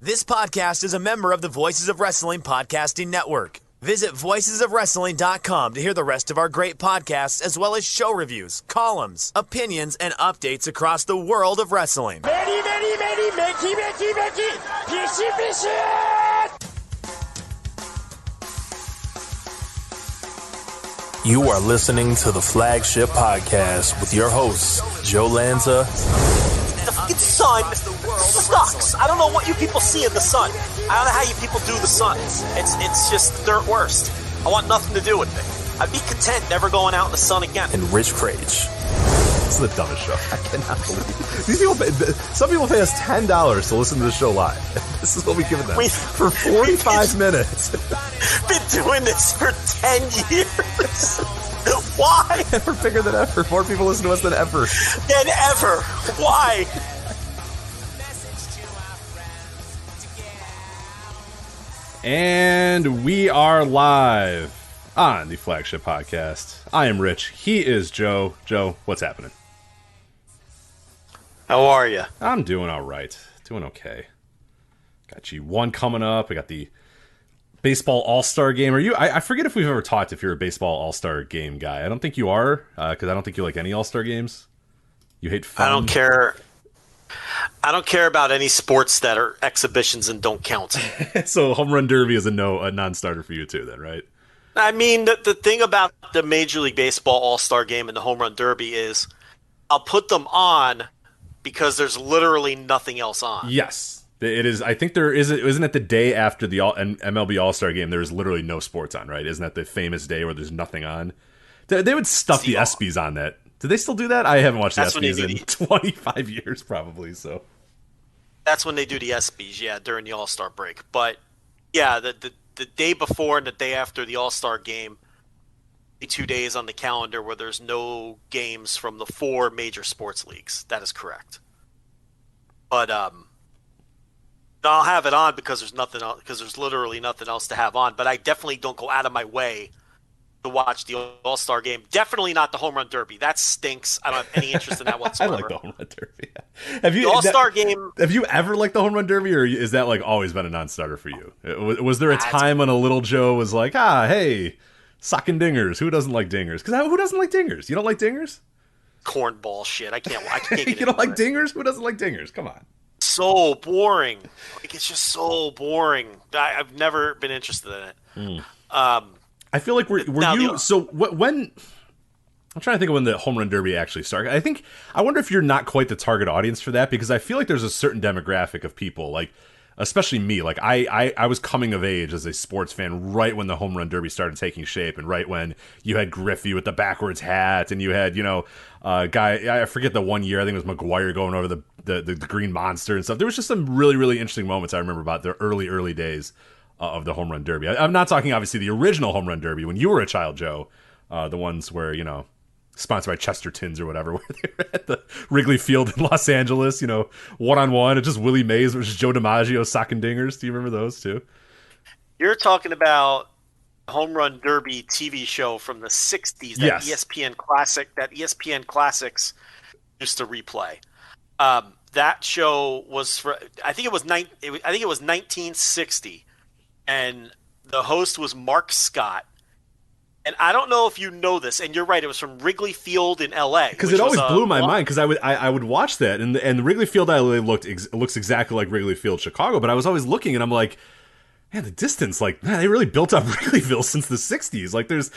This podcast is a member of the Voices of Wrestling Podcasting Network. Visit voicesofwrestling.com to hear the rest of our great podcasts, as well as show reviews, columns, opinions, and updates across the world of wrestling. You are listening to the Flagship Podcast with your hosts, Joe Lanza. The fucking sun sucks. I don't know what you people see in the sun. I don't know how you people do the sun. It's just the dirt worst. I want nothing to do with it. I'd be content never going out in the sun again. And Rich Crage. This is the dumbest show. I cannot believe these people. Some people pay us $10 to listen to the show live. This is what we give them for 45 minutes. Been doing this for 10 years. Why? We're bigger than ever. More people listen to us than ever. Why? And we are live on the Flagship Podcast. I am Rich. He is Joe. Joe, what's happening? How are you? I'm doing all right. Doing okay. Got G1 coming up. I got the baseball all-star game. Are you? I forget if we've ever talked if you're a baseball all-star game guy. I don't think you are, because I don't think you like any all-star games. You hate fun. I don't care. I don't care about any sports that are exhibitions and don't count. So home run derby is a non-starter for you too, then, right? I mean, the thing about the Major League Baseball all-star game and the home run derby is I'll put them on because there's literally nothing else on. Yes. It is. I think there isn't it the day after the MLB All-Star game? There is literally no sports on, right? Isn't that the famous day where there's nothing on? They would stuff the ESPYs on that. Do they still do that? I haven't watched the ESPYs in 25 years, probably. So that's when they do the ESPYs, yeah, during the All-Star break. But yeah, the day before and the day after the All-Star game, the 2 days on the calendar where there's no games from the 4 major sports leagues. That is correct. But I'll have it on because there's nothing else, because there's literally nothing else to have on. But I definitely don't go out of my way to watch the All-Star game. Definitely not the home run derby. That stinks. I don't have any interest in that whatsoever. I like the home run derby. Have you the All-Star game? Have you ever liked the home run derby, or is that like always been a non-starter for you? Was there a time when a little Joe was like, hey, socking dingers? Who doesn't like dingers? Because who doesn't like dingers? You don't like dingers? Cornball shit. I can't get You don't like dingers? Who doesn't like dingers? Come on. So boring. Like, it's just so boring. I've never been interested in it. I feel like when I'm trying to think of when the home run derby actually started. I wonder if you're not quite the target audience for that, because I feel like there's a certain demographic of people, like especially me. Like I was coming of age as a sports fan right when the home run derby started taking shape, and right when you had Griffey with the backwards hat, and you had guy, I forget the one year, I think it was McGuire going over the green monster and stuff. There was just some really, really interesting moments I remember about the early days of the home run derby. I'm not talking obviously the original home run derby when you were a child, Joe. The ones where, sponsored by Chesterton's or whatever, where they were at the Wrigley Field in Los Angeles, one-on-one. It's just Willie Mays versus Joe DiMaggio socking dingers. Do you remember those too? You're talking about home run derby TV show from the 60s that ESPN Classics used to replay. That show was I think it was 1960, and the host was Mark Scott. And I don't know if you know this, and you're right, it was from Wrigley Field in L.A. Because it always blew my mind, because I would watch that, and the Wrigley Field LA looks exactly like Wrigley Field Chicago, but I was always looking, and I'm like, man, the distance, like, man, they really built up Wrigleyville since the 60s. Like, there's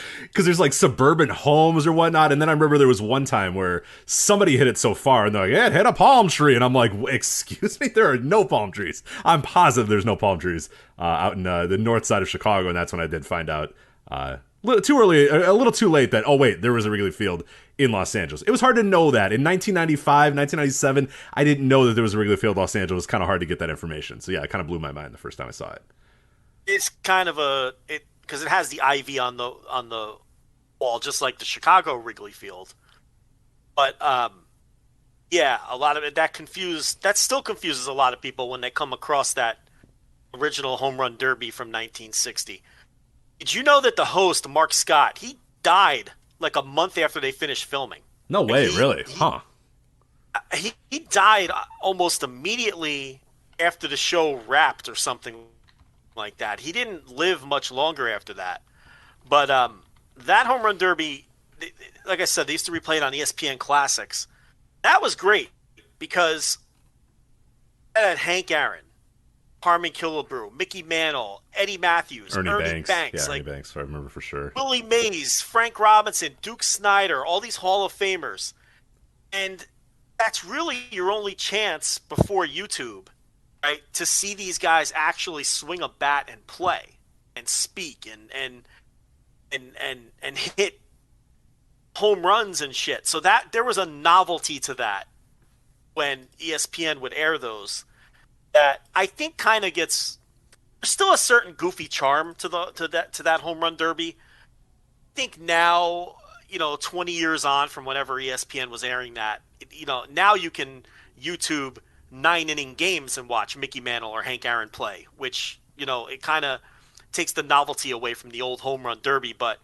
like suburban homes or whatnot, and then I remember there was one time where somebody hit it so far, and they're like, yeah, it hit a palm tree, and I'm like, excuse me, there are no palm trees. I'm positive there's no palm trees out in the north side of Chicago, and that's when I did find out, a little too late that, oh wait, there was a Wrigley Field in Los Angeles. It was hard to know that. In 1995, 1997, I didn't know that there was a Wrigley Field Los Angeles. It was kind of hard to get that information. So yeah, it kind of blew my mind the first time I saw it. It's kind of because it has the ivy on the wall, just like the Chicago Wrigley Field. But yeah, a lot of it that still confuses a lot of people when they come across that original home run derby from 1960. Did you know that the host, Mark Scott, he died like a month after they finished filming? No way, really? Huh. He died almost immediately after the show wrapped or something like that. He didn't live much longer after that. But that home run derby, like I said, they used to replay it on ESPN Classics. That was great because it had Hank Aaron, Harmon Killebrew, Mickey Mantle, Eddie Matthews, Ernie Banks. Yeah, Ernie Banks, I remember for sure. Willie Mays, Frank Robinson, Duke Snyder, all these Hall of Famers. And that's really your only chance before YouTube, right, to see these guys actually swing a bat and play and speak and hit home runs and shit. So that there was a novelty to that when ESPN would air those that I think kind of gets. There's still a certain goofy charm to that home run derby. I think now, 20 years on from whenever ESPN was airing that, now you can YouTube 9-inning games and watch Mickey Mantle or Hank Aaron play, which, it kind of takes the novelty away from the old home run derby. But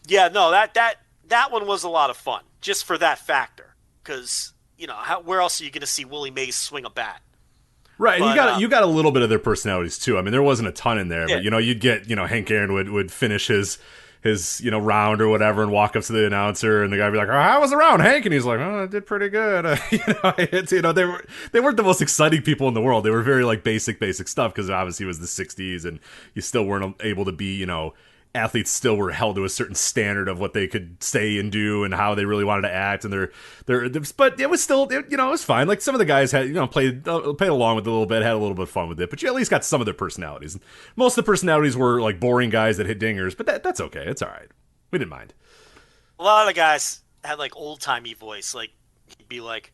yeah, no, that one was a lot of fun just for that factor. Because, where else are you going to see Willie Mays swing a bat? Right, but, and you got a little bit of their personalities too. I mean, there wasn't a ton in there, but you'd get Hank Aaron would finish his round or whatever and walk up to the announcer and the guy would be like, "Oh, how was the round, Hank?" And he's like, "Oh, I did pretty good." They weren't the most exciting people in the world. They were very like basic stuff because obviously it was the '60s and you still weren't able to be athletes still were held to a certain standard of what they could say and do and how they really wanted to act, and but it was still it was fine. Like some of the guys had played along with it a little bit, had a little bit of fun with it, but you at least got some of their personalities. Most of the personalities were like boring guys that hit dingers, but that's okay. It's all right. We didn't mind. A lot of guys had like old timey voice. Like he'd be like,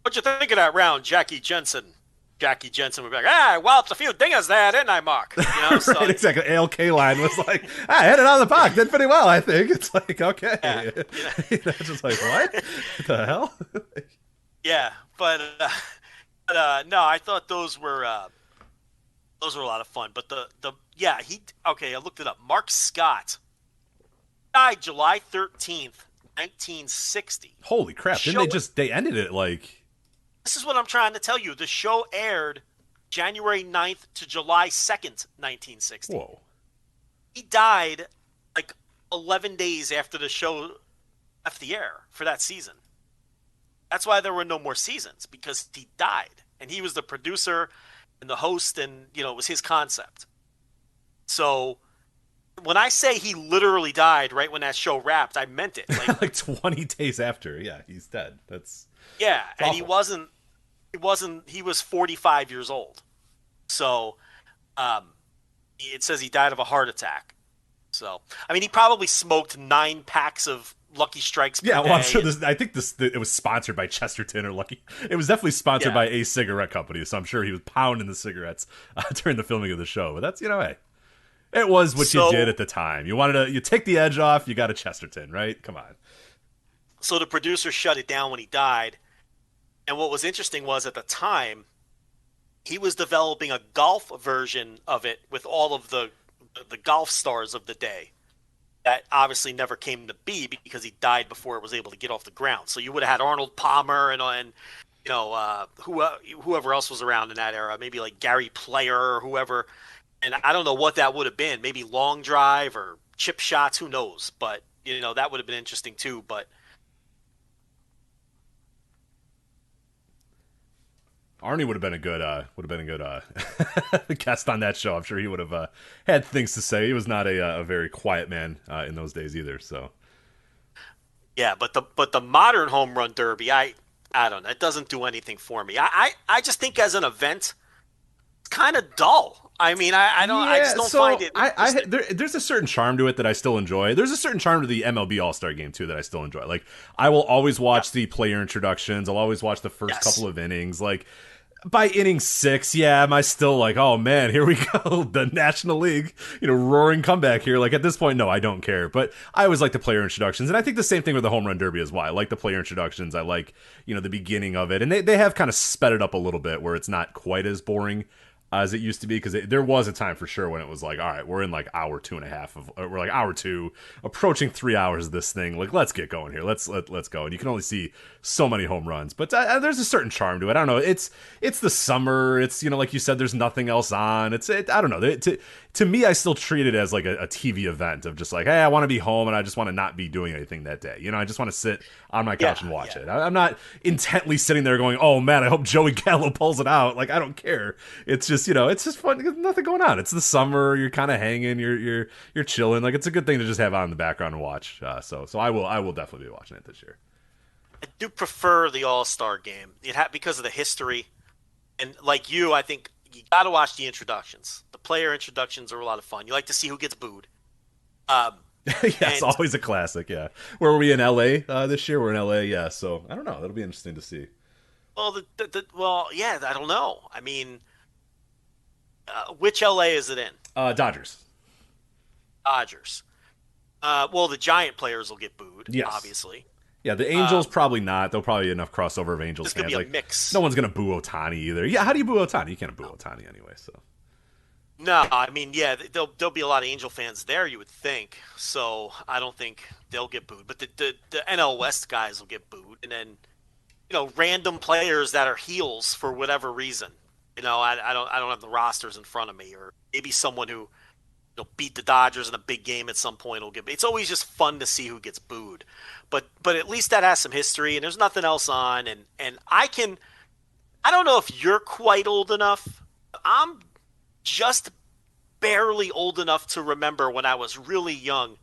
"What'd you think of that round, Jackie Jensen?" Jackie Jensen would be like, walloped a few dingers there, didn't I, Mark? So, right, exactly. ALK line was like, I hit it out of the park. Did pretty well, I think. It's like, okay. Yeah. Just like, what the hell? Yeah, but no, I thought those were a lot of fun. But I looked it up. Mark Scott died July 13th, 1960. Holy crap. They ended it like... This is what I'm trying to tell you. The show aired January 9th to July 2nd, 1960. Whoa. He died like 11 days after the show left the air for that season. That's why there were no more seasons, because he died. And he was the producer and the host, and, it was his concept. So when I say he literally died right when that show wrapped, I meant it. Like 20 days after. Yeah, he's dead. Yeah, and he was 45 years old. So it says he died of a heart attack. So, I mean, he probably smoked 9 packs of Lucky Strikes per day. Well, I'm sure I think it was sponsored by Chesterton or Lucky. It was definitely sponsored by a cigarette company, so I'm sure he was pounding the cigarettes during the filming of the show. But that's, hey, it was what you did at the time. You take the edge off, you got a Chesterton, right? Come on. So the producer shut it down when he died. And what was interesting was at the time, he was developing a golf version of it with all of the golf stars of the day. That obviously never came to be because he died before it was able to get off the ground. So you would have had Arnold Palmer and whoever else was around in that era, maybe like Gary Player or whoever. And I don't know what that would have been. Maybe long drive or chip shots, who knows? But that would have been interesting too. But Arnie would have been a good guest on that show. I'm sure he would have had things to say. He was not a very quiet man in those days either. So, yeah, but the modern home run derby, I don't know. It doesn't do anything for me. I just think as an event, it's kind of dull. I mean, I just don't find it. There's a certain charm to it that I still enjoy. There's a certain charm to the MLB All-Star Game too that I still enjoy. Like, I will always watch the player introductions. I'll always watch the first couple of innings. Like, by inning 6, am I still like, oh man, here we go, the National League, roaring comeback here. Like, at this point, no, I don't care. But I always like the player introductions, and I think the same thing with the home run derby as well. I like the player introductions. I like, the beginning of it, and they have kind of sped it up a little bit where it's not quite as boring. as it used to be, because there was a time for sure when it was like, all right, we're in like hour 2.5 of, we're like hour 2, approaching 3 hours of this thing. Like, let's get going here. Let's go. And you can only see so many home runs, but there's a certain charm to it. I don't know. It's the summer. It's, like you said, there's nothing else on. I don't know. To me, I still treat it as like a TV event of just like, hey, I want to be home and I just want to not be doing anything that day. I just want to sit on my couch and watch it. I'm not intently sitting there going, oh man, I hope Joey Gallo pulls it out. Like, I don't care. It's just, it's just fun. There's nothing going on. It's the summer. You're kind of hanging. You're chilling. Like, it's a good thing to just have on in the background and watch. So I will definitely be watching it this year. I do prefer the All-Star game. Because of the history, and like you, I think you got to watch the introductions. The player introductions are a lot of fun. You like to see who gets booed. Yes, always a classic. Yeah, where were we in LA this year? We're in LA. Yeah, so I don't know. That'll be interesting to see. Well, yeah, I don't know. I mean, which LA is it in? Dodgers. Well, the Giant players will get booed. Yes. Obviously. Yeah, the Angels probably not. There'll probably be enough crossover of Angels fans. There's gonna be a mix. No one's gonna boo Ohtani either. Yeah, how do you boo Ohtani? You can't boo Ohtani anyway. So. No, I mean, yeah, there'll be a lot of Angel fans there, you would think. So I don't think they'll get booed, but the NL West guys will get booed, and then random players that are heels for whatever reason. I don't have the rosters in front of me, or maybe someone who beat the Dodgers in a big game at some point will get. It's always just fun to see who gets booed, but at least that has some history, and there's nothing else on, and I don't know if you're quite old enough. I'm just barely old enough to remember when I was really young,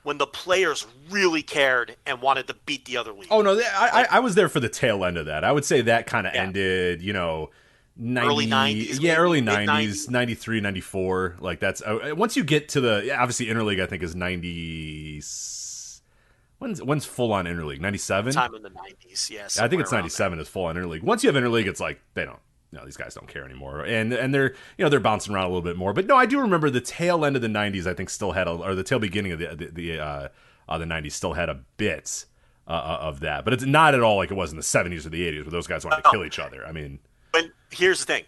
when the players really cared and wanted to beat the other league. Oh no, I was there for the tail end of that. I would say that kind of ended, 90, early 90s. Yeah, early 90s, 93, 94. Like that's once you get to the obviously interleague, I think is 90. When's full on interleague? 97. Time in the 90s, yes. I think it's 97 is full on interleague. Once you have interleague, it's like they don't. No, these guys don't care anymore, and they're they're bouncing around a little bit more. But no, I do remember the tail end of the '90s. I think still had or the tail beginning of the '90s still had a bit of that. But it's not at all like it was in the '70s or the '80s where those guys wanted to kill each other. I mean, but here's the thing: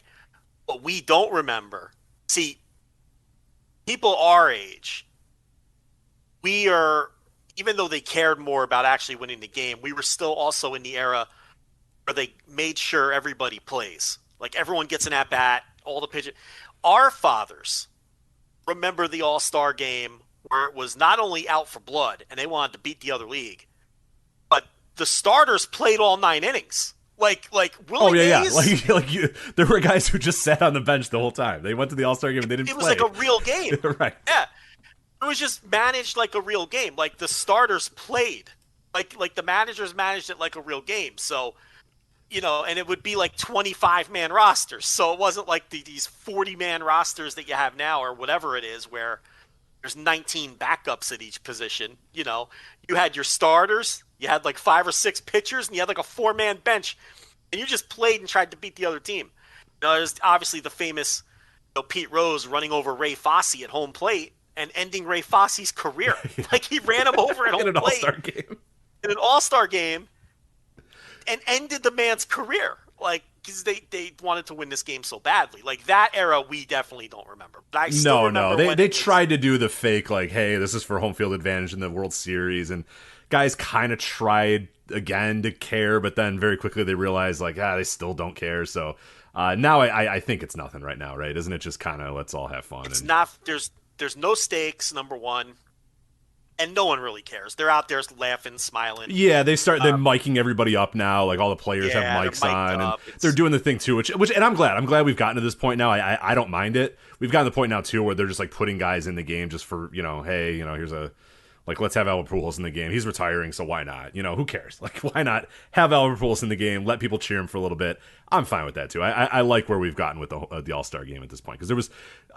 what we don't remember. See, people our age, we are even though they cared more about actually winning the game, we were still also in the era where they made sure everybody plays. Like everyone gets an at-bat, all the pitches. Our fathers remember the All-Star game where it was not only out for blood and they wanted to beat the other league, but the starters played all 9 innings. Like Willie Mays. Yeah. There were guys who just sat on the bench the whole time. They went to the All-Star game and they didn't play. It was like a real game. Right. Yeah. It was just managed like a real game. Like the starters played. Like the managers managed it like a real game. So and it would be like 25-man rosters. So it wasn't like these 40-man rosters that you have now or whatever it is where there's 19 backups at each position. You had your starters, you had like 5 or 6 pitchers, and you had like a 4-man bench, and you just played and tried to beat the other team. There's obviously the famous Pete Rose running over Ray Fosse at home plate and ending Ray Fosse's career. Yeah. Like he ran him over at home plate in an All-Star game. And ended the man's career, like because they wanted to win this game so badly. Like that era, we definitely don't remember. But I still remember they tried to do the fake, like, hey, this is for home field advantage in the World Series, and guys kind of tried again to care, but then very quickly they realized, like, they still don't care. So now I think it's nothing right now, right? Isn't it just kind of let's all have fun? It's not. There's no stakes. Number one. And no one really cares. They're out there laughing, smiling. Yeah, they're miking everybody up now. Like all the players have mics on, and they're doing the thing too. Which, and I'm glad. I'm glad we've gotten to this point now. I don't mind it. We've gotten to the point now too where they're just like putting guys in the game just for hey, here's a let's have Albert Pujols in the game. He's retiring, so why not? Who cares? Like why not have Albert Pujols in the game? Let people cheer him for a little bit. I'm fine with that too. I like where we've gotten with the All-Star game at this point because there was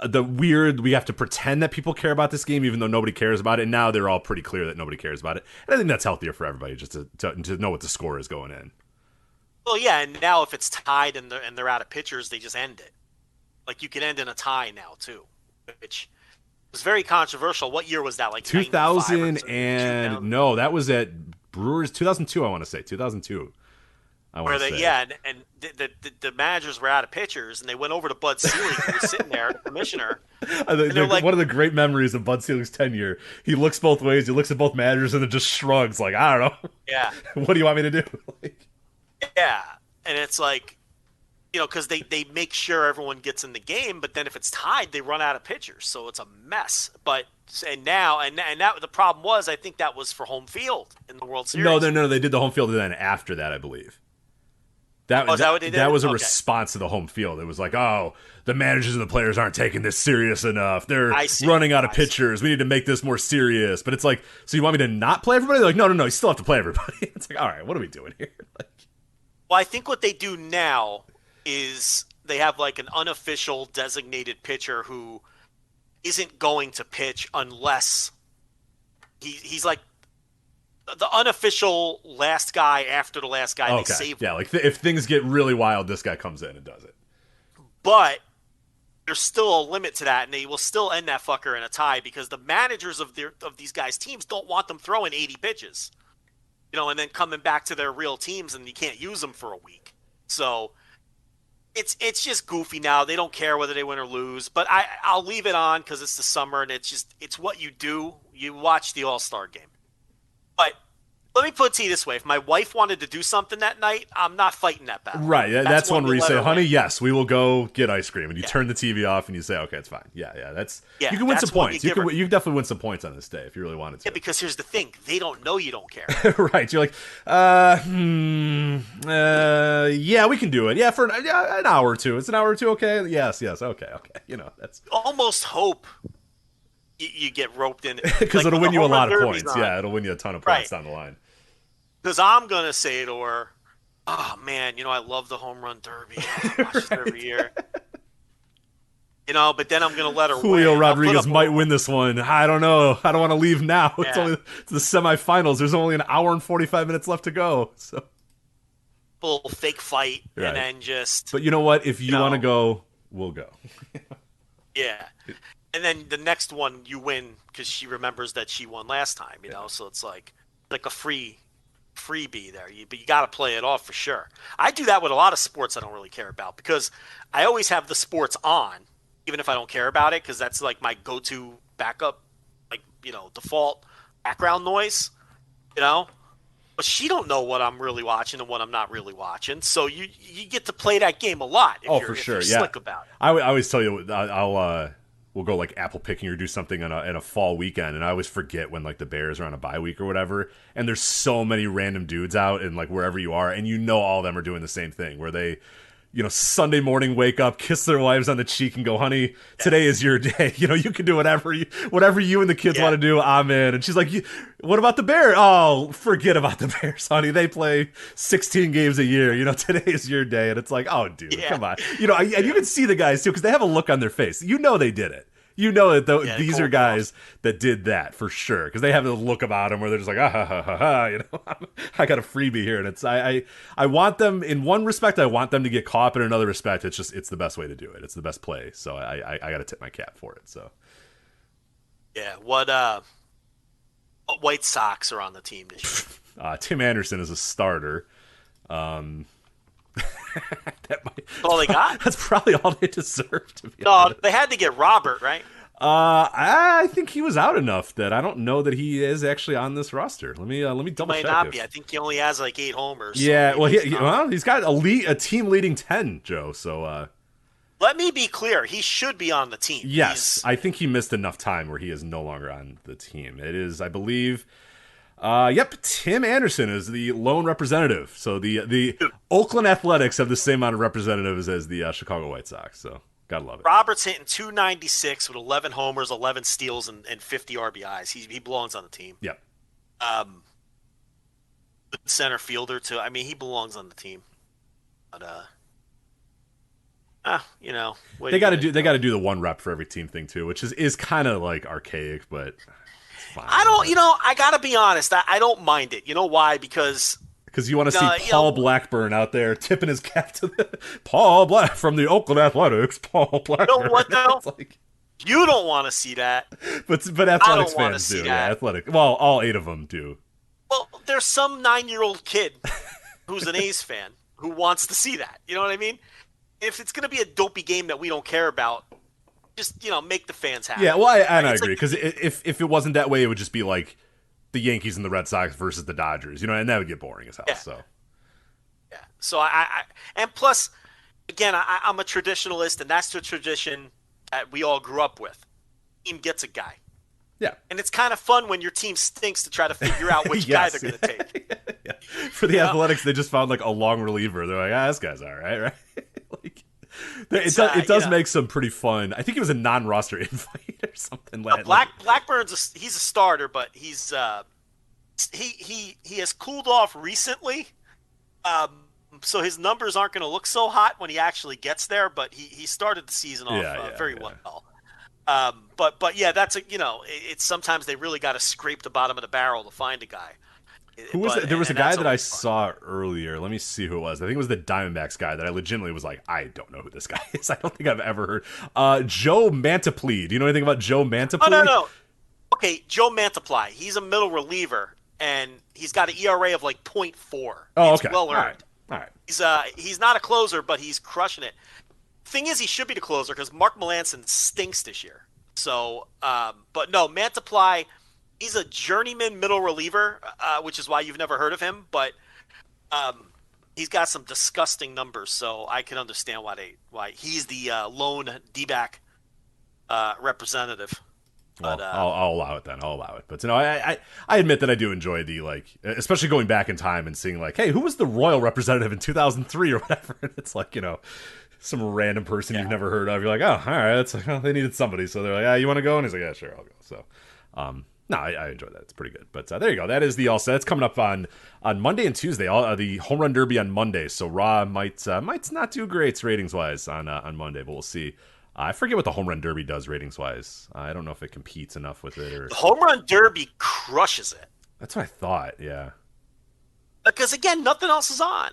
the weird we have to pretend that people care about this game even though nobody cares about it. And now they're all pretty clear that nobody cares about it. And I think that's healthier for everybody just to know what the score is going in. Well, yeah, and now if it's tied and they're out of pitchers, they just end it. Like you can end in a tie now too, which was very controversial. What year was that? Like 2000 and no, that was at Brewers 2002. I want to say 2002. Where they, yeah, and the managers were out of pitchers, and they went over to Bud Selig, who was sitting there, the commissioner. And like, one of the great memories of Bud Selig's tenure, he looks both ways, he looks at both managers, and then just shrugs, like, I don't know. Yeah. What do you want me to do? Yeah, and it's like, you know, because they make sure everyone gets in the game, but then if it's tied, they run out of pitchers, so it's a mess. But and that the problem was, I think that was for home field in the World Series. No, they did the home field then after that, I believe. That was a response to the home field. It was like, oh, the managers and the players aren't taking this serious enough. They're running out of pitchers. We need to make this more serious. But it's like, so you want me to not play everybody? They're like, no, you still have to play everybody. It's like, all right, what are we doing here? Well, I think what they do now is they have like an unofficial designated pitcher who isn't going to pitch unless he's like the unofficial last guy after the last guy they save. Yeah, like if things get really wild, this guy comes in and does it. But there's still a limit to that, and they will still end that fucker in a tie because the managers of these guys' teams don't want them throwing 80 pitches, you know, and then coming back to their real teams, and you can't use them for a week. So it's just goofy now. They don't care whether they win or lose, but I'll leave it on because it's the summer, and it's what you do. You watch the All-Star game. But let me put it to you this way. If my wife wanted to do something that night, I'm not fighting that battle. Right. That's one where you say, honey, yes, we will go get ice cream. And you turn the TV off and you say, okay, it's fine. Yeah. You can win some points. You can definitely win some points on this day if you really wanted to. Yeah, because here's the thing. They don't know you don't care. Right. You're like, yeah, we can do it. Yeah, for an hour or two. It's an hour or two. Okay. Yes. Okay. You know, that's almost hope you get roped in. Because it'll win you a lot of points. Yeah, it'll win you a ton of points down the line. Because I'm going to say to her, oh, man, you know, I love the home run derby. I watch it every year. You know, but then I'm going to let her Julio win. Rodriguez might win this one. I don't know. I don't want to leave now. Yeah. It's only the semifinals. There's only an hour and 45 minutes left to go. So, full fake fight and then just... But you know what? If you want to go, we'll go. Yeah. And then the next one you win because she remembers that she won last time, you know? So it's like a freebie there, but you got to play it off for sure. I do that with a lot of sports I don't really care about because I always have the sports on, even if I don't care about it, because that's like my go-to backup, like, you know, default background noise, you know? But she don't know what I'm really watching and what I'm not really watching, so you get to play that game a lot if you're slick about it. I always tell you, we'll go like apple picking or do something on a fall weekend, and I always forget when like the Bears are on a bye week or whatever, and there's so many random dudes out and like wherever you are, and you know all of them are doing the same thing where they, you know, Sunday morning wake up, kiss their wives on the cheek and go, honey, today is your day. You know, you can do whatever you and the kids want to do, I'm in. And she's like, what about the Bears? Oh, forget about the Bears, honey. They play 16 games a year. You know, today is your day. And it's like, oh, dude, come on. You know, and you can see the guys too because they have a look on their face. You know they did it. You know that these are guys that did that for sure because they have a look about them where they're just like, you know, I got a freebie here, and it's I want them in one respect, I want them to get caught, but in another respect, it's the best way to do it. It's the best play, so I got to tip my cap for it. So yeah, what White Sox are on the team this year? Tim Anderson is a starter. All they got? That's probably all they deserve, to be honest. They had to get Robert, right? I think he was out enough that I don't know that he is actually on this roster. Let me double check. Might not be. I think he only has like 8 homers. Yeah, so he's got a team leading 10, Joe. So let me be clear. He should be on the team. Yes, I think he missed enough time where he is no longer on the team. It is, I believe. Tim Anderson is the lone representative. So the Oakland Athletics have the same amount of representatives as the Chicago White Sox. So gotta love it. Robert's hitting .296 with 11 homers, 11 steals, and 50 RBIs. He belongs on the team. Yep. Center fielder too. I mean, he belongs on the team. But you know, they got to do the one rep for every team thing too, which is kind of like archaic, but. I don't, you know, I gotta be honest. I don't mind it. You know why? Because you want to see Paul Blackburn out there tipping his cap to Paul Black from the Oakland Athletics. Paul Blackburn. You know what though? You don't want to see that. But Athletics fans do. Yeah, Athletic. Well, all 8 of them do. Well, there's some 9-year-old kid who's an A's fan who wants to see that. You know what I mean? If it's going to be a dopey game that we don't care about, just, make the fans happy. Yeah, well, I agree, because if it wasn't that way, it would just be like the Yankees and the Red Sox versus the Dodgers, and that would get boring as hell. Yeah. So and plus, again, I'm a traditionalist, and that's the tradition that we all grew up with. Team gets a guy. Yeah. And it's kind of fun when your team stinks to try to figure out which guy they're going to take. Yeah. For the Athletics, they just found like a long reliever. They're like, this guy's all right? Like, it does make some pretty fun. I think it was a non-roster invite or something. Blackburn's he's a starter, but he's he has cooled off recently. So his numbers aren't going to look so hot when he actually gets there, but he started the season off very well. But yeah, that's it's sometimes they really got to scrape the bottom of the barrel to find a guy. Who was there was a guy that I saw earlier. Let me see who it was. I think it was the Diamondbacks guy that I legitimately was like, I don't know who this guy is. I don't think I've ever heard. Joe Mantiply. Do you know anything about Joe Mantiply? Oh, no. Okay, Joe Mantiply. He's a middle reliever, and he's got an ERA of like 0.4. Oh, it's okay. Well earned. All right. He's not a closer, but he's crushing it. Thing is, he should be the closer because Mark Melancon stinks this year. So, but no, Mantiply, he's a journeyman middle reliever, which is why you've never heard of him. But he's got some disgusting numbers, so I can understand why he's the lone D-back representative. But, I'll allow it then. I'll allow it. But I admit that I do enjoy the especially going back in time and seeing hey, who was the Royal representative in 2003 or whatever? And it's some random person you've never heard of. You're like, oh, all right. It's they needed somebody, so they're like, you want to go? And he's like, yeah, sure, I'll go. So, no, I enjoy that. It's pretty good. But there you go. That is the All Set. It's coming up on Monday and Tuesday. The Home Run Derby on Monday. So Raw might not do great ratings wise on Monday, but we'll see. I forget what the Home Run Derby does ratings-wise. I don't know if it competes enough with it. The Home Run Derby crushes it. That's what I thought, yeah. Because, again, nothing else is on.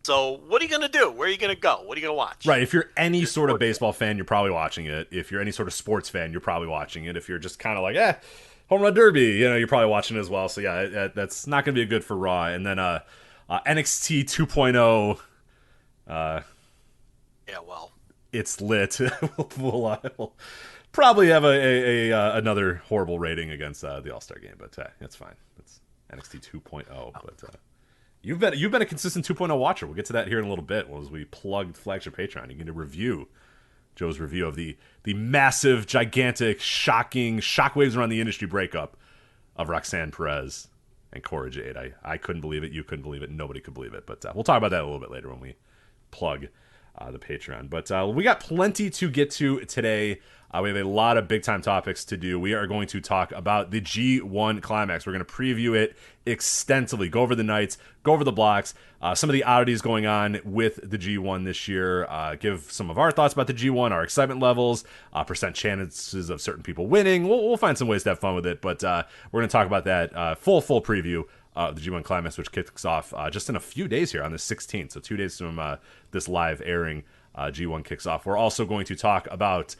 So what are you going to do? Where are you going to go? What are you going to watch? Right, if you're any sort of baseball fan, you're probably watching it. If you're any sort of sports fan, you're probably watching it. If you're just kind of Home Run Derby, you're probably watching it as well. So, yeah, that's not going to be good for Raw. And then NXT 2.0. Yeah, well. It's lit. we'll probably have another horrible rating against the All-Star game, but it's fine. It's NXT 2.0. But you've been a consistent 2.0 watcher. We'll get to that here in a little bit as we plugged Flagship Patreon. You get a review, Joe's review of the massive, gigantic, shocking shockwaves around the industry breakup of Roxanne Perez and Cora Jade. I couldn't believe it. You couldn't believe it. Nobody could believe it. But we'll talk about that a little bit later when we plug the Patreon. But we got plenty to get to today. We have a lot of big-time topics to do. We are going to talk about the G1 Climax. We're going to preview it extensively, go over the nights, go over the blocks, some of the oddities going on with the G1 this year, give some of our thoughts about the G1, our excitement levels, percent chances of certain people winning. We'll find some ways to have fun with it, but we're going to talk about that full preview the G1 Climax, which kicks off just in a few days here on the 16th. So 2 days from this live airing, G1 kicks off. We're also going to talk about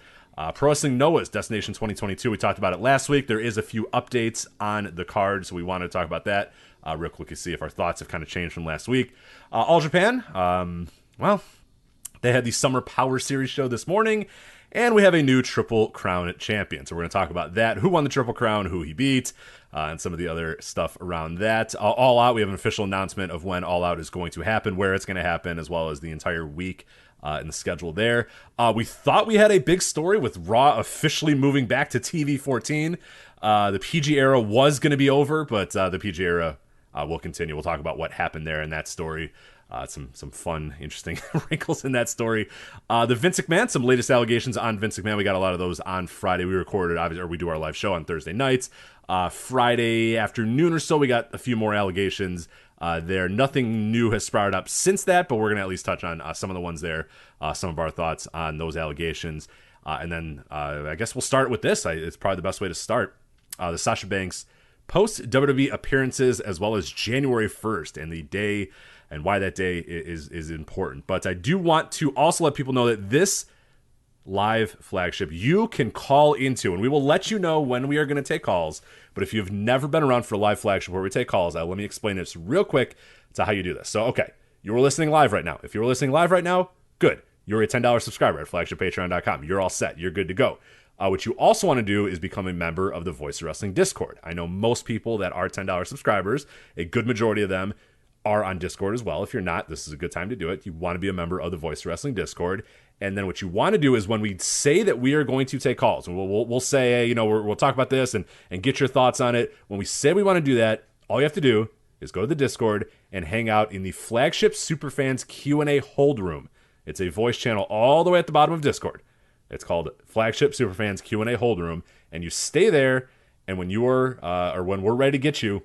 Pro Wrestling Noah's Destination 2022. We talked about it last week. There is a few updates on the card, so we wanted to talk about that real quick to see if our thoughts have kind of changed from last week. All Japan, they had the Summer Power Series show this morning, and we have a new Triple Crown champion. So we're going to talk about that, who won the Triple Crown, who he beat, and some of the other stuff around that. All Out, we have an official announcement of when All Out is going to happen, where it's going to happen, as well as the entire week in the schedule there. We thought we had a big story with Raw officially moving back to TV 14. The PG era was going to be over, but the PG era will continue. We'll talk about what happened there in that story. Some fun, interesting wrinkles in that story. The Vince McMahon, some latest allegations on Vince McMahon. We got a lot of those on Friday. We recorded, obviously, or we do our live show on Thursday nights. Friday afternoon or so, we got a few more allegations there. Nothing new has sprouted up since that, but we're going to at least touch on some of the ones there, some of our thoughts on those allegations. And then I guess we'll start with this. It's probably the best way to start. The Sasha Banks post-WWE appearances, as well as January 1st and the day and why that day is important. But I do want to also let people know that this live flagship you can call into, and we will let you know when we are going to take calls. But if you've never been around for a live flagship where we take calls, let me explain this real quick to how you do this. So, okay, You're listening live right now. If you're listening live right now, good. You're a $10 subscriber at flagshippatreon.com. You're all set. You're good to go. What you also want to do is become a member of the Voice of Wrestling Discord. I know most people that are $10 subscribers, a good majority of them are on Discord as well. If you're not, this is a good time to do it. You want to be a member of the Voice of Wrestling Discord. And then what you want to do is when we say that we are going to take calls, and we'll say, hey, we'll talk about this and get your thoughts on it. When we say we want to do that, all you have to do is go to the Discord and hang out in the Flagship Superfans Q&A hold room. It's a voice channel all the way at the bottom of Discord. It's called Flagship Superfans Q&A hold room, and you stay there. And when when we're ready to get you,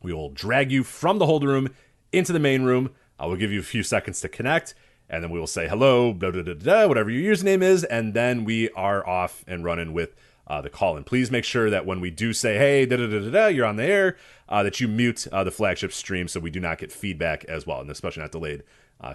we will drag you from the hold room into the main room. I will give you a few seconds to connect, and then we will say hello, blah, blah, blah, blah, whatever your username is, and then we are off and running with the call. And please make sure that when we do say, hey, da, da, da, da, da, you're on the air, that you mute the Flagship stream so we do not get feedback as well, and especially not delayed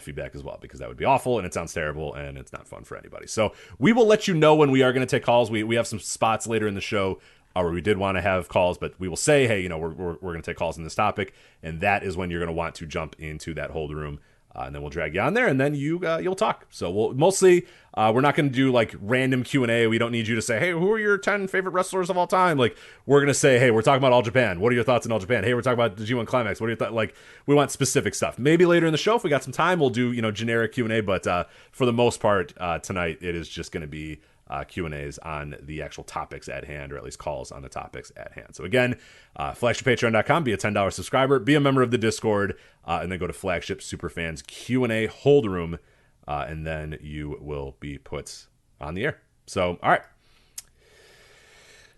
feedback as well, because that would be awful, and it sounds terrible, and it's not fun for anybody. So we will let you know when we are going to take calls. We have some spots later in the show where we did want to have calls, but we will say, hey, we're going to take calls on this topic, and that is when you're going to want to jump into that hold room, and then we'll drag you on there, and then you'll talk. So we'll mostly we're not going to do like random Q&A. We don't need you to say, hey, who are your 10 favorite wrestlers of all time? Like, we're going to say, hey, we're talking about All Japan. What are your thoughts on All Japan? Hey, we're talking about the G1 Climax. What are your thoughts? Like, we want specific stuff. Maybe later in the show, if we got some time, we'll do generic Q&A. But for the most part, tonight it is just going to be Q&As on the actual topics at hand, or at least calls on the topics at hand. So again, flagshippatreon.com, be a $10 subscriber, be a member of the Discord, and then go to Flagship Superfans Q&A hold room, and then you will be put on the air. So, all right.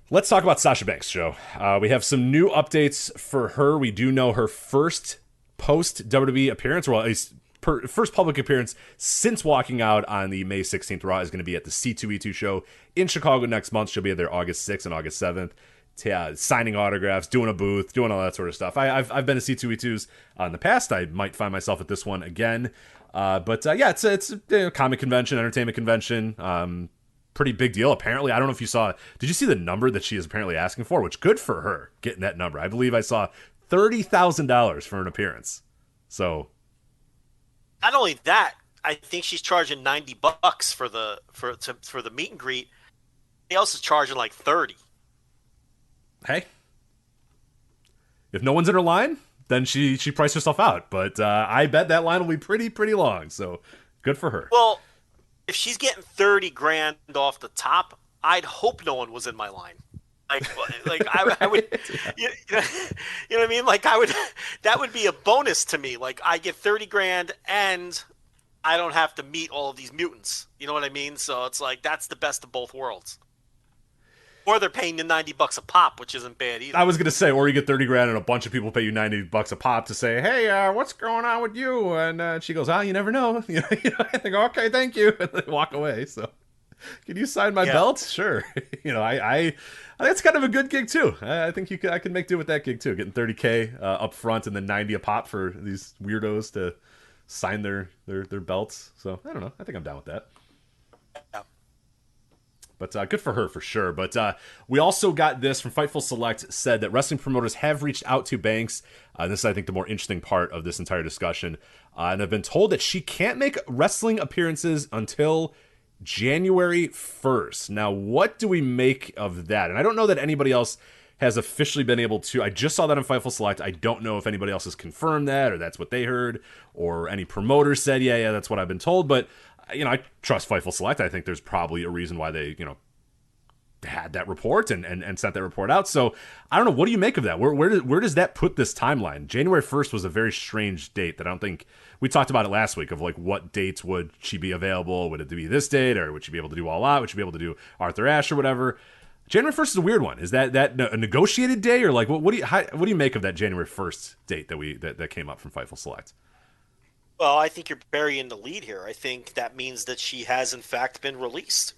Let's talk about Sasha Banks, Joe. We have some new updates for her. We do know her first post-WWE appearance, or at least first public appearance since walking out on the May 16th Raw, is going to be at the C2E2 show in Chicago next month. She'll be there August 6th and August 7th, signing autographs, doing a booth, doing all that sort of stuff. I've been to C2E2s in the past. I might find myself at this one again. But it's a comic convention, entertainment convention. Pretty big deal, apparently. I don't know if you saw. Did you see the number that she is apparently asking for? Which, good for her, getting that number. I believe I saw $30,000 for an appearance. So. Not only that, I think she's charging $90 for the meet and greet. He else is charging like $30. Hey, if no one's in her line, then she priced herself out. But I bet that line will be pretty long. So good for her. Well, if she's getting $30,000 off the top, I'd hope no one was in my line. Like I would, you know what I mean? Like that would be a bonus to me. Like, I get $30,000 and I don't have to meet all of these mutants. You know what I mean? So it's like, that's the best of both worlds. Or they're paying you $90 a pop, which isn't bad either. I was gonna say, or you get $30,000 and a bunch of people pay you $90 a pop to say, hey, what's going on with you? And she goes, you never know. I think, okay, thank you, and they walk away. So, can you sign my belt? Sure. I think it's kind of a good gig too. I think I can make do with that gig too. Getting $30K up front and then $90 a pop for these weirdos to sign their belts. So I don't know. I think I'm down with that. Yeah. But good for her for sure. But we also got this from Fightful Select, said that wrestling promoters have reached out to Banks. This is, I think, the more interesting part of this entire discussion. And have been told that she can't make wrestling appearances until January 1st. Now, what do we make of that? And I don't know that anybody else has officially been able to. I just saw that on Fightful Select. I don't know if anybody else has confirmed that, or that's what they heard, or any promoter said, yeah, that's what I've been told. But, I trust Fightful Select. I think there's probably a reason why they, had that report and sent that report out. So I don't know. What do you make of that? Where does that put this timeline? January 1st was a very strange date that I don't think we talked about it last week, of like, what dates would she be available? Would it be this date, or would she be able to do All Out? Would she be able to do Arthur Ashe or whatever? January 1st is a weird one. Is that a negotiated day, or like what do you make of that January 1st date that came up from Fightful Select? Well, I think you're burying the lead here. I think that means that she has in fact been released.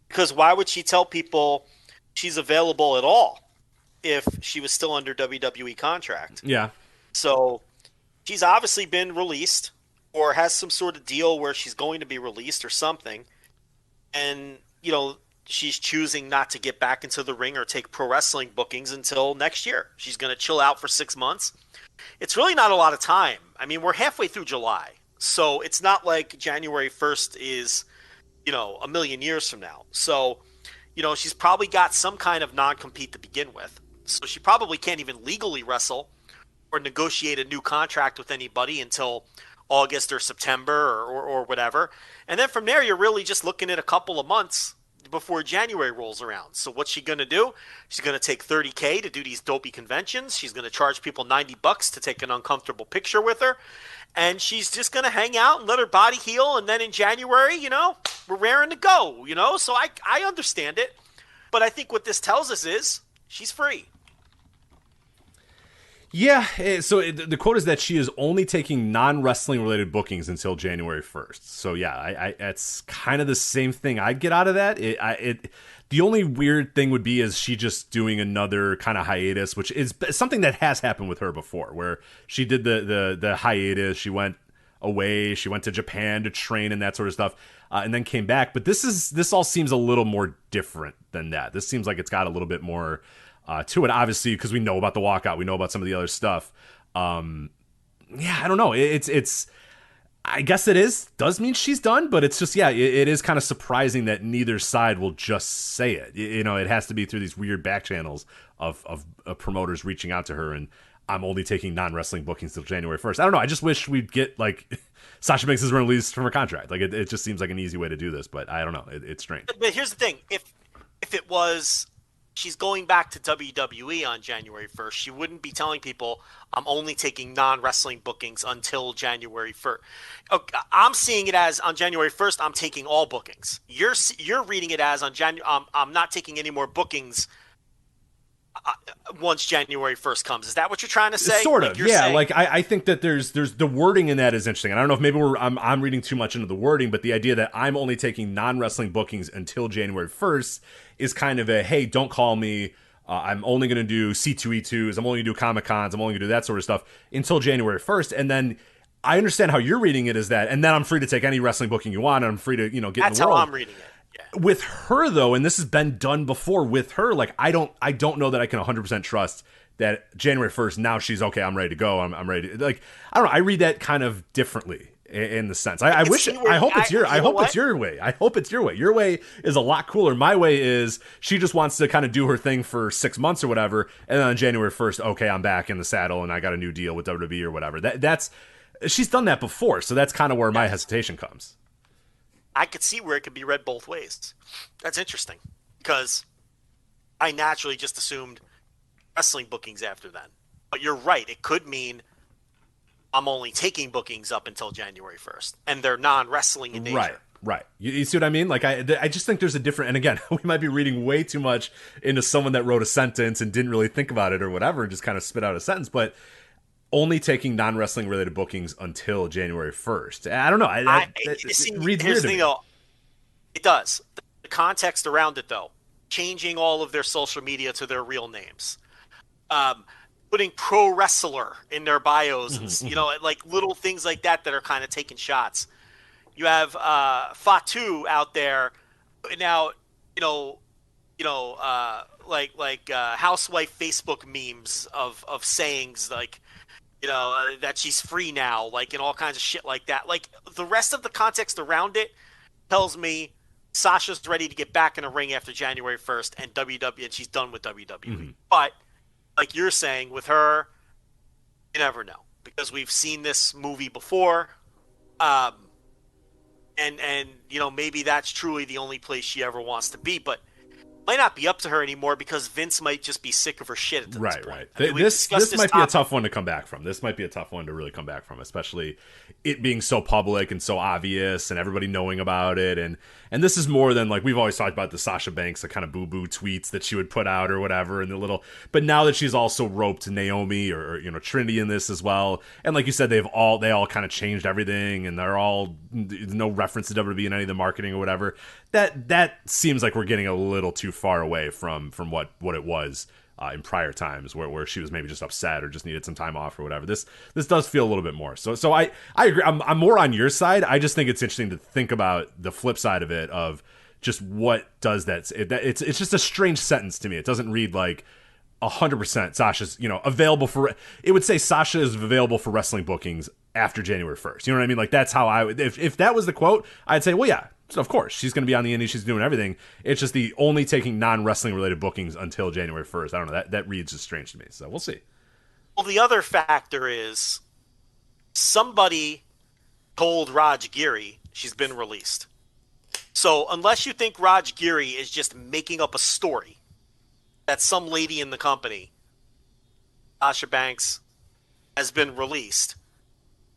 Because why would she tell people she's available at all if she was still under WWE contract? Yeah. So she's obviously been released, or has some sort of deal where she's going to be released or something. And, she's choosing not to get back into the ring or take pro wrestling bookings until next year. She's going to chill out for 6 months. It's really not a lot of time. I mean, we're halfway through July, so it's not like January 1st is, a million years from now. So, she's probably got some kind of non-compete to begin with. So she probably can't even legally wrestle or negotiate a new contract with anybody until August or September or whatever. And then from there, you're really just looking at a couple of months before January rolls around. So what's she going to do? She's going to take $30K to do these dopey conventions. She's going to charge people $90 to take an uncomfortable picture with her. And she's just going to hang out and let her body heal. And then in January, we're raring to go, So I understand it. But I think what this tells us is she's free. Yeah, so the quote is that she is only taking non-wrestling related bookings until January 1st. So yeah, it's kind of the same thing I'd get out of that. The only weird thing would be is she just doing another kind of hiatus, which is something that has happened with her before, where she did the hiatus, she went away, she went to Japan to train and that sort of stuff, and then came back. But this all seems a little more different than that. This seems like it's got a little bit more to it, obviously, because we know about the walkout, we know about some of the other stuff. I don't know. It's I guess does mean she's done, but it's just, it is kind of surprising that neither side will just say it. It has to be through these weird back channels of promoters reaching out to her, and I'm only taking non-wrestling bookings till January 1st. I don't know. I just wish we'd get, Sasha Banks is released from her contract. It just seems like an easy way to do this, but I don't know. It's strange. But here's the thing. If it was she's going back to WWE on January 1st, she wouldn't be telling people, I'm only taking non-wrestling bookings until January 1st. Okay, I'm seeing it as on January 1st, I'm taking all bookings. You're reading it as I'm not taking any more bookings once January 1st comes. Is that what you're trying to say? Sort of, yeah. Saying... I think that there's the wording in that is interesting. And I don't know if maybe I'm reading too much into the wording, but the idea that I'm only taking non-wrestling bookings until January 1st is kind of a, hey, don't call me. I'm only going to do C2E2s. I'm only going to do Comic-Cons. I'm only going to do that sort of stuff until January 1st. And then I understand how you're reading it as that. And then I'm free to take any wrestling booking you want. And I'm free to, get in the world. That's how I'm reading it. Yeah. With her, though, and this has been done before with her, I don't know that I can 100% trust that January 1st, now she's okay, I'm ready to go. I'm ready to, I don't know. I read that kind of differently. In the sense, I hope it's your way. I hope it's your way. Your way is a lot cooler. My way is she just wants to kind of do her thing for 6 months or whatever, and then on January 1st, okay, I'm back in the saddle and I got a new deal with WWE or whatever. That's she's done that before, so that's kind of where my hesitation comes. I could see where it could be read both ways. That's interesting because I naturally just assumed wrestling bookings after then, but you're right. It could mean I'm only taking bookings up until January 1st, and they're non-wrestling in nature. Right. You see what I mean? I just think there's a different, and again, we might be reading way too much into someone that wrote a sentence and didn't really think about it or whatever, and just kind of spit out a sentence, but only taking non-wrestling related bookings until January 1st. I don't know. It reads weird to me. Though, it does. The context around it, though, changing all of their social media to their real names. Putting pro wrestler in their bios, and, little things like that are kind of taking shots. You have Fatu out there now, housewife Facebook memes of sayings that she's free now, and all kinds of shit like that. The rest of the context around it tells me Sasha's ready to get back in a ring after January 1st and she's done with WWE. Mm-hmm. But like you're saying, with her, you never know, because we've seen this movie before, and maybe that's truly the only place she ever wants to be, but it might not be up to her anymore because Vince might just be sick of her shit at this point. Right. This might be a tough one to come back from. This might be a tough one to really come back from, especially it being so public and so obvious and everybody knowing about it. And this is more than, we've always talked about the Sasha Banks, the kind of boo-boo tweets that she would put out or whatever, and but now that she's also roped Naomi or Trinity in this as well, and like you said, they all kind of changed everything, and they're all no reference to WWE in any of the marketing or whatever. That seems like we're getting a little too far away from what it was in prior times where she was maybe just upset or just needed some time off or whatever. This does feel a little bit more. So I agree. I'm more on your side. I just think it's interesting to think about the flip side of it, of just what does that. It's just a strange sentence to me. It doesn't read like 100% Sasha's available for. It would say Sasha is available for wrestling bookings after January 1st. You know what I mean? Like, that's how I would, if that was the quote, I'd say, well, yeah, so of course, she's going to be on the indie, she's doing everything. It's just the only taking non-wrestling related bookings until January 1st. I don't know, that reads just strange to me, so we'll see. Well, the other factor is somebody told Raj Giri she's been released. So unless you think Raj Giri is just making up a story that some lady in the company, Sasha Banks, has been released,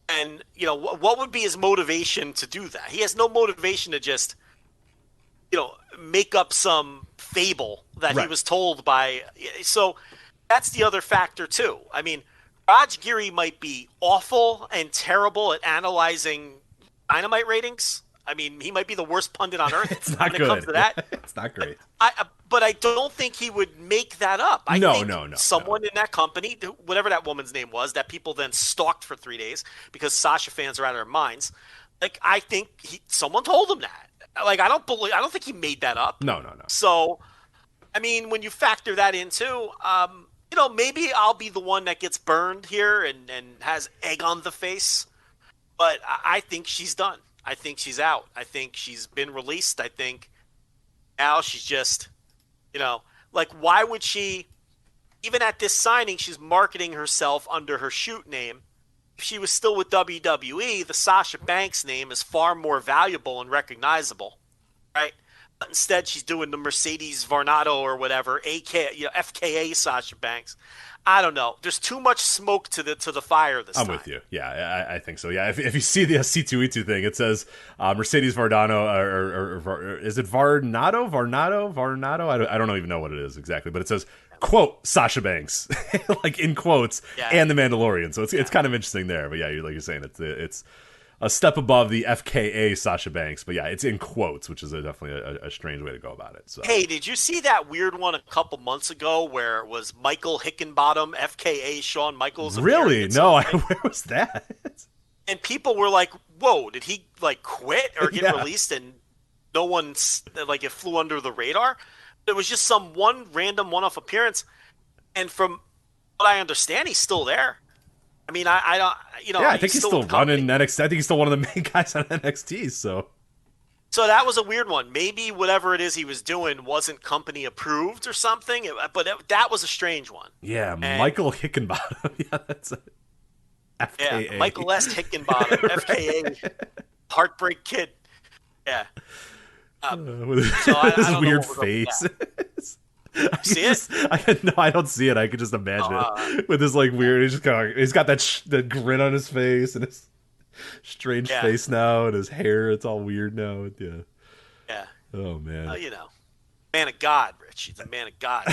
and what would be his motivation to do that? He has no motivation to just make up some fable that he was told by. So that's the other factor too. I mean, Raj Giri might be awful and terrible at analyzing Dynamite ratings. I mean, he might be the worst pundit on earth. It's not when good. It comes to that. It's not great. But I don't think he would make that up. No. Someone in that company, whatever that woman's name was, that people then stalked for 3 days because Sasha fans are out of their minds. Like, I think someone told him that. Like, I don't think he made that up. No. So, I mean, when you factor that into, maybe I'll be the one that gets burned here and has egg on the face. But I think she's done. I think she's out. I think she's been released. I think now she's just, why would she, even at this signing, she's marketing herself under her shoot name. If she was still with WWE, the Sasha Banks name is far more valuable and recognizable, right? But instead, she's doing the Mercedes Varnado or whatever, FKA Sasha Banks. I don't know. There's too much smoke to the fire this time. I'm with you. Yeah, I think so. Yeah, if you see the C2E2 thing, it says Mercedes Vardano, or is it Varnado? I don't even know what it is exactly, but it says, quote, Sasha Banks, like in quotes, and the Mandalorian. So it's kind of interesting there. But yeah, like you're saying, it's a step above the FKA Sasha Banks, but yeah, it's in quotes, which is definitely a strange way to go about it. So, hey, did you see that weird one a couple months ago where it was Michael Hickenbottom, FKA Shawn Michaels? Really? No, where was that? And people were like, "Whoa, did he quit or get released?" And no one it flew under the radar. It was just some random one-off appearance, and from what I understand, he's still there. I mean, I don't, Yeah, I think he's still running NXT. I think he's still one of the main guys on NXT. So that was a weird one. Maybe whatever it is he was doing wasn't company approved or something. But that was a strange one. Yeah, Michael Hickenbottom. Yeah, that's it. FKA. Yeah, Michael S. Hickenbottom, FKA, Heartbreak Kid. Yeah. With his weird face. See it? I don't see it. I could just imagine it with this weird. He's got that grin on his face and his strange face now, and his hair. It's all weird now. Yeah. Yeah. Oh man. Man of God, Rich. He's a man of God.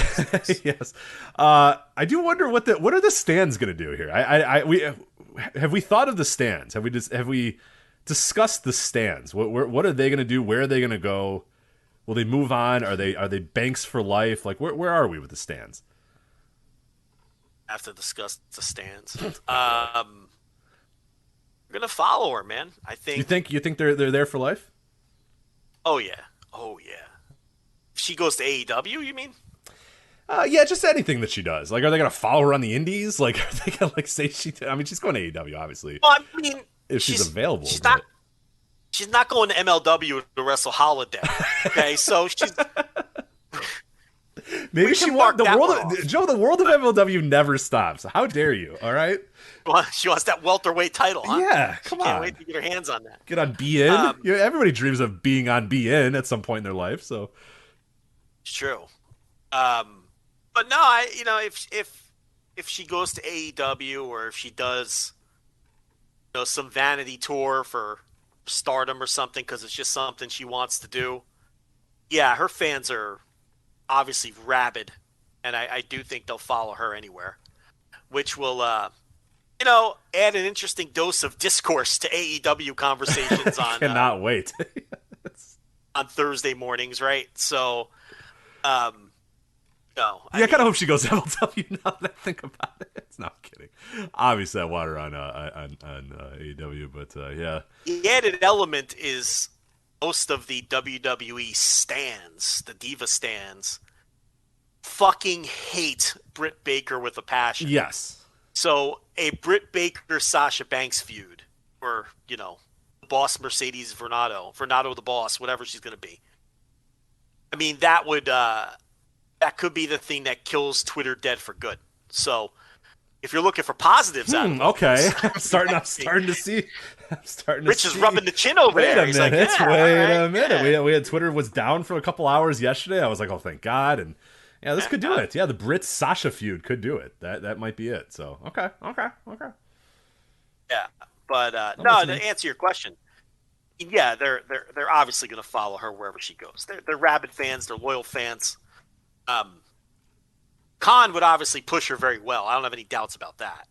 Yes. I do wonder what are the stands going to do here. Have we thought of the stands? Have we discussed the stands? What are they going to do? Where are they going to go? Will they move on? Are they Banks for life? Like, where are we with the stands? I have to discuss the stands. We're gonna follow her, man. I think. You think they're there for life? Oh yeah. If she goes to AEW, you mean? Yeah, just anything that she does. Like, are they gonna follow her on the indies? Like, are they gonna say she? I mean, she's going to AEW, obviously. Well, I mean, if she's available. She's not going to MLW to wrestle Holiday. Okay, so she's maybe she wants the world. Joe, the world of MLW never stops. How dare you? All right. Well, she wants that welterweight title, huh? Yeah, come on. Can't wait to get her hands on that. Get on BN. Everybody dreams of being on BN at some point in their life. So it's true. But no, if she goes to AEW or if she does, some vanity tour for Stardom or something because it's just something she wants to do. Yeah, her fans are obviously rabid, and I do think they'll follow her anywhere, which will, add an interesting dose of discourse to AEW conversations on. Cannot wait. On Thursday mornings, right? So, no. I kind of hope she goes to MLW now that I think about it. No, I'm kidding. Obviously, I want her on AEW, but yeah. The added element is most of the WWE stans, the Diva stans, fucking hate Britt Baker with a passion. Yes. So a Britt Baker Sasha Banks feud, or boss Mercedes Vernado the boss, whatever she's going to be. I mean, that could be the thing that kills Twitter dead for good. So if you're looking for positives out of it, okay, I'm starting to see. Rich is rubbing the chin over there. Wait a minute. Yeah. We had Twitter was down for a couple hours yesterday. I was like, oh, thank God. And yeah, this could do it. Yeah, the Brit Sasha feud could do it. That might be it. So okay. Yeah, but no, to answer your question, yeah, they're obviously going to follow her wherever she goes. They're rabid fans. They're loyal fans. Khan would obviously push her very well. I don't have any doubts about that.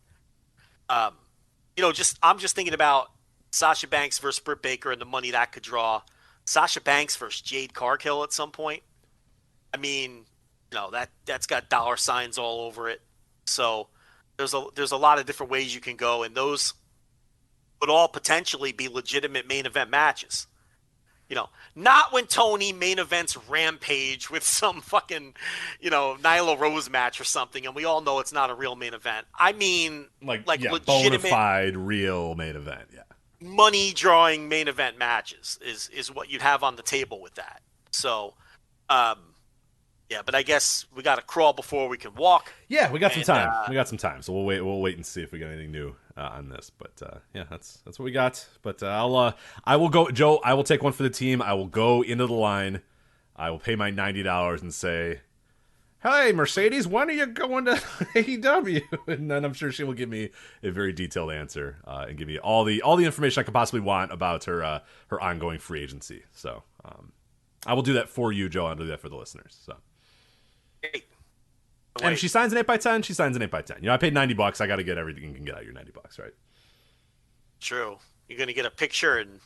I'm just thinking about Sasha Banks versus Britt Baker and the money that could draw. Sasha Banks versus Jade Cargill at some point. I mean, that's got dollar signs all over it. So there's a lot of different ways you can go, and those would all potentially be legitimate main event matches. Not when Tony main events Rampage with some fucking, Nyla Rose match or something, and we all know it's not a real main event. I mean, like legitimate, bona fide real main event, yeah. Money drawing main event matches is what you'd have on the table with that. So, yeah, but I guess we got to crawl before we can walk. Yeah, we got some time. So we'll wait and see if we get anything new on this. But yeah, that's what we got. But I will go, Joe. I will take one for the team. I will go into the line. I will pay my $90 and say, "Hey, Mercedes, when are you going to AEW?" And then I'm sure she will give me a very detailed answer and give me all the information I could possibly want about her ongoing free agency. So I will do that for you, Joe. I'll do that for the listeners. So. And if she signs an 8x10, she signs an 8x10. I paid $90. I got to get everything you can get out of your $90, right? True. You're going to get a picture and...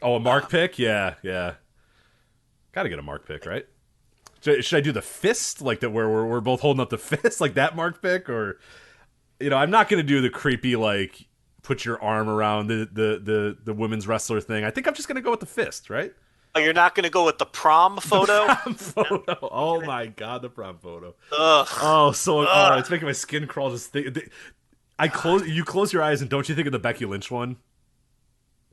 Oh, a mark pick? Yeah. Got to get a mark pick, right? Should I do the fist? Like that where we're both holding up the fist? Like that mark pick? Or, I'm not going to do the creepy, like, put your arm around the women's wrestler thing. I think I'm just going to go with the fist, right? Oh, you're not going to go with the prom photo? The prom photo. Oh, my God, the prom photo. Ugh. Oh, it's making my skin crawl just think. You close your eyes and don't you think of the Becky Lynch one?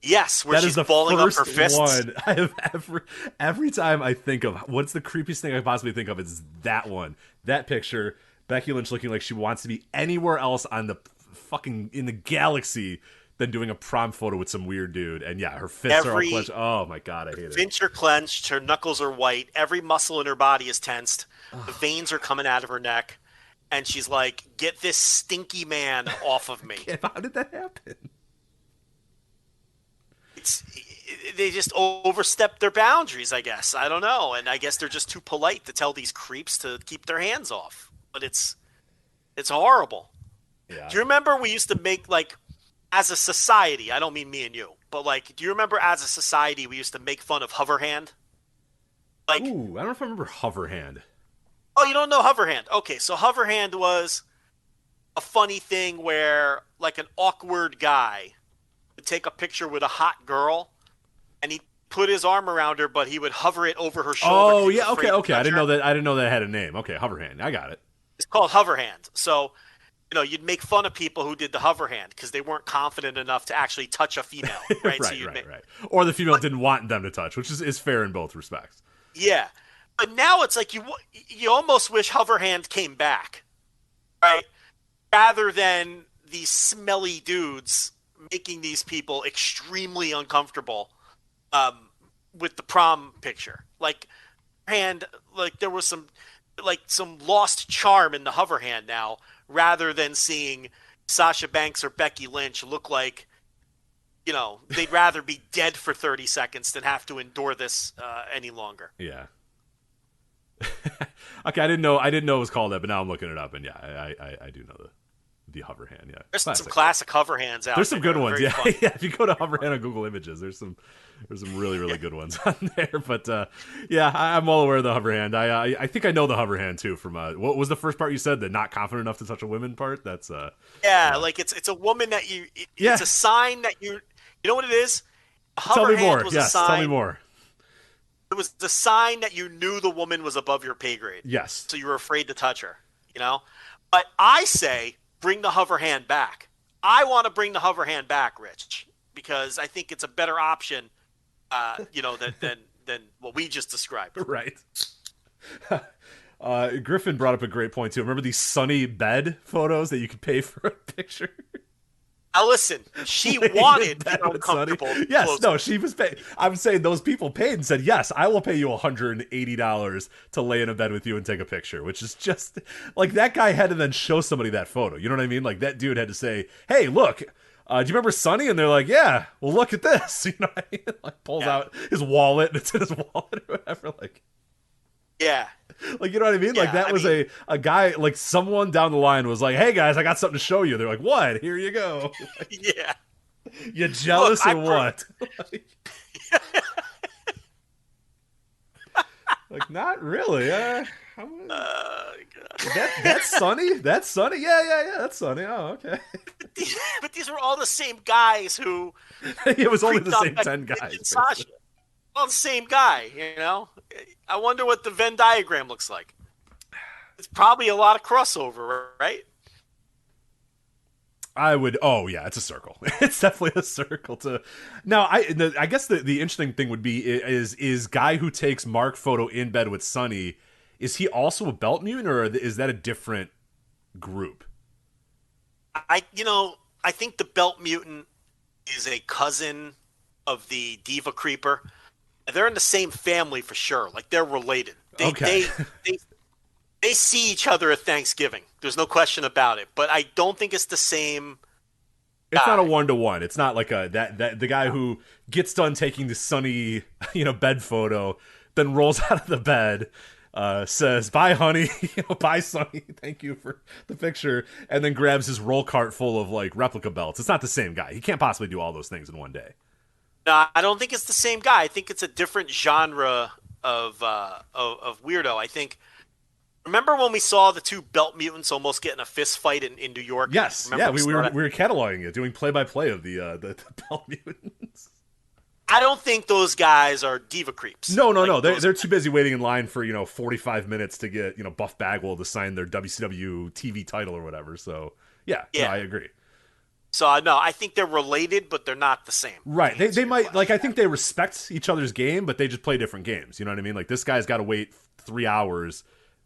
Yes, where she's balling up her fists. One I have every time I think of what's the creepiest thing I possibly think of, it's that one. That picture, Becky Lynch looking like she wants to be anywhere else on the fucking in the galaxy than doing a prom photo with some weird dude. And yeah, her fists are all clenched. Oh my God, I hate it. Fists are clenched, her knuckles are white, every muscle in her body is tensed, the veins are coming out of her neck, and she's like, "Get this stinky man off of me." How did that happen? They just overstepped their boundaries, I guess. I don't know. And I guess they're just too polite to tell these creeps to keep their hands off. But it's horrible. Yeah. Do you remember we used to make, like, as a society, I don't mean me and you, but, like, do you remember as a society we used to make fun of Hoverhand? Like, ooh, I don't know if I remember Hoverhand. Oh, you don't know Hoverhand? Okay, so Hoverhand was a funny thing where, like, an awkward guy would take a picture with a hot girl, and he'd put his arm around her, but he would hover it over her shoulder. Oh, yeah, okay. I didn't know that had a name. Okay, Hoverhand. I got it. It's called Hoverhand. So, you'd make fun of people who did the Hoverhand because they weren't confident enough to actually touch a female, right? Right. Or the female didn't want them to touch, which is fair in both respects. Yeah. But now it's like you almost wish Hoverhand came back, right? Rather than these smelly dudes making these people extremely uncomfortable with the prom picture. Like, there was some lost charm in the Hoverhand now, rather than seeing Sasha Banks or Becky Lynch look like, they'd rather be dead for 30 seconds than have to endure this any longer. Yeah. Okay, I didn't know it was called that, but now I'm looking it up, and yeah, I do know the Hoverhand. Yeah, there's some classic Hoverhands out. There's some good ones. Yeah. If you go to Hoverhand on Google Images, there's some really really good ones on there. But yeah, I'm well aware of the Hoverhand. I think I know the Hoverhand too. From what was the first part you said? The not confident enough to touch a woman part. That's like it's a woman that it's a sign that you know what it is. Tell me more. Yes, tell me more. It was the sign that you knew the woman was above your pay grade. Yes. So you were afraid to touch her, But I say bring the hover hand back. I want to bring the hover hand back, Rich, because I think it's a better option, than what we just described. Right. Griffin brought up a great point too. Remember these sunny bed photos that you could pay for a picture? Now listen, she wanted the uncomfortable. Yes, no, she was paid. I'm saying those people paid and said, yes, I will pay you $180 to lay in a bed with you and take a picture, which is just like that guy had to then show somebody that photo. You know what I mean? Like that dude had to say, hey, look, do you remember Sonny? And they're like, yeah, well, look at this. You know what I mean? Like pulls out his wallet and it's in his wallet or whatever. Like, yeah. Like, you know what I mean? Yeah, like that was a guy, like someone down the line was like, hey guys, I got something to show you. They're like, what? Here you go. Like, yeah. You jealous or what? Like, not really. God. That's Sonny? That's Sonny? Yeah, that's Sonny. Oh, okay. But these were all the same guys who... It was only the same 10 guys. Sasha. Well, the same guy, you know? I wonder what the Venn diagram looks like. It's probably a lot of crossover, right? Oh yeah, it's a circle. It's definitely a circle to. Now, I guess the interesting thing would be is guy who takes Mark photo in bed with Sonny, is he also a belt mutant or is that a different group? I think the belt mutant is a cousin of the Diva Creeper. They're in the same family for sure. Like they're related. They see each other at Thanksgiving. There's no question about it. But I don't think it's the same. It's not a 1-to-1. It's not like the guy who gets done taking the Sunny, bed photo, then rolls out of the bed, says bye honey, bye Sunny, thank you for the picture, and then grabs his roll cart full of like replica belts. It's not the same guy. He can't possibly do all those things in one day. No, I don't think it's the same guy. I think it's a different genre of weirdo. I think. Remember when we saw the two belt mutants almost getting a fist fight in New York? Yes, we were cataloging it, doing play-by-play of the belt mutants. I don't think those guys are diva creeps. No. They're too busy waiting in line for 45 minutes to get Buff Bagwell to sign their WCW TV title or whatever. So yeah. No, I agree. So no, I think they're related, but they're not the same. Right? They might like. I think they respect each other's game, but they just play different games. You know what I mean? Like this guy's got to wait 3 hours,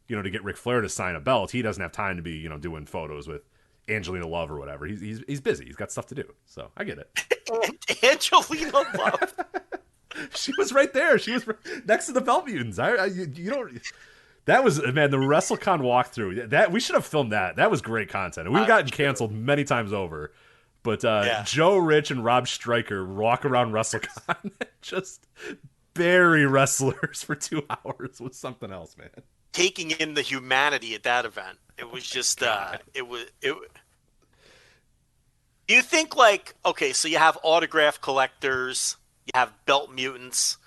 to get Ric Flair to sign a belt. He doesn't have time to be doing photos with Angelina Love or whatever. He's busy. He's got stuff to do. So I get it. Angelina Love. She was right there. She was next to the belt mutants. You don't. That was, man, the WrestleCon walkthrough. That we should have filmed that. That was great content. We've gotten canceled many times over. But Joe Rich and Rob Stryker walk around WrestleCon and just bury wrestlers for 2 hours was something else, man. Taking in the humanity at that event, it was just it. You think so you have autograph collectors, you have belt mutants,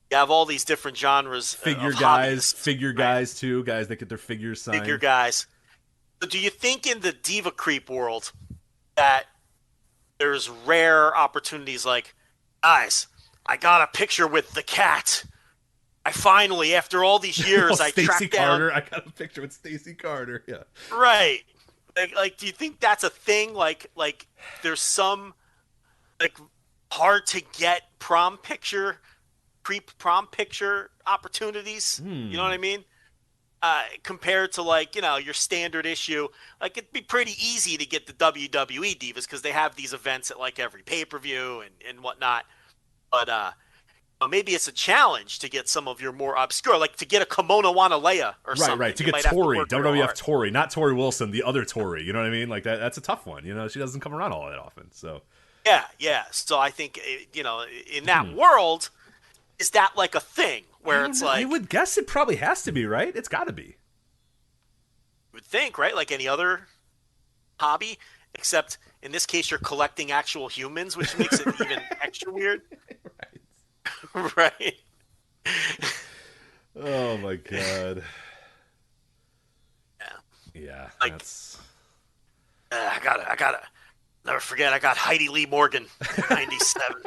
you have all these different genres. Figure guys too, guys that get their figures signed. Figure guys. So do you think in the diva creep world that there's rare opportunities like, guys, I got a picture with the cat. I finally, after all these years, I tracked down. Carter. I got a picture with Stacey Carter. Yeah. Right. Like, do you think that's a thing? Like, there's some hard to get creep prom picture opportunities. You know what I mean? Compared to your standard issue, it'd be pretty easy to get the WWE divas because they have these events at every pay-per-view and whatnot. But maybe it's a challenge to get some of your more obscure, to get a Kimono Wanalea or something. Right. To get Tori, WWF Tori, not Tori Wilson, the other Tori. You know what I mean? That's a tough one. She doesn't come around all that often. So yeah. So I think in that world, is that a thing where it's I would guess it probably has to be, right? It's got to be. You would think, right? Like any other hobby, except in this case, you're collecting actual humans, which makes it even extra weird. Right. Oh my god. Yeah. That's. I gotta. Never forget. I got Heidi Lee Morgan, 97.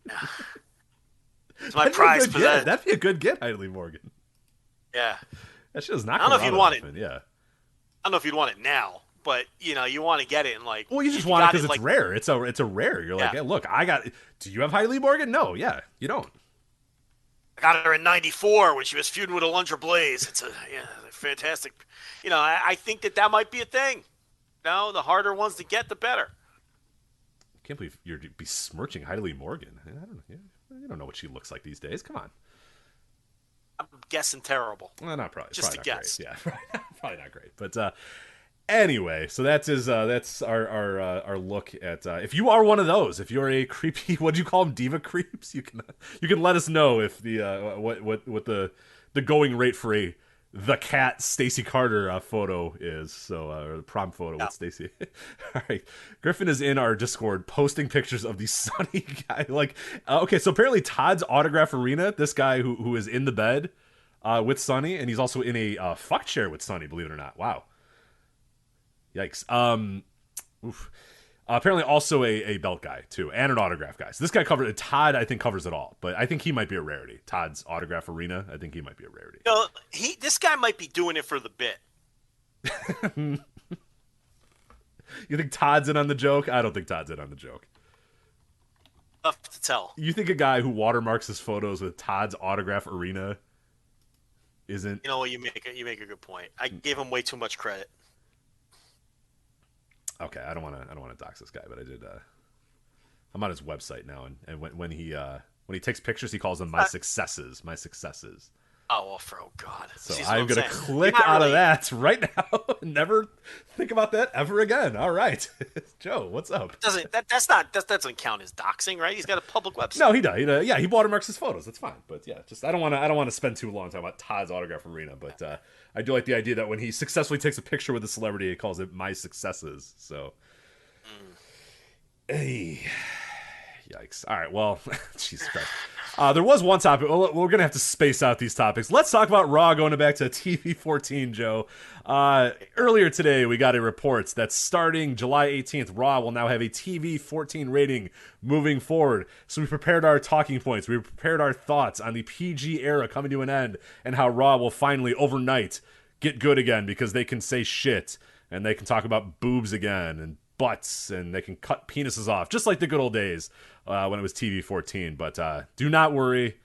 Yeah. It's my prize for that. That'd be a good get, Heidi Lee Morgan. Yeah. That shit was not. I don't know if you'd want it. Yeah. I don't know if you'd want it now, but you want to get it and like. Well, you just want it because it's rare. It's a rare. You're like, hey, look, I got. Do you have Hailey Morgan? No, yeah, you don't. I got her in '94 when she was feuding with Alundra Blaze. It's a fantastic. I think that might be a thing. The harder ones to get, the better. I can't believe you're besmirching Hailey Morgan. I don't know. You don't know what she looks like these days. Come on. I'm guessing terrible. Well, not probably. Just probably a guess. Great. Yeah, probably not great. But anyway, so that's our look at if you are one of those, if you're a creepy, what do you call them, diva creeps? You can let us know if the what the going rate for the cat Stacey Carter photo is. So or the prom photo with Stacey. All right, Griffin is in our Discord posting pictures of the Sunny guy. Like, okay, so apparently Todd's Autograph Arena, this guy who is in the bed with Sunny, and he's also in a fuck chair with Sunny. Believe it or not, wow. Yikes. Apparently also a belt guy too, and an autograph guy. So this guy Todd, I think, covers it all, but I think he might be a rarity. Todd's Autograph Arena, I think he might be a rarity. This guy might be doing it for the bit. You think Todd's in on the joke? I don't think Todd's in on the joke. Tough to tell. You think a guy who watermarks his photos with Todd's Autograph Arena isn't? You know what? You make a good point. I gave him way too much credit. Okay, I don't want to dox this guy, but I did. I'm on his website now, and when he takes pictures, he calls them my successes. Oh, God! So I'm gonna click out of that right now. Never think about that ever again. All right, Joe, what's up? That doesn't count as doxing, right? He's got a public website. No, he does. Yeah, he watermarks his photos. That's fine. But yeah, just I don't want to spend too long talking about Todd's Autograph Arena. But I do like the idea that when he successfully takes a picture with a celebrity, he calls it my successes. So, hey. Yikes. All right, well, Jesus Christ. There was one topic. We're going to have to space out these topics. Let's talk about Raw going back to TV 14, Joe. Earlier today, we got a report that starting July 18th, Raw will now have a TV 14 rating moving forward. So we prepared our talking points. We prepared our thoughts on the PG era coming to an end and how Raw will finally, overnight, get good again because they can say shit and they can talk about boobs again and butts, and they can cut penises off, just like the good old days when it was TV 14. But do not worry,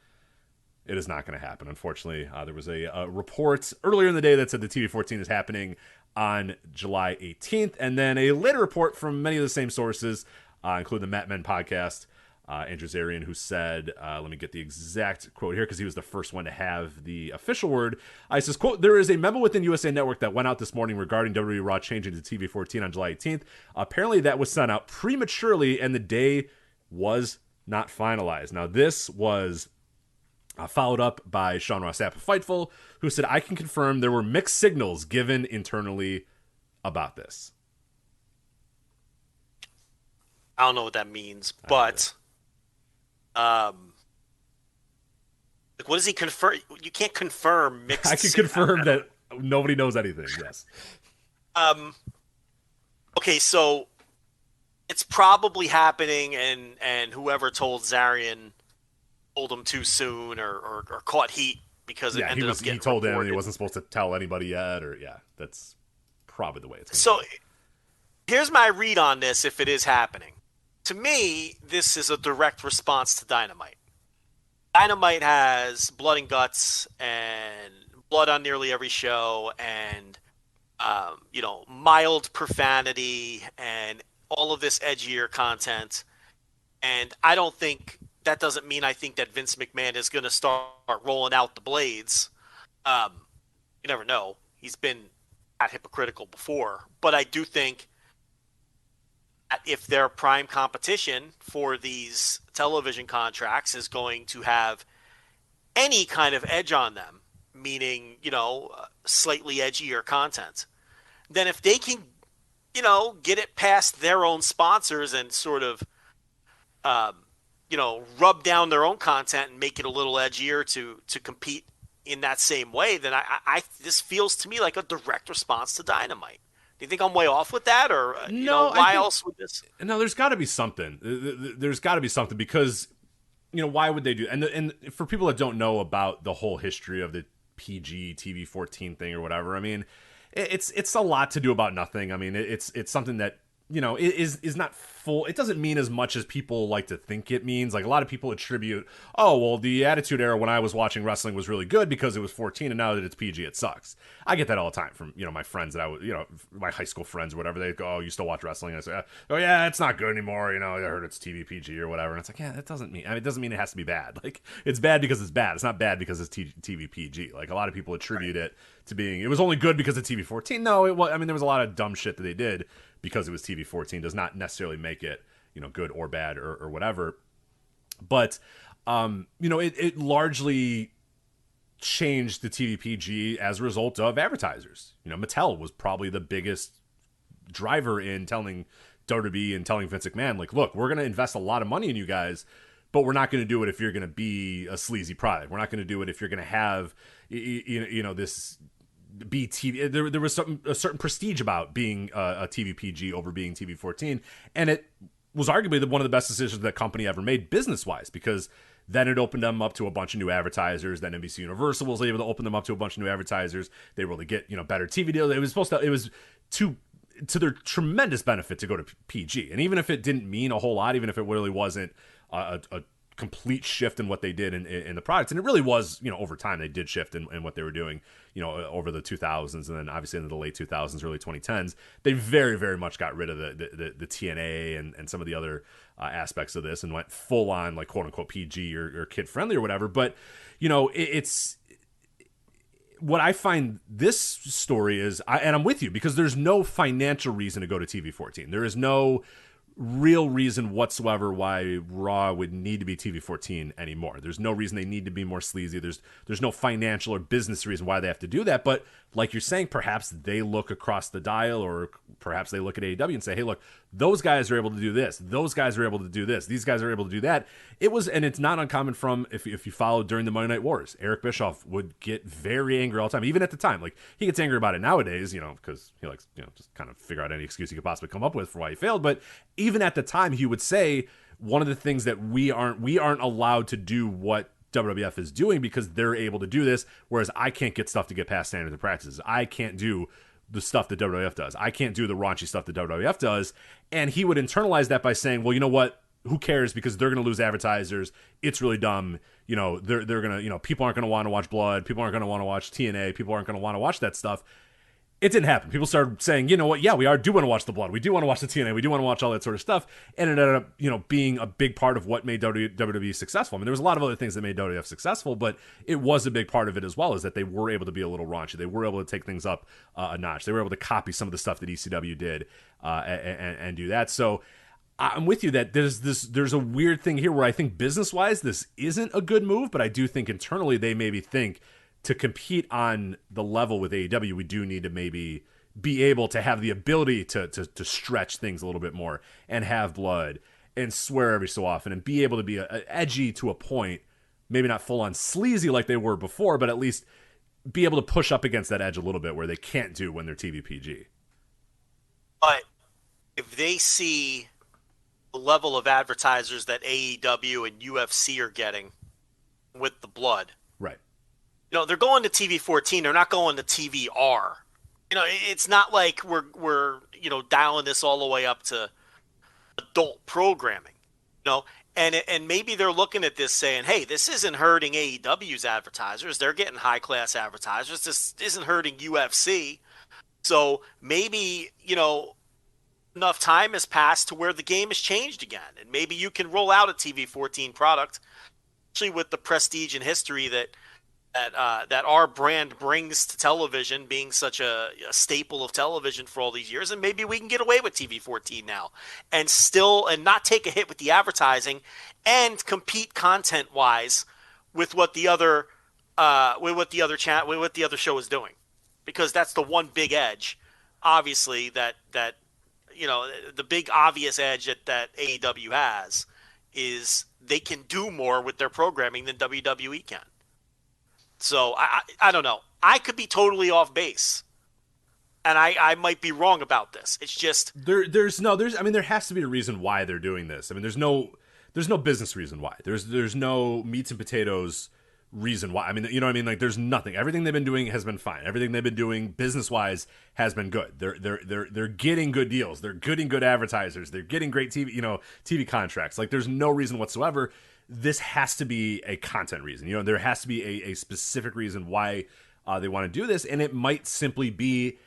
it is not going to happen, unfortunately. There was a report earlier in the day that said the TV 14 is happening on July 18th, and then a later report from many of the same sources, including the Matt Men podcast, Andrew Zarian, who said, let me get the exact quote here because he was the first one to have the official word. He says, quote, there is a memo within USA Network that went out this morning regarding WWE Raw changing to TV 14 on July 18th. Apparently that was sent out prematurely and the day was not finalized. Now this was followed up by Sean Ross Sapp of Fightful, who said, I can confirm there were mixed signals given internally about this. I don't know what that means, but like, what does he confirm? You can't confirm mixed. I can confirm that nobody knows anything. Yes. Okay, so it's probably happening, and whoever told Zarian told him too soon, or caught heat because it ended up getting he told reported. him he wasn't supposed to tell anybody yet, or that's probably the way it's. So here's my read on this: if it is happening. To me, this is a direct response to Dynamite. Dynamite has blood and guts and blood on nearly every show and, mild profanity and all of this edgier content. And I don't think that doesn't mean I think that Vince McMahon is going to start rolling out the blades. You never know. He's been that hypocritical before. But I do think if their prime competition for these television contracts is going to have any kind of edge on them, meaning, slightly edgier content, then if they can, get it past their own sponsors and sort of, rub down their own content and make it a little edgier to compete in that same way, then I this feels to me like a direct response to Dynamite. Do you think I'm way off with that, or why else would this? No, there's got to be something. There's got to be something because, why would they do? And for people that don't know about the whole history of the PG TV 14 thing or whatever, I mean, it's a lot to do about nothing. I mean, it's something that, you know, is not full. It doesn't mean as much as people like to think it means. Like, a lot of people attribute, oh, well, the Attitude Era when I was watching wrestling was really good because it was 14, and now that it's PG, it sucks. I get that all the time from, you know, my friends that my high school friends or whatever. They go, oh, you still watch wrestling? And I say, oh yeah, it's not good anymore. You know, I heard it's TV PG or whatever. And it's like, yeah, that doesn't mean. I mean, it doesn't mean it has to be bad. Like, it's bad because it's bad. It's not bad because it's TV PG. Like, a lot of people attribute it to being, it was only good because of TV 14. No, it was. I mean, there was a lot of dumb shit that they did because it was TV 14. Does not necessarily make it, you know, good or bad or whatever. But, you know, it largely changed the TV PG as a result of advertisers. You know, Mattel was probably the biggest driver in telling WWE and telling Vince McMahon, like, look, we're going to invest a lot of money in you guys, but we're not going to do it if you're going to be a sleazy product. We're not going to do it if you're going to have, you know, this be TV. There was a certain prestige about being a TV PG over being TV 14, and it was arguably one of the best decisions that company ever made business wise, because then it opened them up to a bunch of new advertisers. Then NBC Universal was able to open them up to a bunch of new advertisers. They were able to get, you know, better TV deals. It was to their tremendous benefit to go to PG, and even if it didn't mean a whole lot, even if it really wasn't a complete shift in what they did in the products, and it really was, you know, over time they did shift in what they were doing, you know, over the 2000s, and then obviously into the late 2000s, early 2010s, they very, very much got rid of the TNA and some of the other aspects of this and went full on, like, quote unquote PG or kid friendly or whatever. But, you know, it's what I find this story is, and I'm with you, because there's no financial reason to go to TV 14. There is no real reason whatsoever why Raw would need to be TV 14 anymore. There's no reason they need to be more sleazy. There's no financial or business reason why they have to do that. But like you're saying, perhaps they look across the dial, or perhaps they look at AEW and say, hey, look, those guys are able to do this. Those guys are able to do this. These guys are able to do that. It was, and it's not uncommon from, if you followed during the Monday Night Wars, Eric Bischoff would get very angry all the time, even at the time. Like, he gets angry about it nowadays, you know, because he likes, you know, just kind of figure out any excuse he could possibly come up with for why he failed. But even at the time, he would say, one of the things that we aren't allowed to do what WWF is doing because they're able to do this, whereas I can't get stuff to get past standards and practices. I can't do the stuff that WWF does. I can't do the raunchy stuff that WWF does. And he would internalize that by saying, well, you know what? Who cares? Because they're going to lose advertisers. It's really dumb. You know, they're going to, you know, people aren't going to want to watch Blood. People aren't going to want to watch TNA. People aren't going to want to watch that stuff. It didn't happen. People started saying, you know what? Yeah, we do want to watch the Blood. We do want to watch the TNA. We do want to watch all that sort of stuff. And it ended up, you know, being a big part of what made WWE successful. I mean, there was a lot of other things that made WWF successful, but it was a big part of it as well, is that they were able to be a little raunchy. They were able to take things up a notch. They were able to copy some of the stuff that ECW did and do that. So I'm with you that there's a weird thing here where I think business-wise this isn't a good move, but I do think internally they maybe think, to compete on the level with AEW, we do need to maybe be able to have the ability to stretch things a little bit more and have blood and swear every so often and be able to be edgy to a point, maybe not full on sleazy like they were before, but at least be able to push up against that edge a little bit where they can't do when they're TV PG. But if they see the level of advertisers that AEW and UFC are getting with the blood, right? You know, they're going to TV 14. They're not going to TVR. You know, it's not like we're you know, dialing this all the way up to adult programming. You know, and maybe they're looking at this saying, hey, this isn't hurting AEW's advertisers. They're getting high class advertisers. This isn't hurting UFC. So maybe, you know, enough time has passed to where the game has changed again, and maybe you can roll out a TV 14 product, especially with the prestige and history that our brand brings to television, being such a staple of television for all these years. And maybe we can get away with TV 14 now and not take a hit with the advertising and compete content wise with what the other show is doing, because that's the one big edge, obviously, that you know, the big obvious edge that AEW has is they can do more with their programming than WWE can. So I don't know. I could be totally off base, and I might be wrong about this. It's just there has to be a reason why they're doing this. I mean, there's no business reason why. There's no meats and potatoes reason why. I mean, you know what I mean? Like, there's nothing. Everything they've been doing has been fine. Everything they've been doing business-wise has been good. They're getting good deals. They're getting good advertisers. They're getting great TV contracts. Like, there's no reason whatsoever. This has to be a content reason. You know, there has to be a specific reason why they want to do this, and it might simply be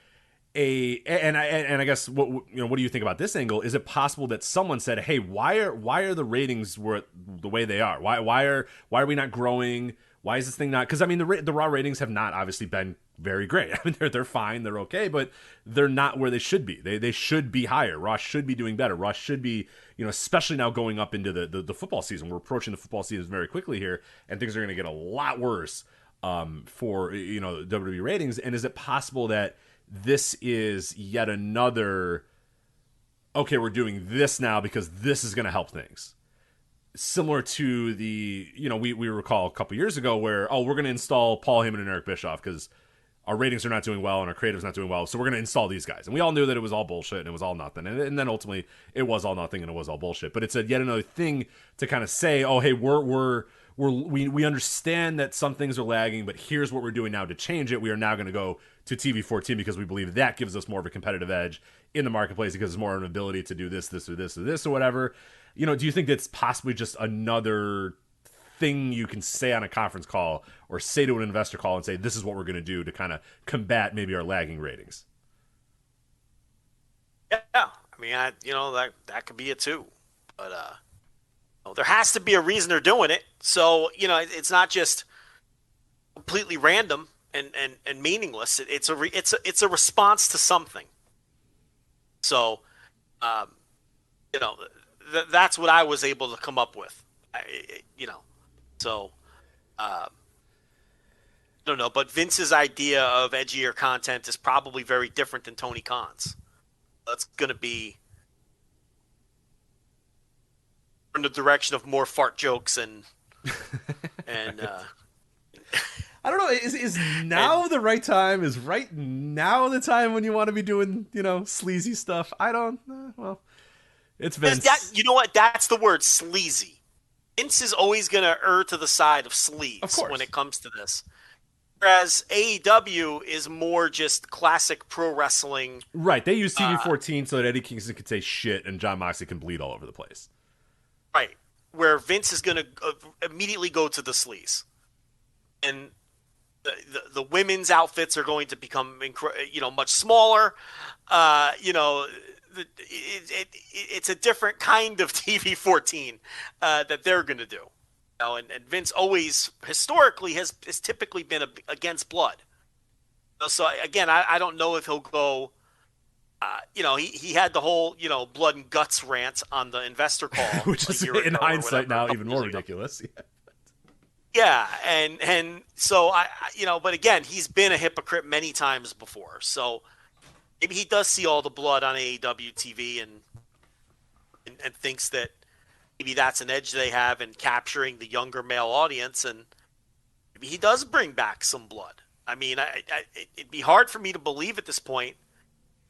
and I guess what do you think about this angle? Is it possible that someone said, "Hey, why are the ratings the way they are? Why are we not growing? Why is this thing not?" Because I mean, the Raw ratings have not obviously been very great. I mean, they're fine, they're okay, but they're not where they should be. They should be higher. Raw should be doing better. Raw should be, especially now going up into the football season. We're approaching the football season very quickly here, and things are going to get a lot worse for WWE ratings. And is it possible that this is yet another, okay, we're doing this now because this is going to help things? Similar to the, we recall a couple years ago where, we're going to install Paul Heyman and Eric Bischoff because our ratings are not doing well and our creative's not doing well, so we're going to install these guys. And we all knew that it was all bullshit and it was all nothing. And then ultimately it was all nothing and it was all bullshit. But it's yet another thing to kind of say, oh, hey, we understand that some things are lagging, but here's what we're doing now to change it. We are now going to go to TV 14 because we believe that gives us more of a competitive edge in the marketplace because it's more of an ability to do this or whatever. Do you think that's possibly just another thing you can say on a conference call or say to an investor call and say, this is what we're going to do to kind of combat maybe our lagging ratings? Yeah. I mean, that could be it too. But there has to be a reason they're doing it. So, it's not just completely random and meaningless. It's a response to something. So, that's what I was able to come up with. So, I don't know. But Vince's idea of edgier content is probably very different than Tony Khan's. That's going to be in the direction of more fart jokes and I don't know. Is now the right time? Is right now the time when you want to be doing, sleazy stuff? I don't. Well, it's Vince. You know what? That's the word, sleazy. Vince is always going to err to the side of sleaze when it comes to this. Whereas AEW is more just classic pro wrestling. Right. They use TV14 so that Eddie Kingston can say shit and Jon Moxley can bleed all over the place. Right. Where Vince is going to immediately go to the sleaze. And the women's outfits are going to become much smaller. It's a different kind of TV 14 that they're going to do. And Vince always historically has typically been against blood. So again, I don't know if he'll go. He had the whole blood and guts rant on the investor call, which is in hindsight now even more ridiculous. Yeah, and so but again, he's been a hypocrite many times before. So maybe he does see all the blood on AEW TV and thinks that maybe that's an edge they have in capturing the younger male audience, and maybe he does bring back some blood. I mean, it'd be hard for me to believe at this point,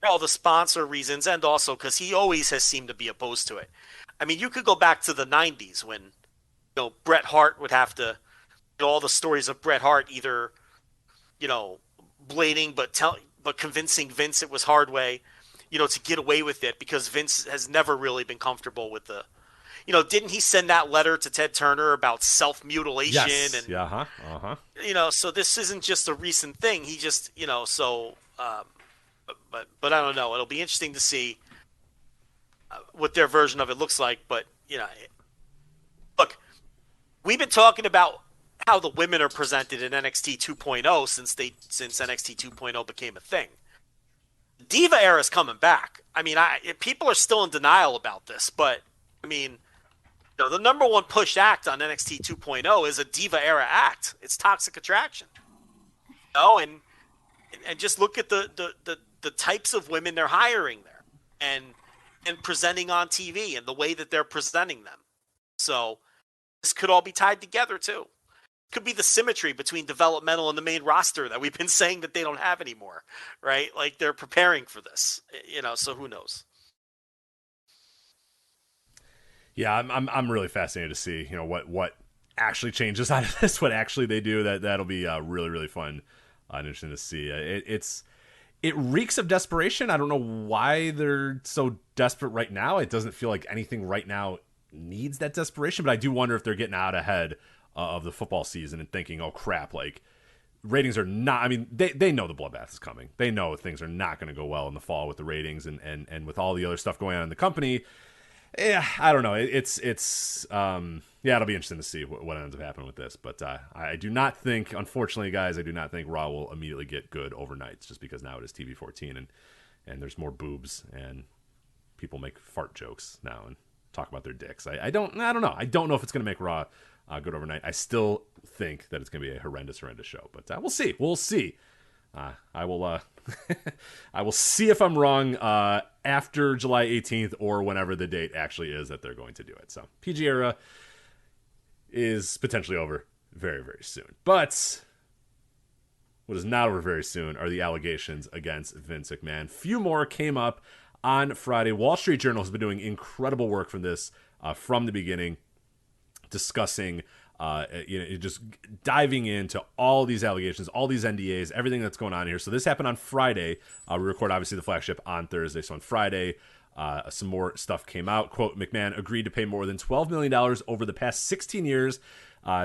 for all the sponsor reasons, and also because he always has seemed to be opposed to it. I mean, you could go back to the 90s when Bret Hart would have to. All the stories of Bret Hart either, blading but convincing Vince it was hard way, to get away with it because Vince has never really been comfortable with the, didn't he send that letter to Ted Turner about self-mutilation? Yes. And, yeah, so this isn't just a recent thing. He just, but I don't know. It'll be interesting to see what their version of it looks like. But, look, we've been talking about how the women are presented in NXT 2.0 since NXT 2.0 became a thing. The Diva era is coming back. I mean, people are still in denial about this, but I mean, the number one pushed act on NXT 2.0 is a Diva era act. It's Toxic Attraction. And just look at the types of women they're hiring there and presenting on TV and the way that they're presenting them. So this could all be tied together too. Could be the symmetry between developmental and the main roster that we've been saying that they don't have anymore, right? Like they're preparing for this, so who knows? Yeah, I'm really fascinated to see, what actually changes out of this, what actually they do, that'll be really, really fun and interesting to see. It reeks of desperation. I don't know why they're so desperate right now. It doesn't feel like anything right now needs that desperation, but I do wonder if they're getting out ahead of the football season and thinking, oh crap, like ratings are not, I mean, they know the bloodbath is coming. They know things are not going to go well in the fall with the ratings and with all the other stuff going on in the company. Yeah, I don't know. It's it'll be interesting to see what ends up happening with this. But I do not think, unfortunately, guys, I do not think Raw will immediately get good overnight, just because now it is TV 14 and there's more boobs and people make fart jokes now and talk about their dicks. I don't know. I don't know if it's going to make Raw good overnight. I still think that it's going to be a horrendous show. But we'll see. We'll see. I will I will see if I'm wrong after July 18th or whenever the date actually is that they're going to do it. So PG era is potentially over very, very soon. But what is not over very soon are the allegations against Vince McMahon. Few more came up on Friday. Wall Street Journal has been doing incredible work from this from the beginning, discussing just diving into all these allegations, all these NDAs, everything that's going on here. So this happened on Friday. We record, obviously, the Flagship on Thursday. So on Friday, some more stuff came out. Quote, McMahon agreed to pay more than $12 million over the past 16 years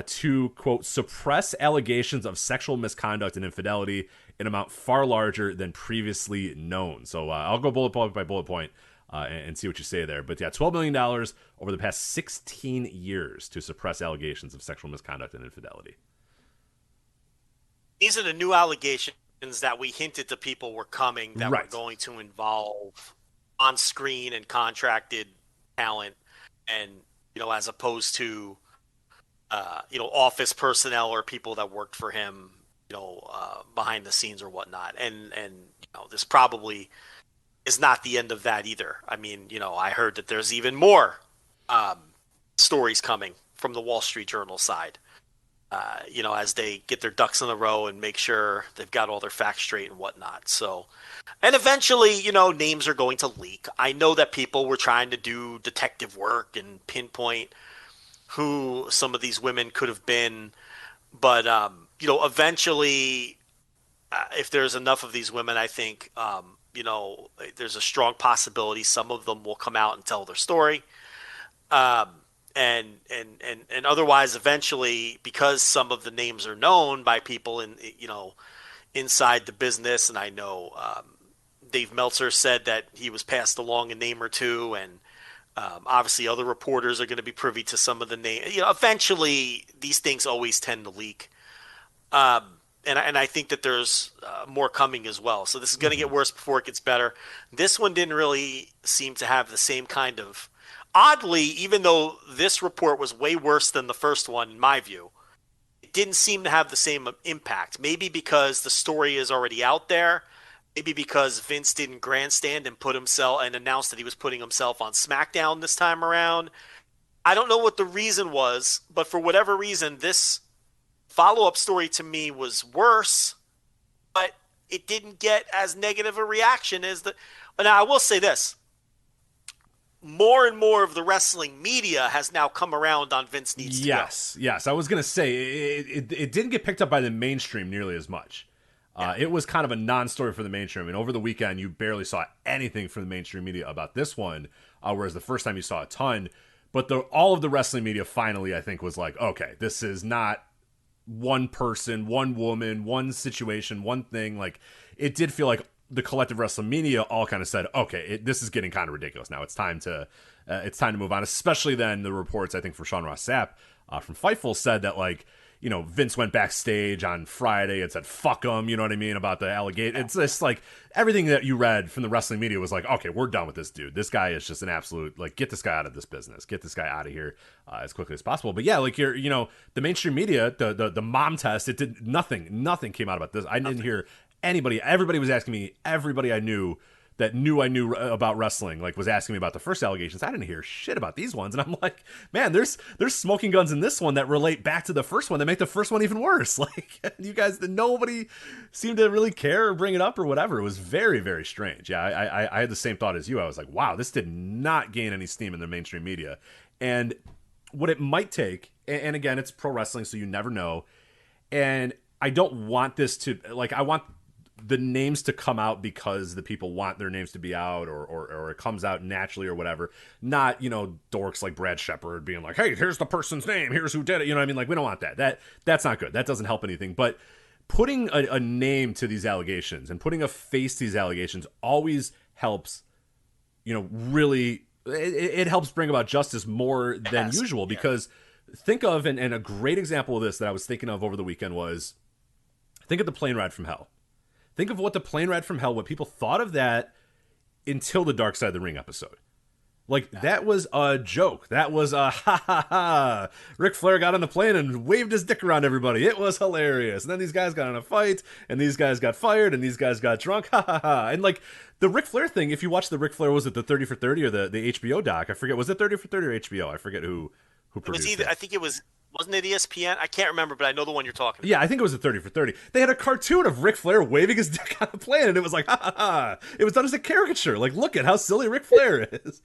to, quote, suppress allegations of sexual misconduct and infidelity, an amount far larger than previously known. So I'll go bullet point by bullet point and see what you say there. But yeah, $12 million over the past 16 years to suppress allegations of sexual misconduct and infidelity. These are the new allegations that we hinted to people were coming, that right. were going to involve on-screen and contracted talent, and as opposed to office personnel or people that worked for him, behind the scenes or whatnot. And this probably is not the end of that either. I mean, I heard that there's even more stories coming from the Wall Street Journal side, as they get their ducks in a row and make sure they've got all their facts straight and whatnot. So, and eventually, names are going to leak. I know that people were trying to do detective work and pinpoint who some of these women could have been, but eventually, if there's enough of these women, I think there's a strong possibility some of them will come out and tell their story. And otherwise, eventually, because some of the names are known by people inside the business, and I know Dave Meltzer said that he was passed along a name or two, and obviously other reporters are going to be privy to some of the names. Eventually, these things always tend to leak. And I think that there's more coming as well. So this is going to get worse before it gets better. This one didn't really seem to have the same kind of... Oddly, even though this report was way worse than the first one, in my view, it didn't seem to have the same impact. Maybe because the story is already out there. Maybe because Vince didn't grandstand and put himself and announced that he was putting himself on SmackDown this time around. I don't know what the reason was, but for whatever reason, this follow-up story to me was worse, but it didn't get as negative a reaction as the... Now, I will say this. More and more of the wrestling media has now come around on Vince needs to go. Yes. I was going to say, it didn't get picked up by the mainstream nearly as much. It was kind of a non-story for the mainstream, and over the weekend, you barely saw anything from the mainstream media about this one, whereas the first time you saw a ton. But all of the wrestling media finally, I think, was like, okay, this is not one person, one woman, one situation, one thing. Like, it did feel like the collective wrestling media all kind of said, okay, this is getting kind of ridiculous now. It's time to move on. Especially then the reports, I think, for Sean Ross Sapp from Fightful said that, like, Vince went backstage on Friday and said, fuck him, you know what I mean, about the allegation. It's just like everything that you read from the wrestling media was like, okay, we're done with this dude. This guy is just an absolute, like, get this guy out of this business. Get this guy out of here as quickly as possible. But yeah, like, the mainstream media, the mom test, it did nothing came out about this. I didn't hear anybody. Everybody was asking me, everybody I knew that knew I knew about wrestling, like, was asking me about the first allegations. I didn't hear shit about these ones. And I'm like, man, there's smoking guns in this one that relate back to the first one that make the first one even worse. Like, you guys, nobody seemed to really care or bring it up or whatever. It was very, very strange. Yeah, I had the same thought as you. I was like, wow, this did not gain any steam in the mainstream media. And what it might take and again, it's pro wrestling, so you never know. And I don't want this to, like, I want the names to come out because the people want their names to be out, or it comes out naturally or whatever. Not, dorks like Brad Shepard being like, hey, here's the person's name, here's who did it. You know what I mean? Like, we don't want that. That's not good. That doesn't help anything. But putting a name to these allegations and putting a face to these allegations always helps, really, it helps bring about justice more than usual. Because think of, and a great example of this that I was thinking of over the weekend was, think of the plane ride from hell. Think of what the plane ride from hell, what people thought of that until the Dark Side of the Ring episode. Like, that was a joke. That was a ha. Ric Flair got on the plane and waved his dick around everybody. It was hilarious. And then these guys got in a fight, and these guys got fired, and these guys got drunk. Ha. And like the Ric Flair thing, if you watch the Ric Flair, was it the 30 for 30 or the HBO doc? I forget. Was it 30 for 30 or HBO? I forget who produced it. Was either. I think it was. Wasn't it ESPN? I can't remember, but I know the one you're talking about. Yeah, I think it was a 30 for 30. They had a cartoon of Ric Flair waving his dick on a plane, and it was like, ha. It was done as a caricature. Like, look at how silly Ric Flair is.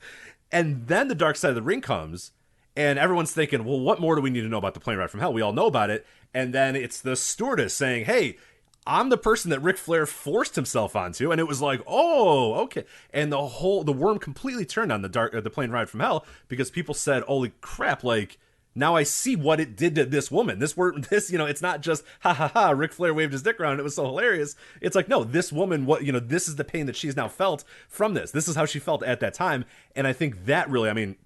And then the Dark Side of the Ring comes, and everyone's thinking, well, what more do we need to know about the plane ride from hell? We all know about it. And then it's the stewardess saying, hey, I'm the person that Ric Flair forced himself onto. And it was like, oh, okay. And the worm completely turned on the plane ride from hell, because people said, holy crap, like, now I see what it did to this woman. This, it's not just, ha, Ric Flair waved his dick around, it was so hilarious. It's like, no, this woman, this is the pain that she's now felt from this. This is how she felt at that time. And I think that really, I mean,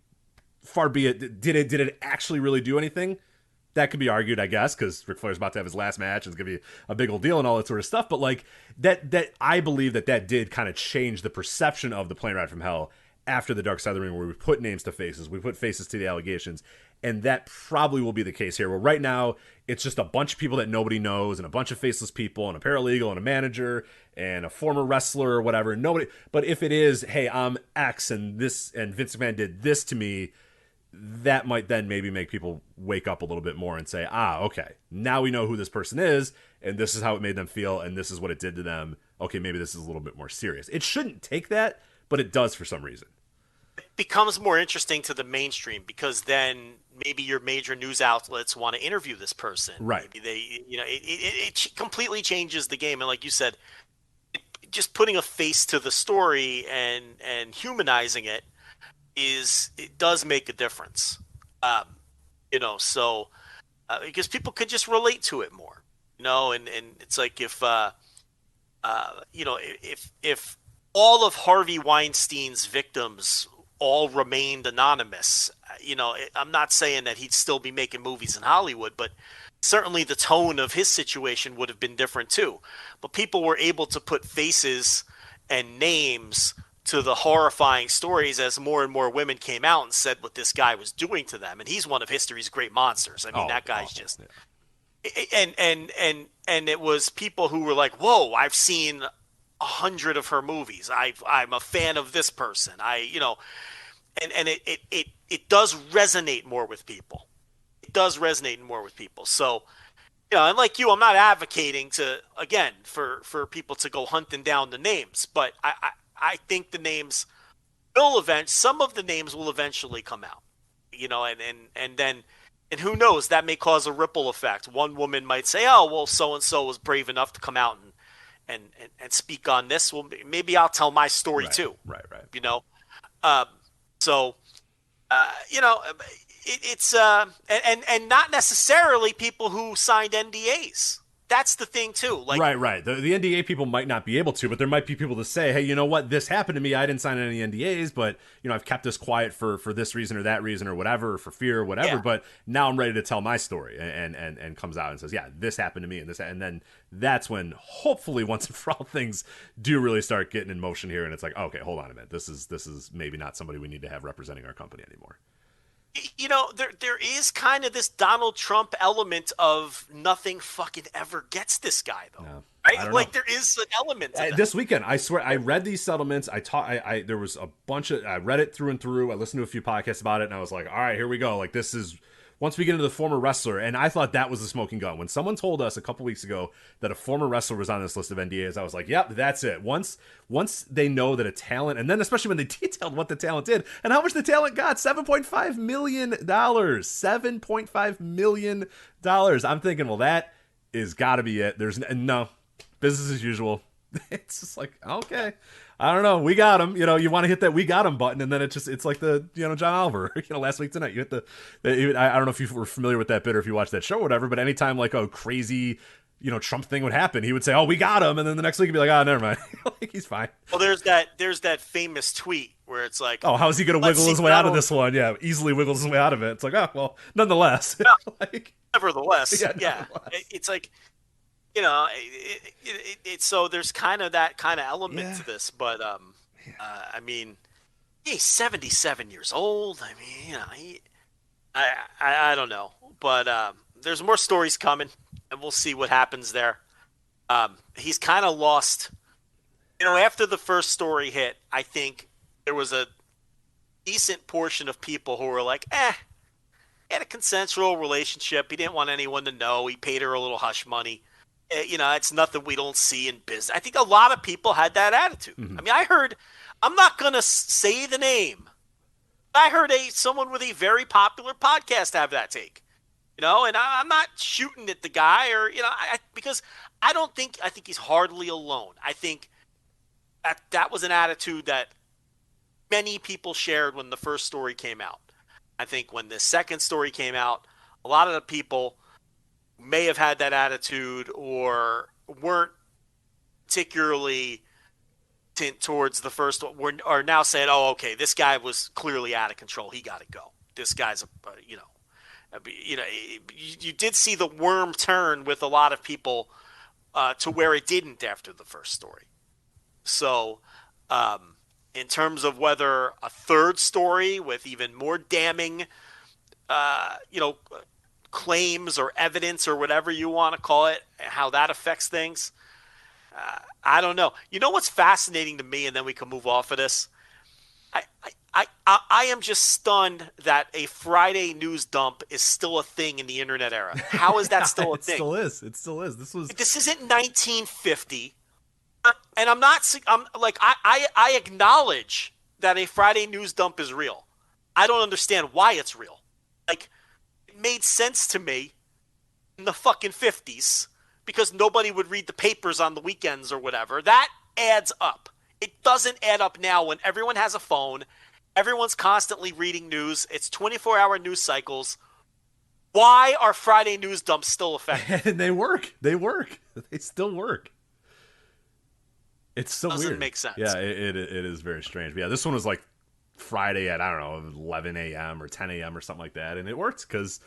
far be it, did it actually really do anything? That could be argued, I guess, because Ric Flair's about to have his last match. It's going to be a big old deal and all that sort of stuff. But like that I believe that did kind of change the perception of the plane ride from hell after the Dark Side of the Ring, where we put names to faces, we put faces to the allegations. And that probably will be the case here, where right now it's just a bunch of people that nobody knows, and a bunch of faceless people, and a paralegal, and a manager, and a former wrestler or whatever. Nobody. But if it is, hey, I'm X, and Vince McMahon did this to me, that might then maybe make people wake up a little bit more and say, okay, now we know who this person is, and this is how it made them feel, and this is what it did to them. Okay, maybe this is a little bit more serious. It shouldn't take that, but it does for some reason. It becomes more interesting to the mainstream, because then maybe your major news outlets want to interview this person. Right. Maybe they, it completely changes the game. And like you said, just putting a face to the story and humanizing it does make a difference. So because people could just relate to it more, and it's like if all of Harvey Weinstein's victims all remained anonymous, I'm not saying that he'd still be making movies in Hollywood, but certainly the tone of his situation would have been different too. But people were able to put faces and names to the horrifying stories as more and more women came out and said what this guy was doing to them. And he's one of history's great monsters. I mean, that guy's just, and it was people who were like, whoa, I've seen 100 of her movies. I'm a fan of this person. And it does resonate more with people. It does resonate more with people. So, and like you, I'm not advocating for people to go hunting down the names, but I think the names some of the names will eventually come out, and then who knows, that may cause a ripple effect. One woman might say, oh, well, so-and-so was brave enough to come out and speak on this. Well, maybe I'll tell my story too. Right. It's and not necessarily people who signed NDAs. That's the thing too. Like, right. The NDA people might not be able to, but there might be people to say, hey, you know what? This happened to me. I didn't sign any NDAs, but I've kept this quiet for this reason or that reason or whatever, for fear or whatever. Yeah. But now I'm ready to tell my story, and comes out and says, yeah, this happened to me, and then that's when hopefully once and for all things do really start getting in motion here, and it's like, okay, hold on a minute, this is maybe not somebody we need to have representing our company anymore. There is kind of this Donald Trump element of nothing fucking ever gets this guy, though. No, right? Like, there is an element to that. This weekend, I swear, I read these settlements. There was a bunch of, I read it through and through. I listened to a few podcasts about it, and I was like, all right, here we go. Like, this is once we get into the former wrestler, and I thought that was the smoking gun. When someone told us a couple weeks ago that a former wrestler was on this list of NDAs, I was like, yep, that's it. Once they know that a talent, and then especially when they detailed what the talent did and how much the talent got, $7.5 million. $7.5 million. I'm thinking, well, that is got to be it. There's no business as usual. It's just like, okay, I don't know. We got him. You want to hit that "we got him" button, and then it's like the John Oliver. Last week tonight, you hit I don't know if you were familiar with that bit or if you watched that show or whatever. But anytime like a crazy Trump thing would happen, he would say, "Oh, we got him," and then the next week he'd be like, "Oh, never mind." Like, he's fine. Well, there's that famous tweet where it's like, "Oh, how is he going to wiggle his way out of this one?" Yeah, easily wiggles his way out of it. It's like, oh well, nonetheless. No, like, nevertheless, yeah. Nevertheless. It's like. So there's kind of that kind of element to this, but I mean, he's 77 years old. I mean, I don't know, but there's more stories coming, and we'll see what happens there. He's kind of lost. After the first story hit, I think there was a decent portion of people who were like, he had a consensual relationship. He didn't want anyone to know. He paid her a little hush money. It's nothing we don't see in business. I think a lot of people had that attitude. Mm-hmm. I mean, I'm not going to say the name. I heard someone with a very popular podcast have that take, and I'm not shooting at the guy because I think he's hardly alone. I think that was an attitude that many people shared when the first story came out. I think when the second story came out, a lot of the people may have had that attitude or weren't particularly towards the first one, are now saying, oh, okay, this guy was clearly out of control. He got to go. This guy's you did see the worm turn with a lot of people to where it didn't after the first story. So in terms of whether a third story with even more damning, claims or evidence or whatever you want to call it, how that affects things, I don't know. You know what's fascinating to me, and then we can move off of this? I am just stunned that a Friday news dump is still a thing in the internet era. How is that still a thing? It still is. This isn't 1950, and I acknowledge that a Friday news dump is real. I don't understand why it's real. Like, it made sense to me in the fucking 50s because nobody would read the papers on the weekends or whatever. That adds up. It doesn't add up now when everyone has a phone. Everyone's constantly reading news. It's 24-hour news cycles. Why are Friday news dumps still effective? And they work. They still work. It's so weird. Doesn't make sense. Yeah, it is very strange. But yeah, this one was like Friday at, 11 a.m. or 10 a.m. or something like that. And it worked because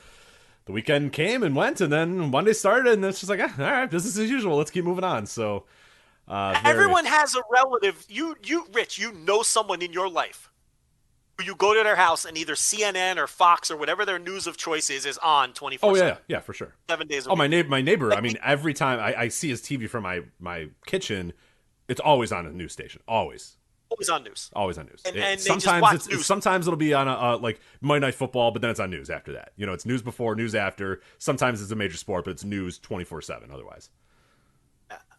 the weekend came and went, and then Monday started, and it's just like, all right, business as usual. Let's keep moving on. So everyone has a relative. You, Rich, someone in your life who you go to their house and either CNN or Fox or whatever their news of choice is on 24/7. Oh, yeah, for sure. 7 days a week. My neighbor, I mean, every time I see his TV from my kitchen, it's always on a news station. Always on news. And sometimes it'll be on a like Monday Night Football, but then it's on news after that. It's news before, news after. Sometimes it's a major sport, but it's news 24/7 otherwise.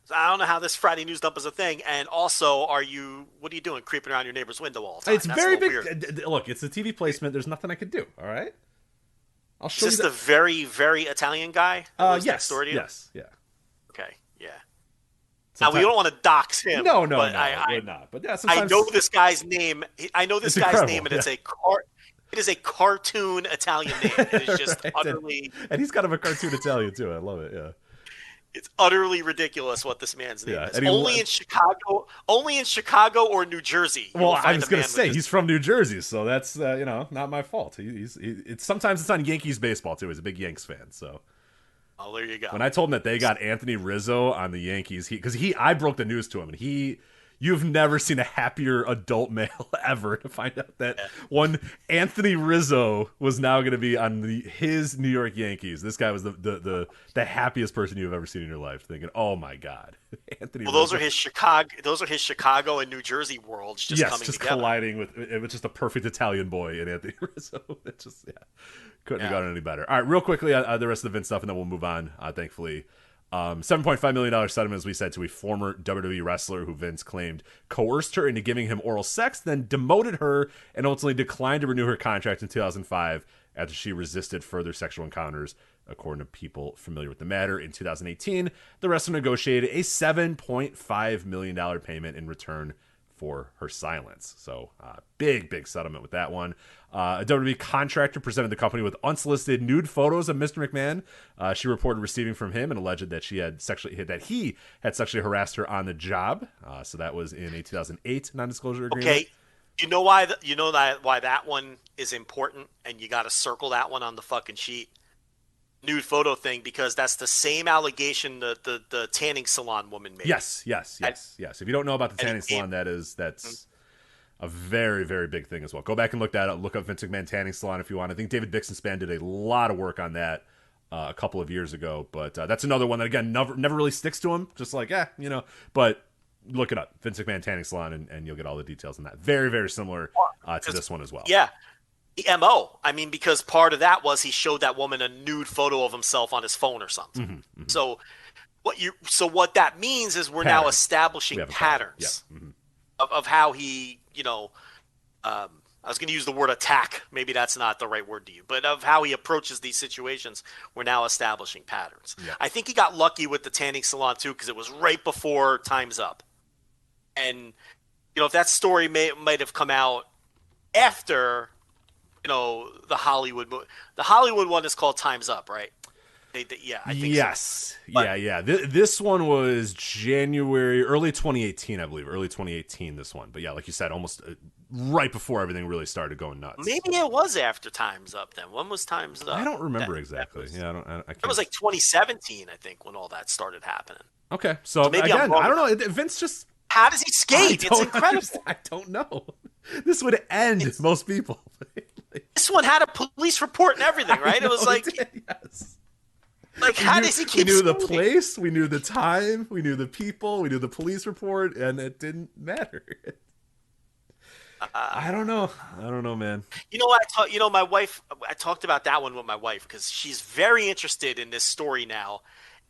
So I don't know how this Friday news dump is a thing. And also, what are you doing creeping around your neighbor's window all the time? It's very big. Weird. Look, it's a TV placement. There's nothing I could do. All right. I'll show you. Is this the very, very Italian guy? Yes. Next door to you? Yes. Yeah. Okay. Yeah. Now, we don't want to dox him. No, we're not. But yeah, I know this guy's name. And it's it is a cartoon Italian name. It is just utterly. And he's kind of a cartoon Italian too. I love it. Yeah. It's utterly ridiculous what this man's name is. Only in Chicago or New Jersey. Well, I was going to say he's from New Jersey, so that's not my fault. Sometimes it's on Yankees baseball too. He's a big Yanks fan, so. Oh, there you go. When I told him that they got Anthony Rizzo on the Yankees, I broke the news to him, and you've never seen a happier adult male ever to find out that one Anthony Rizzo was now going to be on his New York Yankees. This guy was the happiest person you've ever seen in your life. Thinking, oh my God, Anthony. Well, Rizzo. those are his Chicago and New Jersey worlds just coming together. Colliding with it was just a perfect Italian boy in Anthony Rizzo. It just couldn't have gotten any better. All right, real quickly, the rest of the Vince stuff, and then we'll move on. Thankfully. $7.5 million settlement, as we said, to a former WWE wrestler who Vince claimed coerced her into giving him oral sex, then demoted her and ultimately declined to renew her contract in 2005 after she resisted further sexual encounters, according to people familiar with the matter. In 2018, the wrestler negotiated a $7.5 million payment in return for her silence. So big settlement with that one. A WWE contractor presented the company with unsolicited nude photos of Mr. McMahon. She reported receiving from him and alleged that he had sexually harassed her on the job. So that was in a 2008 non-disclosure agreement. Okay, you know why that one is important, and you got to circle that one on the fucking sheet. Nude photo thing, because that's the same allegation the tanning salon woman made. Yes. If you don't know about the tanning salon, that's a very, very big thing as well. Go back and look that up. Look up Vince McMahon tanning salon if you want. I think David Bixenspan did a lot of work on that a couple of years ago. But that's another one that, again, never really sticks to him. Just like, But look it up. Vince McMahon tanning salon, and you'll get all the details on that. Very, very similar to this one as well. Yeah. The MO. I mean, because part of that was he showed that woman a nude photo of himself on his phone or something. So what that means is we're now establishing patterns of how he, I was going to use the word attack. Maybe that's not the right word to use, but of how he approaches these situations, we're now establishing patterns. Yeah. I think he got lucky with the tanning salon too, because it was right before Time's Up. And, if that story might have come out after, the Hollywood one is called Time's Up, right? I think yes. So. Yeah. This one was early 2018, I believe. Early 2018, this one. But yeah, like you said, almost right before everything really started going nuts. Maybe it was after Time's Up then. When was Time's Up? I don't remember exactly. I can't. It was like 2017, I think, when all that started happening. Okay, so again, I don't know. Vince just... How does he skate? It's incredible. I don't know. This would end most people. This one had a police report and everything, right? It was like... Yes. Like, how does he keep We knew the place, we knew the time, we knew the people, we knew the police report, and it didn't matter. I don't know, man. My wife, I talked about that one with my wife because she's very interested in this story now,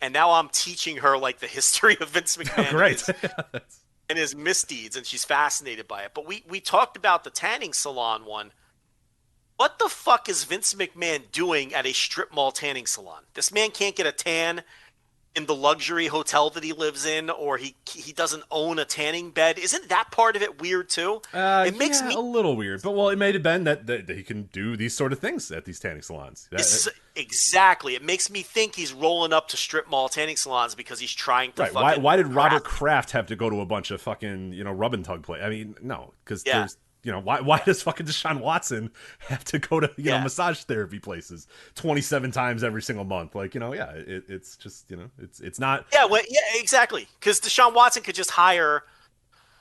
and now I'm teaching her, like, the history of Vince McMahon and his misdeeds, and she's fascinated by it. But we talked about the tanning salon one. What the fuck is Vince McMahon doing at a strip mall tanning salon? This man can't get a tan in the luxury hotel that he lives in, or he doesn't own a tanning bed. Isn't that part of it weird too? It makes me a little weird. But it may have been that he can do these sort of things at these tanning salons. Exactly. It makes me think he's rolling up to strip mall tanning salons because he's trying to. Right. Why did Robert Kraft have to go to a bunch of fucking rub and tug play? I mean, no, because there's. Why does fucking Deshaun Watson have to go to massage therapy places 27 times every single month? Like, it's just it's not. Yeah, exactly. Because Deshaun Watson could just hire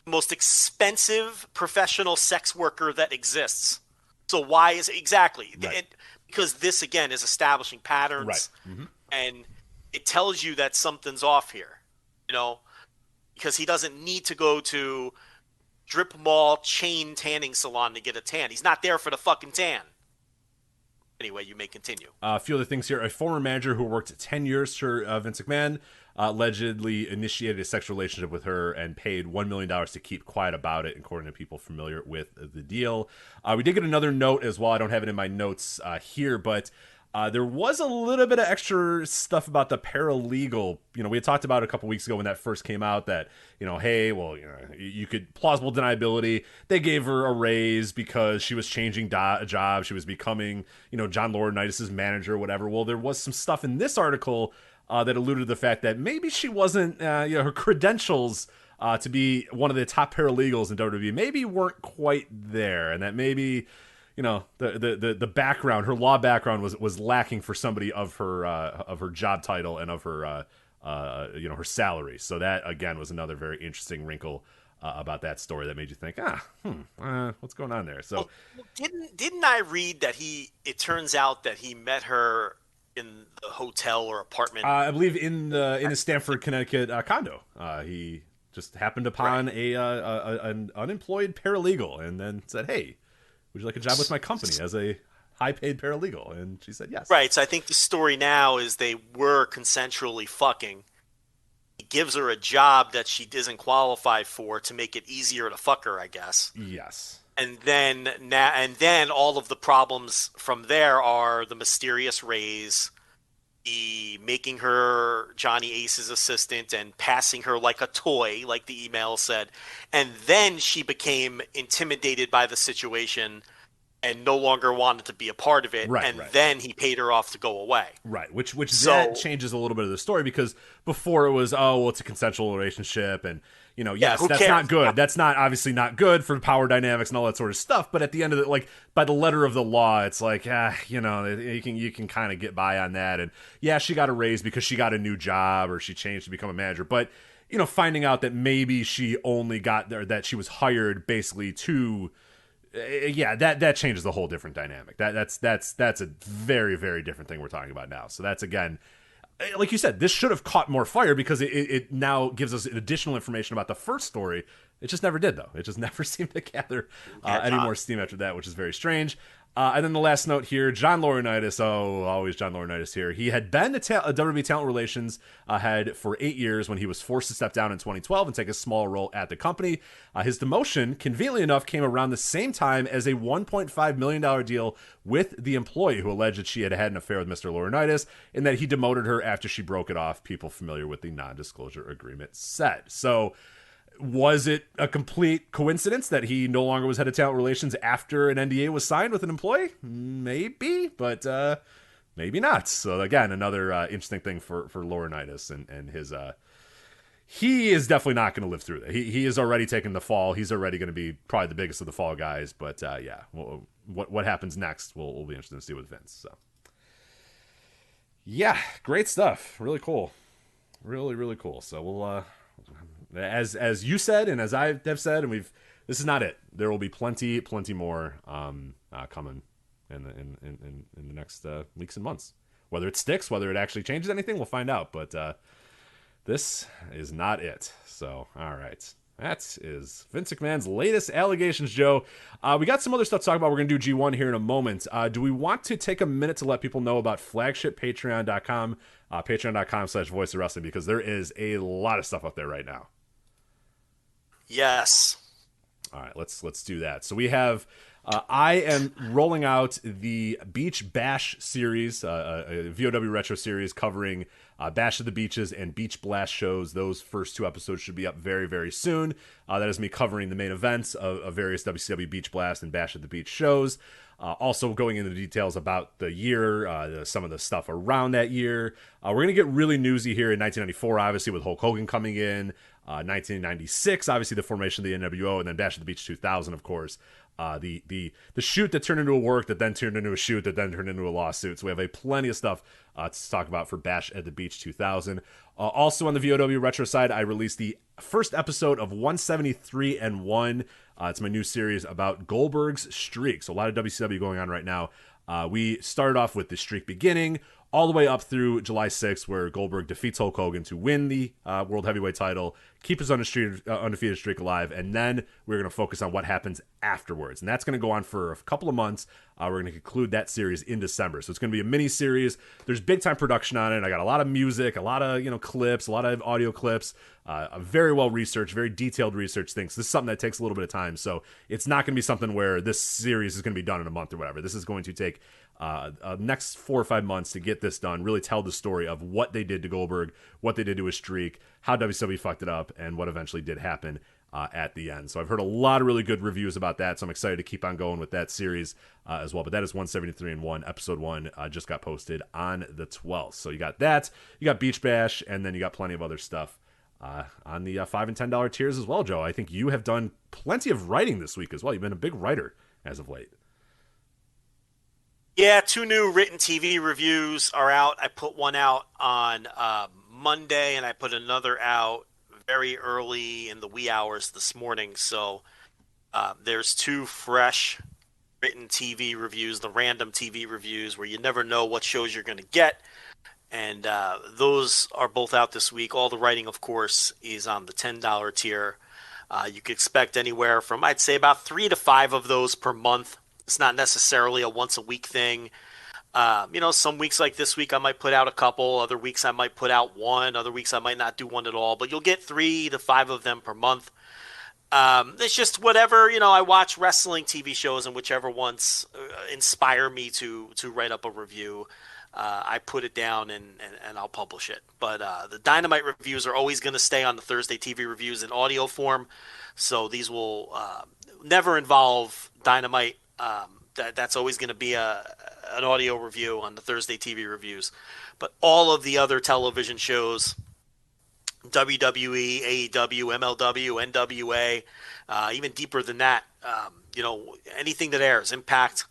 the most expensive professional sex worker that exists. So why is exactly? Right. Because this again is establishing patterns, right. Mm-hmm. And it tells you that something's off here. Because he doesn't need to go to strip mall chain tanning salon to get a tan. He's not there for the fucking tan. Anyway, you may continue. A few other things here. A former manager who worked 10 years for Vince McMahon allegedly initiated a sexual relationship with her and paid $1 million to keep quiet about it, according to people familiar with the deal. We did get another note as well. I don't have it in my notes here, but there was a little bit of extra stuff about the paralegal. We had talked about it a couple weeks ago when that first came out that, you could plausible deniability. They gave her a raise because she was changing a job. She was becoming, John Laurinitis' manager or whatever. Well, there was some stuff in this article that alluded to the fact that maybe she wasn't, her credentials to be one of the top paralegals in WWE maybe weren't quite there, and that maybe... the background, her law background was lacking for somebody of her job title and of her her salary. So that again was another very interesting wrinkle about that story that made you think, what's going on there? So didn't I read that it turns out that he met her in the hotel or apartment? I believe in his Stamford, Connecticut condo. He just happened upon an unemployed paralegal and then said, "Hey, would you like a job with my company as a high-paid paralegal?" And she said yes. Right. So I think the story now is they were consensually fucking. He gives her a job that she doesn't qualify for to make it easier to fuck her, I guess. Yes. And then all of the problems from there are the mysterious raise, the making her Johnny Ace's assistant and passing her like a toy, like the email said. And then she became intimidated by the situation and no longer wanted to be a part of it, then he paid her off to go away. Right, which that changes a little bit of the story, because before it was, it's a consensual relationship, and yes, that's not good. That's not obviously not good for power dynamics and all that sort of stuff. But at the end of it, like by the letter of the law, it's like you can kind of get by on that. And yeah, she got a raise because she got a new job or she changed to become a manager, but finding out that maybe she only got there, that she was hired basically to. That changes the whole different dynamic. That's a very, very different thing we're talking about now. So that's, again, like you said, this should have caught more fire because it now gives us additional information about the first story. It just never did, though. It just never seemed to gather any more steam after that, which is very strange. And then the last note here, John Laurinitis. Oh, always John Laurinitis here. He had been the WWE Talent Relations head for 8 years when he was forced to step down in 2012 and take a small role at the company. His demotion, conveniently enough, came around the same time as a $1.5 million deal with the employee who alleged that she had an affair with Mr. Laurinitis and that he demoted her after she broke it off, people familiar with the non-disclosure agreement said. So was it a complete coincidence that he no longer was head of talent relations after an NDA was signed with an employee? Maybe, but maybe not. So again, another interesting thing for Laurinitis and his. He is definitely not going to live through that. He is already taking the fall. He's already going to be probably the biggest of the fall guys. But what happens next will be interesting to see with Vince. So yeah, great stuff. Really cool. Really, really cool. So we'll. As you said, and as I have said, and this is not it. There will be plenty more coming in the next weeks and months. Whether it sticks, whether it actually changes anything, we'll find out. But this is not it. So, all right. That is Vince McMahon's latest allegations, Joe. We got some other stuff to talk about. We're going to do G1 here in a moment. Do we want to take a minute to let people know about Flagship, patreon.com, patreon.com/voice of wrestling, because there is a lot of stuff up there right now. Yes. All right, let's do that. So we have, I am rolling out the Beach Bash series, a VOW retro series covering Bash of the Beaches and Beach Blast shows. Those first 2 episodes should be up very, very soon. That is me covering the main events of various WCW Beach Blast and Bash of the Beach shows. Also going into the details about the year, some of the stuff around that year. We're going to get really newsy here in 1994, obviously, with Hulk Hogan coming in. 1996, obviously the formation of the NWO, and then Bash at the Beach 2000, of course. The shoot that turned into a work that then turned into a shoot that then turned into a lawsuit. So we have plenty of stuff to talk about for Bash at the Beach 2000. Also on the VOW retro side, I released the first episode of 173 and 1. It's my new series about Goldberg's streak. So a lot of WCW going on right now. We started off with the streak beginning all the way up through July 6th, where Goldberg defeats Hulk Hogan to win the World Heavyweight title, keep his undefeated streak alive, and then we're going to focus on what happens afterwards. And that's going to go on for a couple of months. We're going to conclude that series in December. So it's going to be a mini-series. There's big-time production on it. I got a lot of music, a lot of clips, a lot of audio clips, a very well-researched, very detailed research thing. So this is something that takes a little bit of time. So it's not going to be something where this series is going to be done in a month or whatever. This is going to take next 4 or 5 months to get this done, really tell the story of what they did to Goldberg, what they did to his streak, how WWE fucked it up, and what eventually did happen at the end. So I've heard a lot of really good reviews about that, so I'm excited to keep on going with that series as well. But that is 173 and 1. Episode 1 just got posted on the 12th. So you got that, you got Beach Bash, and then you got plenty of other stuff on the $5 and $10 tiers as well, Joe. I think you have done plenty of writing this week as well. You've been a big writer as of late. Yeah, 2 new written TV reviews are out. I put one out on Monday, and I put another out very early in the wee hours this morning. So there's 2 fresh written TV reviews, the random TV reviews, where you never know what shows you're going to get. And those are both out this week. All the writing, of course, is on the $10 tier. You could expect anywhere from, I'd say, about 3 to 5 of those per month. It's not necessarily a once-a-week thing. Some weeks like this week I might put out a couple. Other weeks I might put out 1. Other weeks I might not do 1 at all. But you'll get 3 to 5 of them per month. It's just whatever, I watch wrestling TV shows, and whichever ones inspire me to write up a review, I put it down and I'll publish it. But the Dynamite reviews are always going to stay on the Thursday TV reviews in audio form. So these will never involve Dynamite. That's always going to be an audio review on the Thursday TV reviews. But all of the other television shows, WWE, AEW, MLW, NWA, even deeper than that, anything that airs, Impact,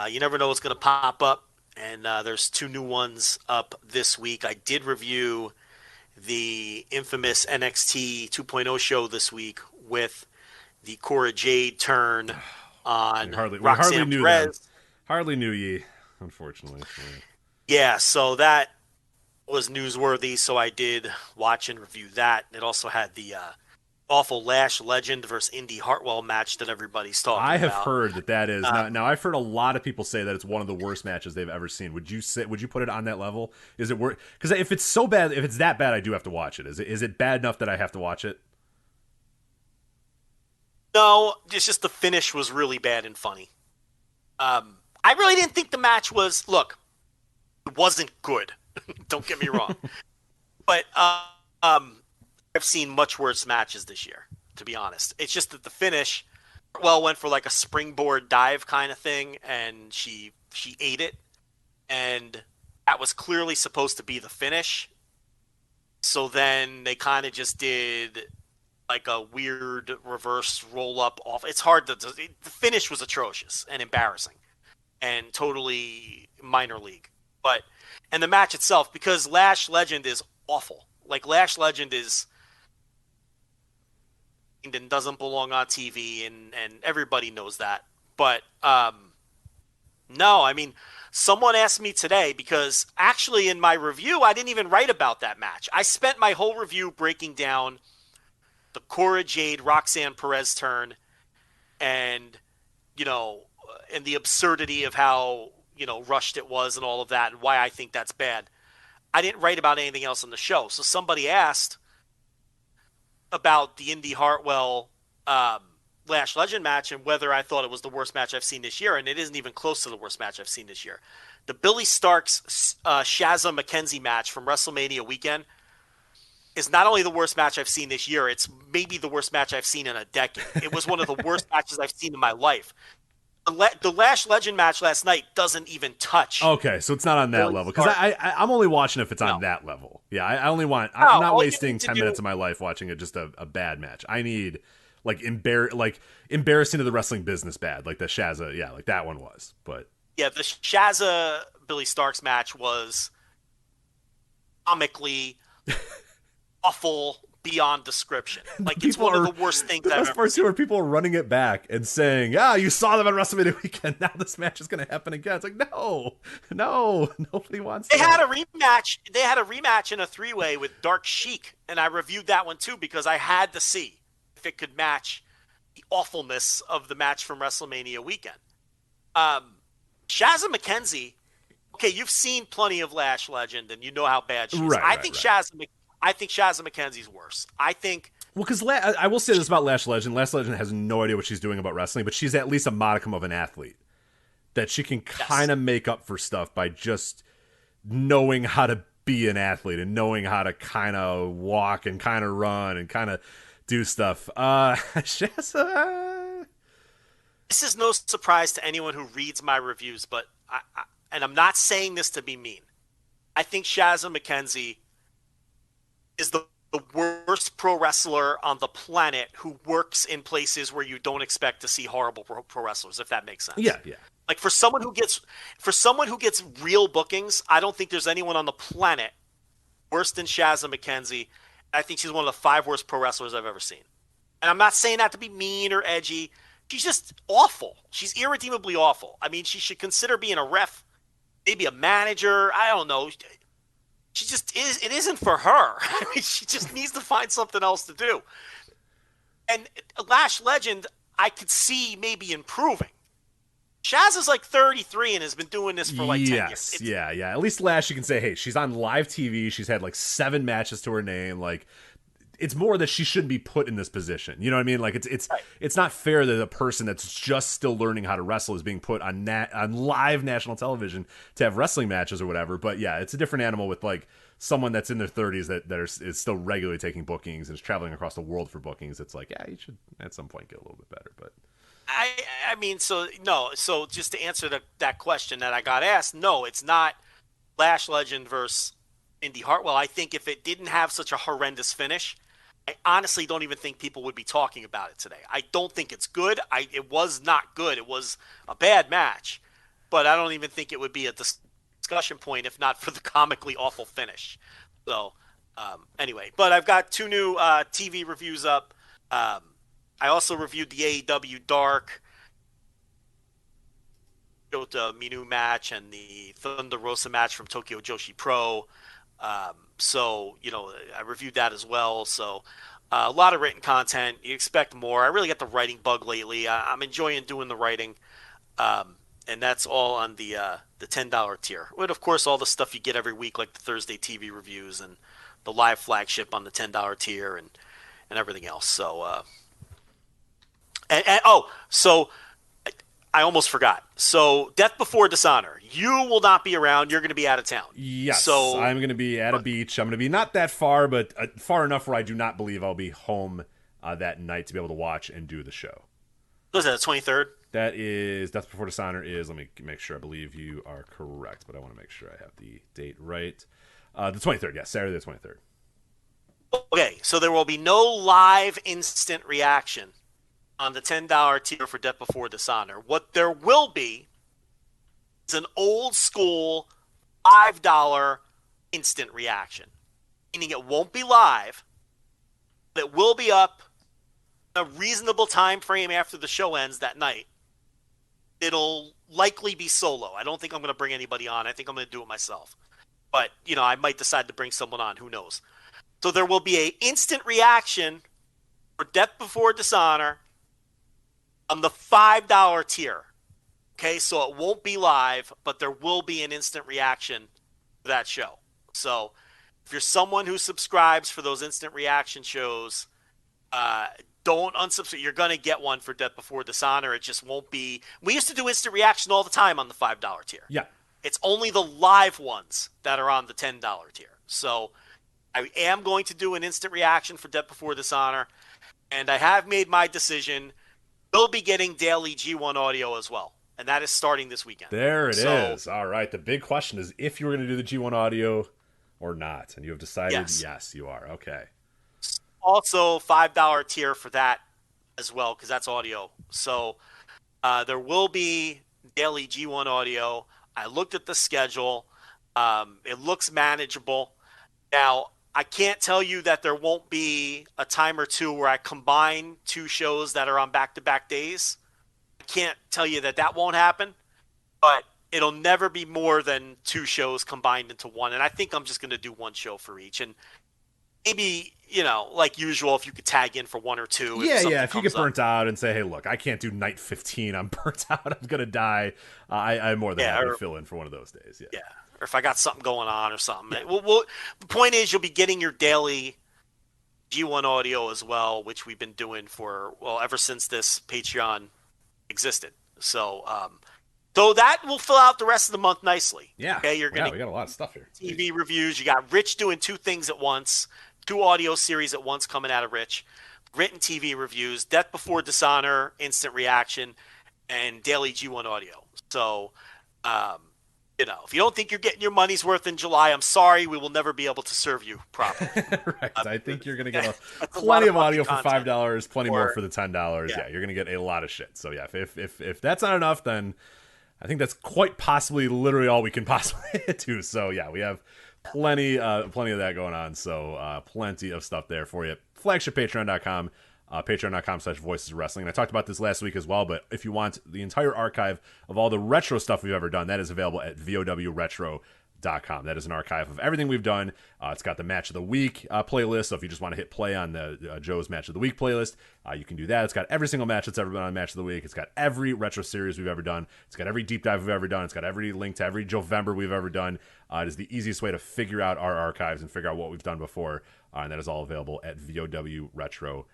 you never know what's going to pop up. And there's 2 new ones up this week. I did review the infamous NXT 2.0 show this week with the Cora Jade turn on Roxanne Perez. Hardly knew ye, unfortunately. Yeah, so that was newsworthy, so I did watch and review that. It also had the awful Lash Legend versus Indy Hartwell match that everybody's talking about. I have heard that is now. I've heard a lot of people say that it's one of the worst matches they've ever seen. Would you put it on that level? Is it worth? Because if it's so bad, if it's that bad, I do have to watch it. Is it bad enough that I have to watch it? No, it's just the finish was really bad and funny. I really didn't think the match was. Look, it wasn't good. Don't get me wrong, but I've seen much worse matches this year, to be honest. It's just that the finish, went for like a springboard dive kind of thing, and she ate it, and that was clearly supposed to be the finish. So then they kind of just did like a weird reverse roll up off. It's hard to. The finish was atrocious and embarrassing, and totally minor league. And the match itself, because Lash Legend is awful. Like, Lash Legend is and doesn't belong on TV, and everybody knows that. But no, I mean, someone asked me today, because actually in my review I didn't even write about that match. I spent my whole review breaking down the Cora Jade Roxanne Perez turn, and and the absurdity of how rushed it was and all of that, and why I think that's bad. I didn't write about anything else on the show. So somebody asked about the Indy Hartwell Lash Legend match and whether I thought it was the worst match I've seen this year, and it isn't even close to the worst match I've seen this year. The Billy Starks Shazza McKenzie match from WrestleMania weekend is not only the worst match I've seen this year, it's maybe the worst match I've seen in a decade. It was one of the worst matches I've seen in my life. The Lash Legend match last night doesn't even touch. Okay, so it's not on that level, because I'm only watching if it's on that level. Yeah, I only want. I'm not wasting 10 minutes of my life watching just a bad match. I need embarrassing to the wrestling business bad, like the Shazza. Yeah, like that one was. But yeah, the Shazza Billy Starks match was comically awful beyond description. Like, it's one of the worst things I've ever seen. Where people are running it back and saying, you saw them on WrestleMania weekend, now this match is going to happen again. It's like, no, nobody wants that. They had a rematch in a 3-way with Dark Sheik, and I reviewed that one too, because I had to see if it could match the awfulness of the match from WrestleMania weekend. Shazza McKenzie, okay, you've seen plenty of Lash Legend, and you know how bad she is. I think Shazza McKenzie's worse. Because I will say this about Lash Legend. Lash Legend has no idea what she's doing about wrestling, but she's at least a modicum of an athlete. That she can kind of make up for stuff by just knowing how to be an athlete and knowing how to kind of walk and kind of run and kind of do stuff. Shazza... This is no surprise to anyone who reads my reviews, but and I'm not saying this to be mean. I think Shazza McKenzie is the worst pro wrestler on the planet who works in places where you don't expect to see horrible pro wrestlers, if that makes sense. Yeah. Like, for someone who gets real bookings, I don't think there's anyone on the planet worse than Shazza McKenzie. I think she's one of the 5 worst pro wrestlers I've ever seen. And I'm not saying that to be mean or edgy. She's just awful. She's irredeemably awful. I mean, she should consider being a ref, maybe a manager. I don't know. She just is. It isn't for her. I mean, she just needs to find something else to do. And Lash Legend, I could see maybe improving. Shaz is like 33 and has been doing this for like 10 years. Yeah. At least Lash, you can say, hey, she's on live TV. She's had like 7 matches to her name. Like, it's more that she shouldn't be put in this position. You know what I mean? Like, it's not fair that a person that's just still learning how to wrestle is being put on live national television to have wrestling matches or whatever. But yeah, it's a different animal with like someone that's in their 30s that is still regularly taking bookings and is traveling across the world for bookings. It's like, yeah, you should at some point get a little bit better. But I mean, so just to answer that question that I got asked, no, it's not Lash Legend versus Indy Hartwell. I think if it didn't have such a horrendous finish, I honestly don't even think people would be talking about it today. I don't think it's good. It was not good. It was a bad match, but I don't even think it would be a discussion point if not for the comically awful finish. So anyway, but I've got 2 new TV reviews up. I also reviewed the AEW Dark Shota Minu match and the Thunder Rosa match from Tokyo Joshi Pro. So, I reviewed that as well. So, a lot of written content. You expect more. I really got the writing bug lately. I'm enjoying doing the writing. And that's all on the $10 tier. With, of course, all the stuff you get every week, like the Thursday TV reviews and the live flagship on the $10 tier and everything else. So, so I almost forgot. So, Death Before Dishonor. You will not be around. You're going to be out of town. Yes, so, I'm going to be at a beach. I'm going to be not that far, but far enough where I do not believe I'll be home that night to be able to watch and do the show. Was that the 23rd? That is Death Before Dishonor is, let me make sure. I believe you are correct, but I want to make sure I have the date right. The 23rd, yes, Saturday the 23rd. Okay, so there will be no live instant reaction on the $10 tier for Death Before Dishonor. What there will be is an old school $5 instant reaction, meaning it won't be live, but it will be up a reasonable time frame after the show ends that night. It'll likely be solo. I don't think I'm going to bring anybody on. I think I'm going to do it myself. But, I might decide to bring someone on. Who knows? So there will be an instant reaction for Death Before Dishonor on the $5 tier. Okay, so it won't be live, but there will be an instant reaction to that show. So if you're someone who subscribes for those instant reaction shows, don't unsubscribe. You're going to get one for Death Before Dishonor. It just won't be. We used to do instant reaction all the time on the $5 tier. Yeah. It's only the live ones that are on the $10 tier. So I am going to do an instant reaction for Death Before Dishonor, and I have made my decision. We'll be getting daily G1 audio as well, and that is starting this weekend. There it is. All right. The big question is if you were going to do the G1 audio or not, and you have decided yes you are. Okay. Also, $5 tier for that as well, because that's audio. So there will be daily G1 audio. I looked at the schedule. It looks manageable. Now, I can't tell you that there won't be a time or two where I combine 2 shows that are on back-to-back days. I can't tell you that won't happen, but it'll never be more than 2 shows combined into one. And I think I'm just going to do 1 show for each. And maybe, like usual, if you could tag in for 1 or 2. If you get burnt out and say, hey, look, I can't do night 15. I'm burnt out. I'm going to die. I'm more than happy to fill in for one of those days. Yeah. Or if I got something going on or something. Yeah. Well, the point is you'll be getting your daily G1 audio as well, which we've been doing ever since this Patreon existed. So, so that will fill out the rest of the month nicely. Yeah. Okay. We got a lot of stuff here. TV reviews. You got Rich doing 2 things at once, 2 audio series at once coming out of Rich. Written TV reviews, Death Before Dishonor, instant reaction, and daily G1 audio. So, if you don't think you're getting your money's worth in July, I'm sorry. We will never be able to serve you properly. Right. I think you're going to get plenty of audio for $5, plenty more for the $10. Yeah, you're going to get a lot of shit. So, yeah, if that's not enough, then I think that's quite possibly literally all we can possibly do. So, yeah, we have plenty of that going on. So plenty of stuff there for you. Flagship patreon.com. Patreon.com/Voices of Wrestling. And I talked about this last week as well, but if you want the entire archive of all the retro stuff we've ever done, that is available at VOWretro.com. That is an archive of everything we've done. It's got the Match of the Week playlist, so if you just want to hit play on the Joe's Match of the Week playlist, you can do that. It's got every single match that's ever been on Match of the Week. It's got every retro series we've ever done. It's got every deep dive we've ever done. It's got every link to every Jovember we've ever done. It is the easiest way to figure out our archives and figure out what we've done before, and that is all available at VOWretro.com.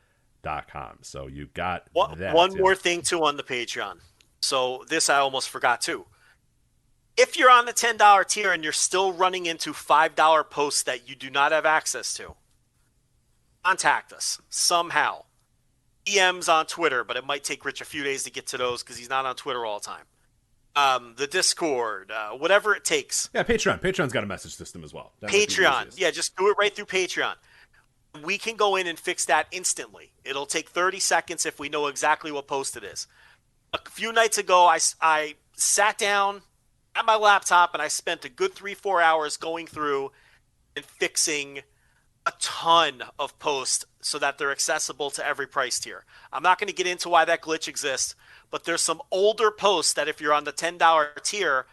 So you got that. One more thing too on the Patreon. So this I almost forgot too. If you're on the $10 tier and you're still running into $5 posts that you do not have access to, contact us somehow. DMs on Twitter, but it might take Rich a few days to get to those because he's not on Twitter all the time. The Discord, whatever it takes. Yeah, Patreon. Patreon's got a message system as well. Patreon. Yeah, just do it right through Patreon. We can go in and fix that instantly. It'll take 30 seconds if we know exactly what post it is. A few nights ago, I sat down at my laptop and I spent a good 3-4 hours going through and fixing a ton of posts so that they're accessible to every price tier. I'm not going to get into why that glitch exists, but there's some older posts that if you're on the $10 tier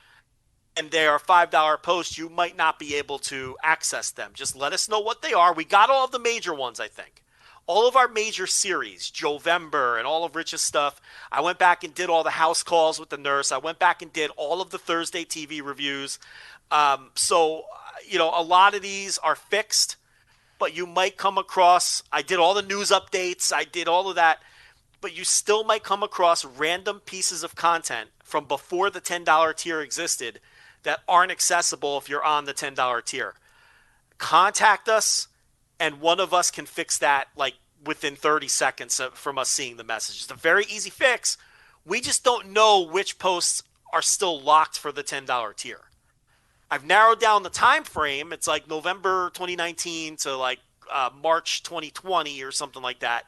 and they are $5 posts, you might not be able to access them. Just let us know what they are. We got all of the major ones, I think. All of our major series, Jovember and all of Rich's stuff. I went back and did all the house calls with the nurse. I went back and did all of the Thursday TV reviews. So, a lot of these are fixed, but you might come across, I did all the news updates. I did all of that, but you still might come across random pieces of content from before the $10 tier existed that aren't accessible if you're on the $10 tier. Contact us, and one of us can fix that like within 30 seconds from us seeing the message. It's a very easy fix. We just don't know which posts are still locked for the $10 tier. I've narrowed down the time frame. It's like November 2019 to like March 2020 or something like that,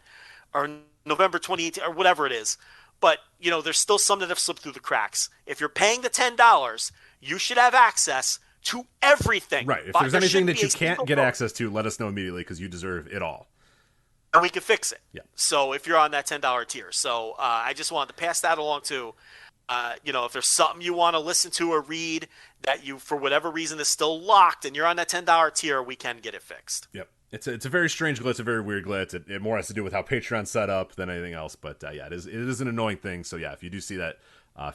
or November 2018 or whatever it is. But, there's still some that have slipped through the cracks. If you're paying the $10, you should have access to everything. Right. If there's anything that you can't get access to, let us know immediately because you deserve it all. And we can fix it. Yeah. So if you're on that $10 tier. So I just wanted to pass that along too. If there's something you want to listen to or read that you, for whatever reason, is still locked and you're on that $10 tier, we can get it fixed. Yep. It's a very strange glitch, a very weird glitch. It more has to do with how Patreon's set up than anything else. But it is an annoying thing. So yeah, if you do see that,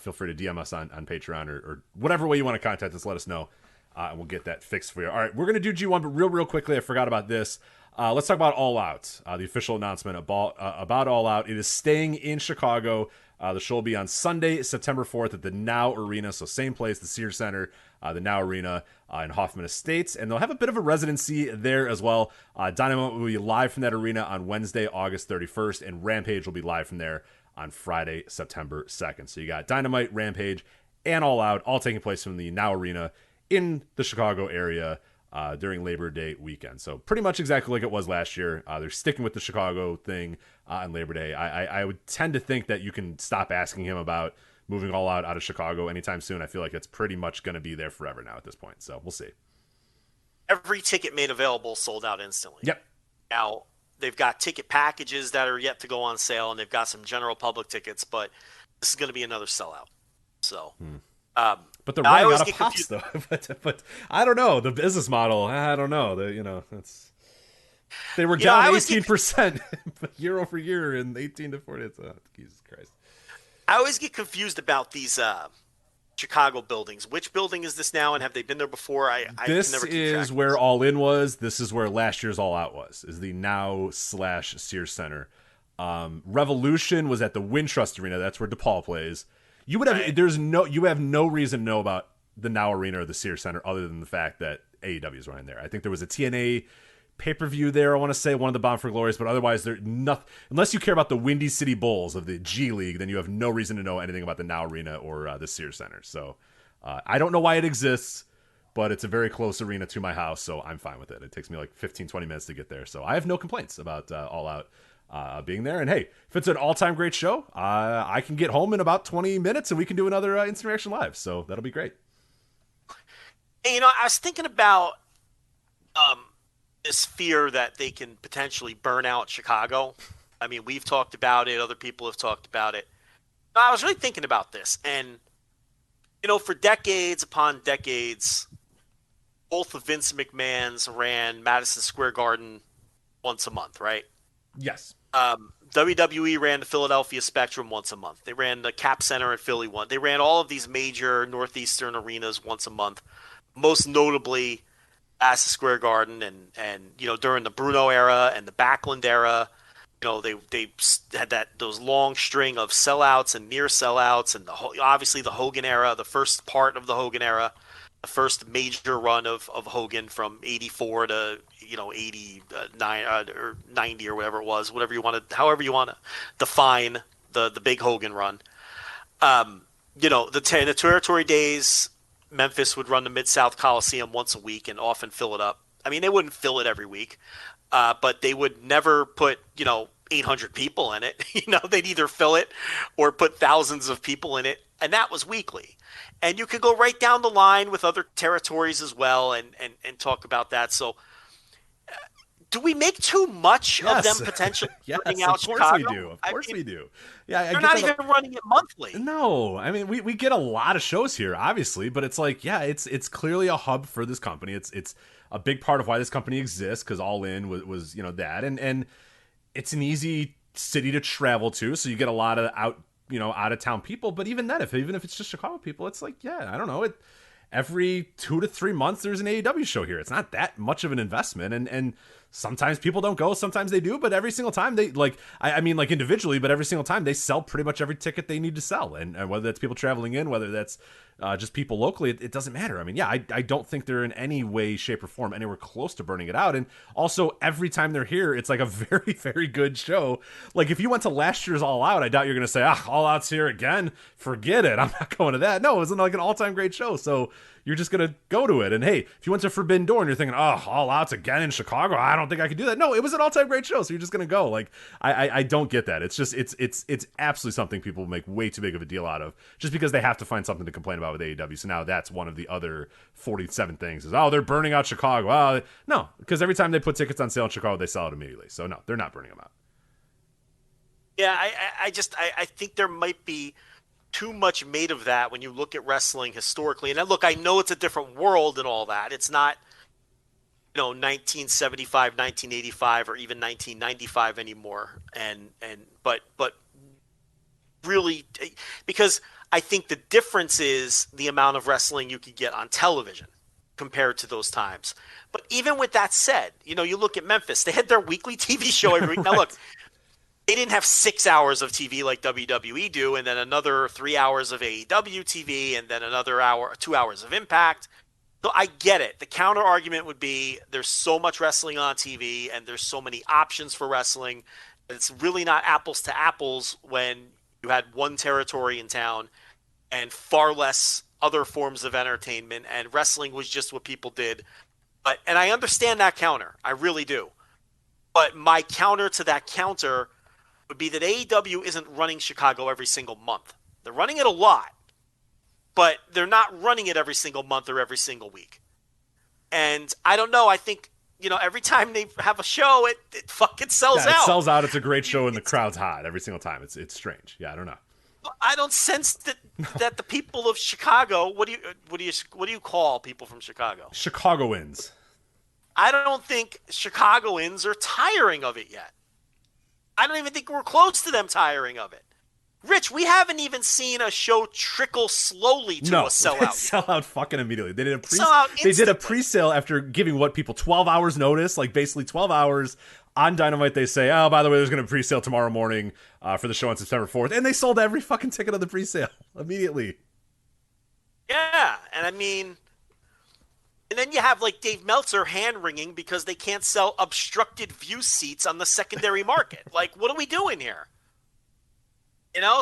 feel free to DM us on Patreon or whatever way you want to contact us. Let us know, and we'll get that fixed for you. All right, we're gonna do G1, but real quickly, I forgot about this. Let's talk about All Out. The official announcement about All Out. It is staying in Chicago. The show will be on Sunday, September 4th at the Now Arena. So same place, the Sears Center, the Now Arena in Hoffman Estates. And they'll have a bit of a residency there as well. Dynamite will be live from that arena on Wednesday, August 31st. And Rampage will be live from there on Friday, September 2nd. So you got Dynamite, Rampage, and All Out all taking place from the Now Arena in the Chicago area during Labor Day weekend. So pretty much exactly like it was last year. They're sticking with the Chicago thing on Labor Day. I would tend to think that you can stop asking him about moving All Out of Chicago anytime soon. I feel like it's pretty much going to be there forever now at this point. So we'll see. Every ticket made available sold out instantly. Yep. Now, they've got ticket packages that are yet to go on sale, and they've got some general public tickets, but this is going to be another sellout. So... but they're running out of pops, though. but I don't know the business model. I don't know. They were down 18% year over year in 18 to 40. Jesus Christ! I always get confused about these Chicago buildings. Which building is this now, and have they been there before? This is where All In was. This is where last year's All Out was. Is the Now / Sears Center. Revolution was at the Wintrust Arena. That's where DePaul plays. You would have you have no reason to know about the Now Arena or the Sears Center other than the fact that AEW is running there. I think there was a TNA pay-per-view there, I want to say, one of the Bound for Glories, but otherwise there's nothing. Unless you care about the Windy City Bulls of the G League, then you have no reason to know anything about the Now Arena or the Sears Center. So I don't know why it exists, but it's a very close arena to my house, so I'm fine with it. It takes me like 15, 20 minutes to get there, so I have no complaints about All Out being there. And hey, if it's an all-time great show, I can get home in about 20 minutes and we can do another Instant Reaction Live, so that'll be great. Hey, I was thinking about this fear that they can potentially burn out Chicago. I mean, we've talked about it. Other people have talked about it. I was really thinking about this, and for decades upon decades, both of Vince McMahon's ran Madison Square Garden once a month, right? Yes. WWE ran the Philadelphia Spectrum once a month. They ran the Cap Center in Philly once. They ran all of these major Northeastern arenas once a month. Most notably, Madison Square Garden, and during the Bruno era and the Backlund era, they had those long string of sellouts and near sellouts, and obviously the Hogan era, the first part of the Hogan era, the first major run of Hogan from 84 to 89 or 90 or whatever it was, however you want to define the big Hogan run. The territory days, Memphis would run the Mid-South Coliseum once a week and often fill it up. I mean, they wouldn't fill it every week, but they would never put 800 people in it. They'd either fill it or put thousands of people in it, and that was weekly. And you could go right down the line with other territories as well and talk about that. So do we make too much of them potentially running out Chicago? Of course we do. Of course we do. Yeah, they're not even running it monthly. No, I mean we get a lot of shows here, obviously, but it's like, it's clearly a hub for this company. It's a big part of why this company exists, because All In was that, and it's an easy city to travel to, so you get a lot of out of town people. But even then, even if it's just Chicago people, it's like, I don't know, every 2 to 3 months there's an AEW show here. It's not that much of an investment, and sometimes people don't go, sometimes they do, but every single time they I mean individually, but every single time they sell pretty much every ticket they need to sell, and whether that's people traveling in, whether that's just people locally, it doesn't matter. I mean, I don't think they're in any way, shape, or form anywhere close to burning it out. And also, every time they're here, it's like a very, very good show. Like, if you went to last year's All Out, I doubt you're going to say, All Out's here again. Forget it. I'm not going to that. No, it was like an all-time great show. So you're just going to go to it. And hey, if you went to Forbidden Door and you're thinking, All Out's again in Chicago, I don't think I could do that. No, it was an all-time great show. So you're just going to go. Like, I don't get that. It's just, it's absolutely something people make way too big of a deal out of, just because they have to find something to complain about with AEW. So now that's one of the other 47 things is, they're burning out Chicago. No, because every time they put tickets on sale in Chicago, they sell it immediately. So no, they're not burning them out. Yeah, I think there might be too much made of that when you look at wrestling historically. And look, I know it's a different world and all that. It's not 1975, 1985, or even 1995 anymore. But really, because I think the difference is the amount of wrestling you could get on television compared to those times. But even with that said, you look at Memphis, they had their weekly TV show every week. Right. Now look, they didn't have 6 hours of TV like WWE do, and then another 3 hours of AEW TV, and then another 2 hours of Impact. So I get it. The counter argument would be there's so much wrestling on TV, and there's so many options for wrestling. It's really not apples to apples when you had one territory in town and far less other forms of entertainment, and wrestling was just what people did. And I understand that counter. I really do. But my counter to that counter would be that AEW isn't running Chicago every single month. They're running it a lot, but they're not running it every single month or every single week. And I don't know. I think, every time they have a show, it fucking sells out. It sells out. It's a great show, and the crowd's hot every single time. It's strange. Yeah, I don't know. I don't sense that the people of Chicago. What do you call people from Chicago? Chicagoans. I don't think Chicagoans are tiring of it yet. I don't even think we're close to them tiring of it. Rich, we haven't even seen a show trickle slowly to a sellout. Sell out fucking immediately. They did a pre-sale after giving people 12 hours notice, like basically 12 hours. On Dynamite, they say, by the way, there's going to be pre-sale tomorrow morning for the show on September 4th. And they sold every fucking ticket of the pre-sale immediately. Yeah, and I mean, and then you have Dave Meltzer hand-wringing because they can't sell obstructed view seats on the secondary market. What are we doing here?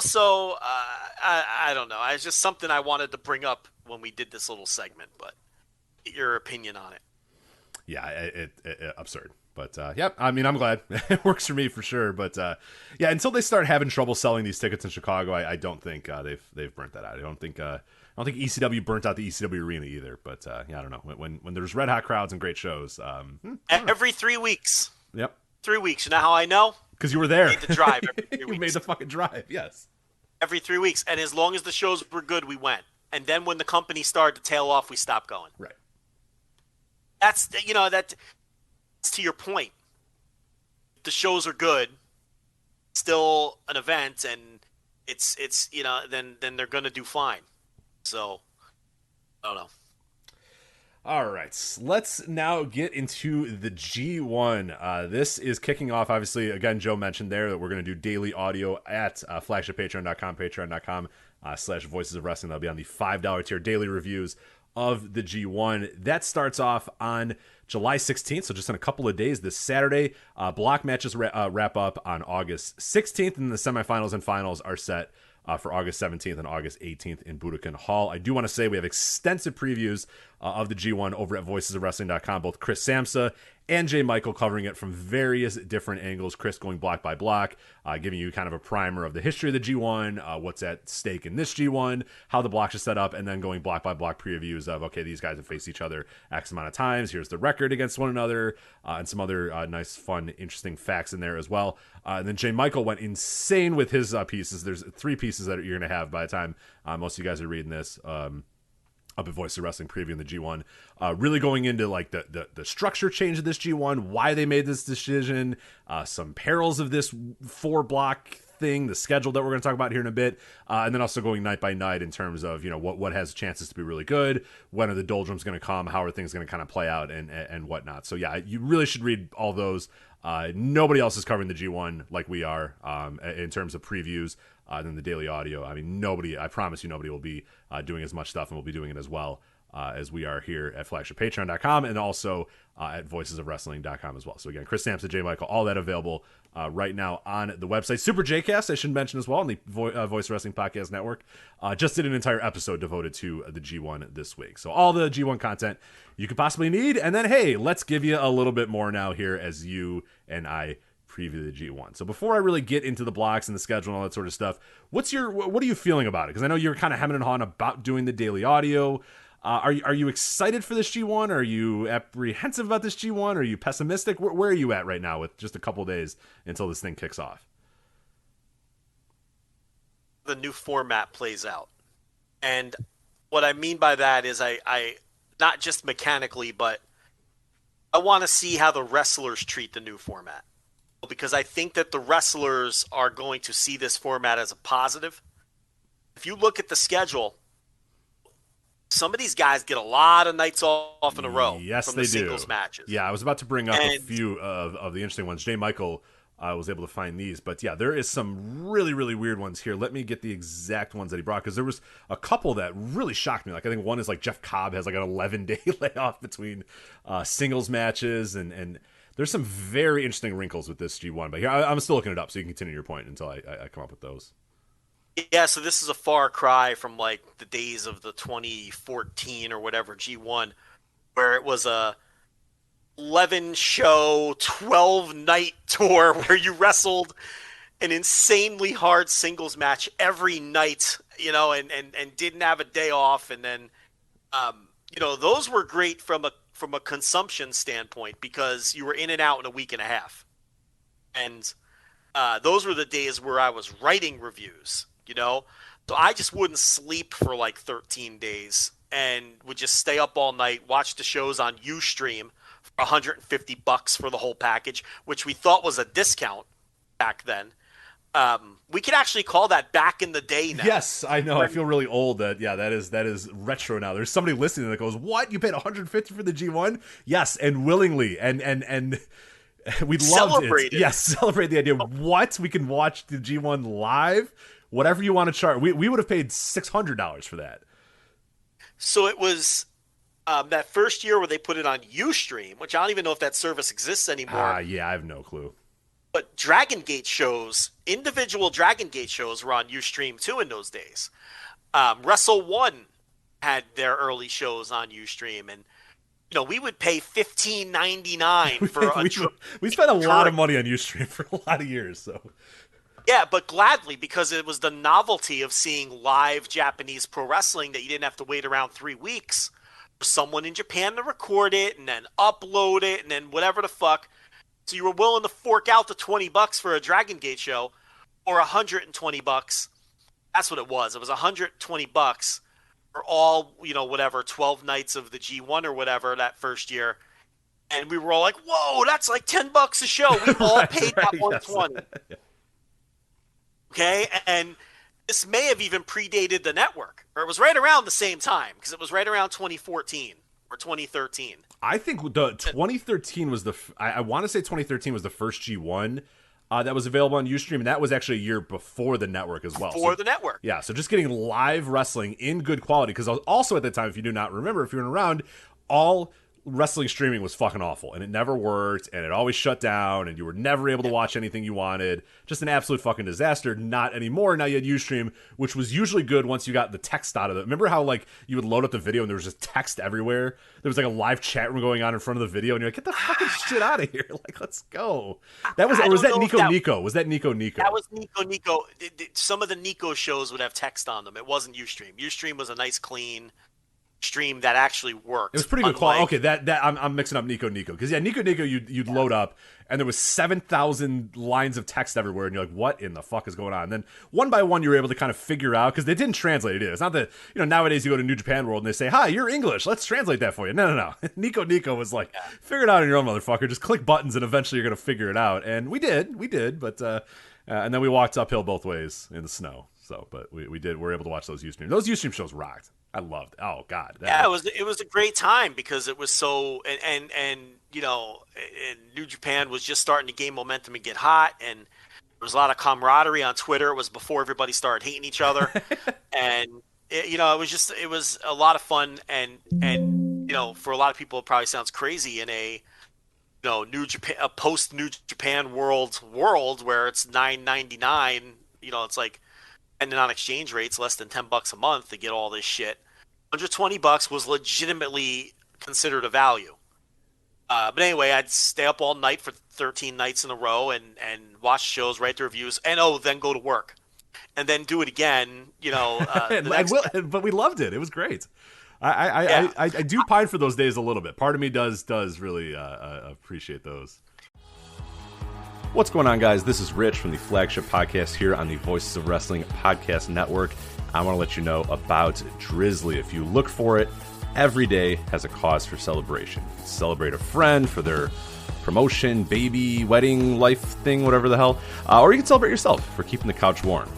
So I don't know. It's just something I wanted to bring up when we did this little segment, but get your opinion on it. Yeah, it absurd. But I mean, I'm glad it works for me for sure. But yeah, until they start having trouble selling these tickets in Chicago, I don't think they've burnt that out. I don't think ECW burnt out the ECW arena either. But yeah, I don't know. When there's red hot crowds and great shows, every 3 weeks. Yep, 3 weeks. You know how I know? Because you were there. Made the drive every 3 You weeks. made the fucking drive. Yes. Every 3 weeks, and as long as the shows were good, we went. And then when the company started to tail off, we stopped going. Right. That's to your point. The shows are good, still an event, and it's then they're gonna do fine. So I don't know. All right, let's now get into the G1. This is kicking off, obviously, again, Joe mentioned there that we're going to do daily audio at flagshippatreon.com, patreon.com/voices of wrestling. That'll be on the $5 tier, daily reviews of the G1. That starts off on July 16th, so just in a couple of days this Saturday. Block matches wrap up on August 16th, and the semifinals and finals are set for August 17th and August 18th in Budokan Hall. I do want to say we have extensive previews of the G1 over at voicesofwrestling.com. Both Chris Samsa and Jay Michael covering it from various different angles. Chris going block by block, giving you kind of a primer of the history of the G1, what's at stake in this G1, how the blocks are set up, and then going block by block previews of, okay, these guys have faced each other X amount of times. Here's the record against one another, and some other nice, fun, interesting facts in there as well. And then Jay Michael went insane with his pieces. There's 3 pieces that you're going to have by the time most of you guys are reading this. Up at Voice of Wrestling previewing the G1, really going into like the structure change of this G1, why they made this decision, some perils of this 4-block thing, the schedule that we're going to talk about here in a bit, and then also going night by night in terms of what has chances to be really good, when are the doldrums going to come, how are things going to kind of play out and whatnot. So yeah, you really should read all those. Nobody else is covering the G1 like we are in terms of previews than the daily audio. I mean, I promise you nobody will be doing as much stuff, and we'll be doing it as well as we are here at flagshippatreon.com and also at voicesofwrestling.com as well. So again, Chris Sampson, Jay Michael, all that available right now on the website. Super J-Cast, I should mention as well, on the Voice Wrestling Podcast Network, just did an entire episode devoted to the G1 this week. So all the G1 content you could possibly need. And then, hey, let's give you a little bit more now here as you and I preview the G1. So before I really get into the blocks and the schedule and all that sort of stuff, what are you feeling about it? Because I know you're kind of hemming and hawing about doing the daily audio. Are you excited for this G1? Are you apprehensive about this G1? Are you pessimistic? Where are you at right now with just a couple days until this thing kicks off? The new format plays out. And what I mean by that is I not just mechanically, but I want to see how the wrestlers treat the new format. Because I think that the wrestlers are going to see this format as a positive. If you look at the schedule, some of these guys get a lot of nights off in a row. Yes, from they the singles do. matches. Yeah, I was about to bring up a few of the interesting ones. Jay Michael was able to find these. But yeah, there is some really, really weird ones here. Let me get the exact ones that he brought, because there was a couple that really shocked me. Like I think one is like Jeff Cobb has like an 11-day layoff between singles matches, and there's some very interesting wrinkles with this G1. But here, I'm still looking it up, so you can continue your point until I come up with those. Yeah, so this is a far cry from like the days of the 2014 or whatever G1, where it was a 11-show, 12-night tour where you wrestled an insanely hard singles match every night, and didn't have a day off. And then, those were great from a consumption standpoint because you were in and out in a week and a half. And those were the days where I was writing reviews, So I just wouldn't sleep for like 13 days and would just stay up all night, watch the shows on Ustream for $150 for the whole package, which we thought was a discount back then. We could actually call that back in the day now. Yes, I know. I feel really old that is retro now. There's somebody listening that goes, "What? You paid $150 for the G1?" Yes, and willingly, and we loved it. Yes, celebrate the idea. What? We can watch the G1 live, whatever you want to charge. We would have paid $600 for that. So it was that first year where they put it on Ustream, which I don't even know if that service exists anymore. Yeah, I have no clue. But Dragon Gate shows, individual Dragon Gate shows were on Ustream too in those days. Wrestle One had their early shows on Ustream, and we would pay $15.99 for we spent a lot of money on Ustream for a lot of years, so. Yeah, but gladly, because it was the novelty of seeing live Japanese pro wrestling that you didn't have to wait around 3 weeks for someone in Japan to record it and then upload it and then whatever the fuck. So you were willing to fork out the $20 for a Dragon Gate show, or $120. That's what it was. It was $120 for all, 12 nights of the G1 or whatever that first year. And we were all like, whoa, that's like $10 a show. We all paid that $120. Yes. Okay, and this may have even predated the network, or it was right around the same time, because it was right around 2014 or 2013. I think the 2013 was I want to say 2013 was the first G1 that was available on Ustream, and that was actually a year before the network as well. Before the network. Yeah, so just getting live wrestling in good quality, because also at the time, if you do not remember, if you were around, all wrestling streaming was fucking awful, and it never worked, and it always shut down, and you were never able to watch anything you wanted. Just an absolute fucking disaster. Not anymore. Now you had Ustream, which was usually good once you got the text out of it. Remember how you would load up the video and there was just text everywhere? There was a live chat room going on in front of the video, and you're like, get the fucking shit out of here. Let's go. That was, or was that Nico Nico? Was that Nico Nico? That was Nico Nico. Some of the Nico shows would have text on them. It wasn't Ustream. Ustream was a nice, clean stream that actually worked. It was pretty good quality. Okay, that I'm mixing up Nico Nico, because Nico Nico you'd load up and there was 7,000 lines of text everywhere, and you're like, what in the fuck is going on? And then one by one you were able to kind of figure out, because they didn't translate it. It's not that nowadays you go to New Japan World and they say, hi, you're English, let's translate that for you. No. Nico Nico was like, figure it out on your own, motherfucker. Just click buttons and eventually you're gonna figure it out. And we did, but and then we walked uphill both ways in the snow. So, but we were able to watch those Ustream. Those Ustream shows rocked. I loved. Oh God. It was a great time, because it was so and New Japan was just starting to gain momentum and get hot, and there was a lot of camaraderie on Twitter. It was before everybody started hating each other, and it was a lot of fun, and for a lot of people it probably sounds crazy in a a post New Japan world where it's $9.99. It's like, and then on exchange rates less than $10 a month to get all this shit. $120 was legitimately considered a value. But anyway, I'd stay up all night for 13 nights in a row and watch shows, write the reviews, and then go to work, and then do it again. But we loved it. It was great. I do pine for those days a little bit. Part of me does really appreciate those. What's going on, guys? This is Rich from the Flagship podcast here on the Voices of Wrestling podcast network. I want to let you know about Drizzly. If you look for it, every day has a cause for celebration. Celebrate a friend for their promotion, baby, wedding, life thing, whatever the hell. Or you can celebrate yourself for keeping the couch warm.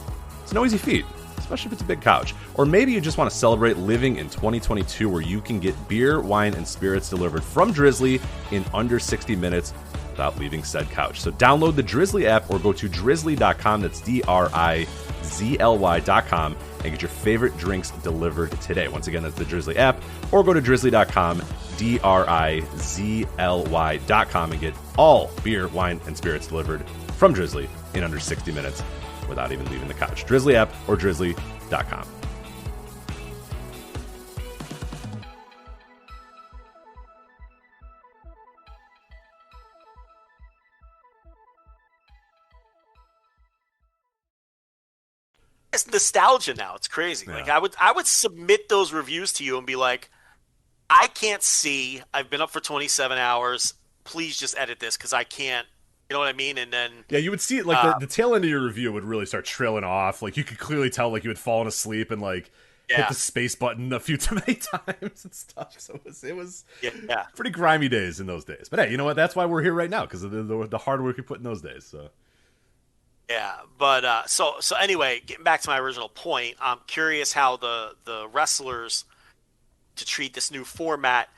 It's no easy feat, especially if it's a big couch. Or maybe you just want to celebrate living in 2022, where you can get beer, wine, and spirits delivered from Drizzly in under 60 minutes without leaving said couch. So download the Drizzly app or go to drizzly.com, that's DRIZLY.com, and get your favorite drinks delivered today. Once again, that's the Drizzly app, or go to drizzly.com, DRIZLY.com, and get all beer, wine, and spirits delivered from Drizzly in under 60 minutes without even leaving the couch. Drizzly app or drizzly.com. It's nostalgia now. It's crazy. Yeah. Like I would submit those reviews to you and be like, I can't see. I've been up for 27 hours. Please just edit this, because I can't. You know what I mean? And then you would see it like the tail end of your review would really start trailing off. Like you could clearly tell like you had fallen asleep and like hit the space button a few too many times and stuff. So it was pretty grimy days in those days. But hey, you know what? That's why we're here right now, because of the hard work we put in those days. So. Yeah, but so anyway, getting back to my original point, I'm curious how the wrestlers to treat this new format.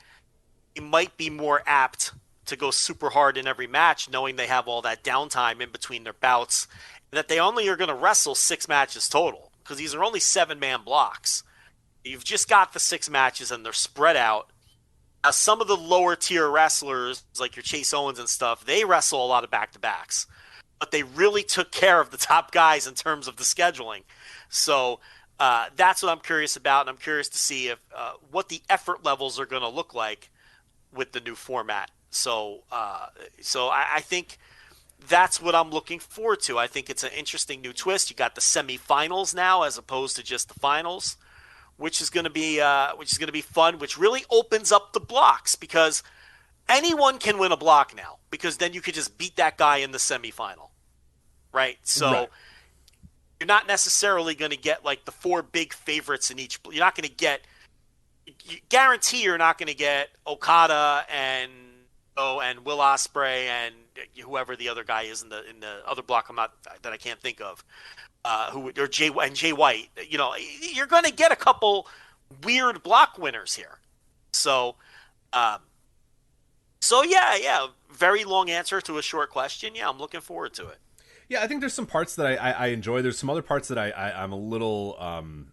It might be more apt to go super hard in every match, knowing they have all that downtime in between their bouts, and that they only are going to wrestle 6 matches total, because these are only 7-man blocks. You've just got the 6 matches and they're spread out. Now, some of the lower tier wrestlers, like your Chase Owens and stuff, they wrestle a lot of back-to-backs. But they really took care of the top guys in terms of the scheduling. So that's what I'm curious about, and I'm curious to see if what the effort levels are going to look like with the new format. So I think that's what I'm looking forward to. I think it's an interesting new twist. You got the semifinals now as opposed to just the finals, which is going to be fun. Which really opens up the blocks because anyone can win a block now. Because then you could just beat that guy in the semifinal, right? So Right. you're not necessarily going to get like the 4 big favorites in each. You're not going to get. You guarantee you're not going to get Okada and Will Ospreay and whoever the other guy is in the other block that I can't think of, Jay White. You know, you're going to get a couple weird block winners here. So yeah. Very long answer to a short question. Yeah, I'm looking forward to it. Yeah, I think there's some parts that I enjoy. There's some other parts that I'm a little. I'm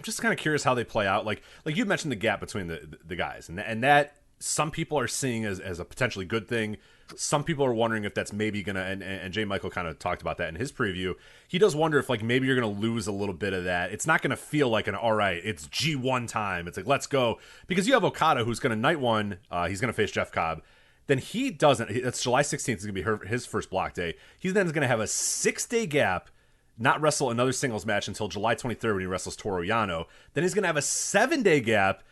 just kind of curious how they play out. Like you mentioned the gap between the guys, and that some people are seeing as a potentially good thing. Some people are wondering if that's maybe gonna. And J. Michael kind of talked about that in his preview. He does wonder if like maybe you're gonna lose a little bit of that. It's not gonna feel like an all right. It's G1 time. It's like let's go because you have Okada who's gonna night one. He's gonna face Jeff Cobb. Then he doesn't. It's July 16th is going to be his first block day. He then is going to have a 6-day gap, not wrestle another singles match until July 23rd when he wrestles Toru Yano. Then he's going to have a 7-day gap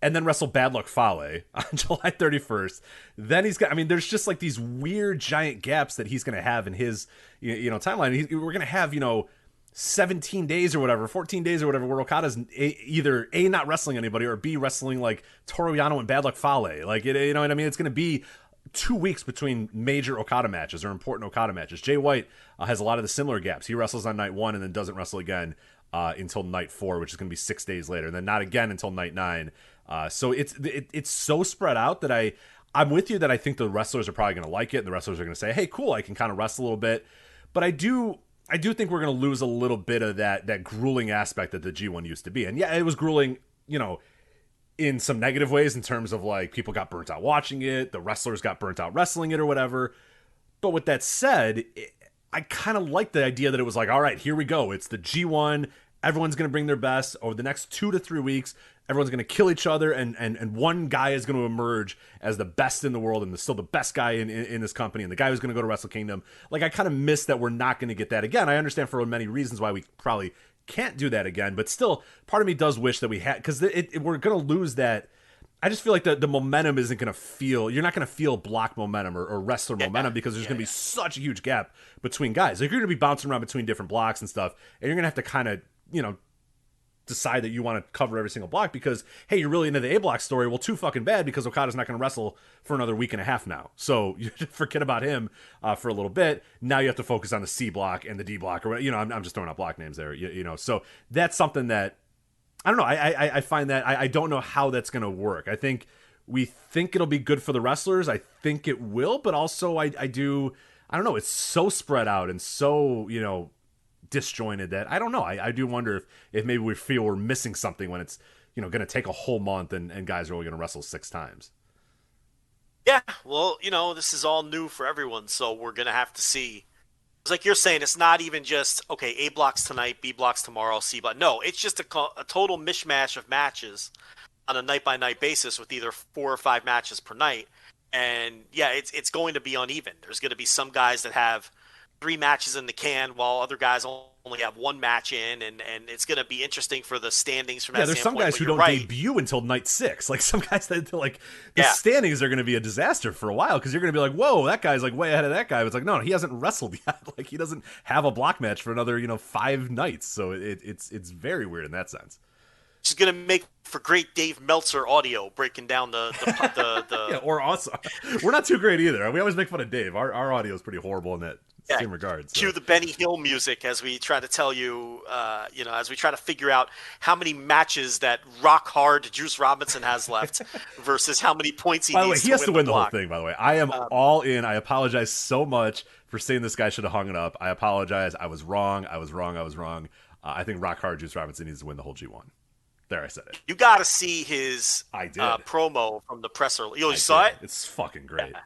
and then wrestle Bad Luck Fale on July 31st. Then he's got, I mean, there's just like these weird giant gaps that he's going to have in his, timeline. We're going to have, 17 days or whatever, 14 days or whatever, where Okada's either A, not wrestling anybody, or B, wrestling like Toru Yano and Bad Luck Fale. Like, you know what I mean? It's going to be 2 weeks between major Okada matches or important Okada matches. Jay White has a lot of the similar gaps. He wrestles on night 1 and then doesn't wrestle again until night 4, which is going to be 6 days later, and then not again until night 9. So it's so spread out that I'm with you that I think the wrestlers are probably going to like it, and the wrestlers are going to say, hey, cool, I can kind of wrestle a little bit. But I do think we're going to lose a little bit of that grueling aspect that the G1 used to be. And yeah, it was grueling, in some negative ways in terms of like people got burnt out watching it, the wrestlers got burnt out wrestling it or whatever. But with that said, I kind of like the idea that it was like, all right, here we go. It's the G1. Everyone's going to bring their best over the next 2 to 3 weeks. Everyone's going to kill each other, and one guy is going to emerge as the best in the world and still the best guy in this company, and the guy who's going to go to Wrestle Kingdom. Like, I kind of miss that we're not going to get that again. I understand for many reasons why we probably can't do that again, but still, part of me does wish that we had, because we're going to lose that. I just feel like the momentum isn't going to feel, you're not going to feel block momentum or wrestler momentum because there's going to be such a huge gap between guys. Like, you're going to be bouncing around between different blocks and stuff, and you're going to have to kind of, decide that you want to cover every single block because, hey, you're really into the A block story. Well, too fucking bad because Okada's not going to wrestle for another week and a half now. So you forget about him for a little bit. Now you have to focus on the C block and the D block, or I'm just throwing out block names there. So that's something that I don't know. I find that I don't know how that's going to work. I think we think it'll be good for the wrestlers. I think it will, but also I don't know. It's so spread out and so disjointed that I don't know. I do wonder if maybe we feel we're missing something when it's going to take a whole month and guys are only going to wrestle 6 times. Yeah, well, this is all new for everyone, so we're going to have to see. It's like you're saying, it's not even just, okay, A blocks tonight, B blocks tomorrow, C block. No, it's just a total mishmash of matches on a night-by-night basis with either 4 or 5 matches per night. And, yeah, it's going to be uneven. There's going to be some guys that have 3 matches in the can while other guys only have 1 match in, and it's going to be interesting for the standings from that there's standpoint. Some guys who don't debut until night 6. Like, some guys that standings are going to be a disaster for a while because you're going to be like, whoa, that guy's like way ahead of that guy. But it's like, no, he hasn't wrestled yet. Like, he doesn't have a block match for another 5 nights. So it's very weird in that sense. It's going to make for great Dave Meltzer audio breaking down the yeah, or also we're not too great either. We always make fun of Dave. Our audio is pretty horrible in that same regard. So. Cue the Benny Hill music as we try to tell you, as we try to figure out how many matches that rock hard Juice Robinson has left versus how many points he needs to win. By the way, he has to win the whole thing, by the way. I am all in. I apologize so much for saying this guy should have hung it up. I apologize. I was wrong. I think rock hard Juice Robinson needs to win the whole G1. There, I said it. You got to see his promo from the presser. You saw it? It's fucking great. Yeah.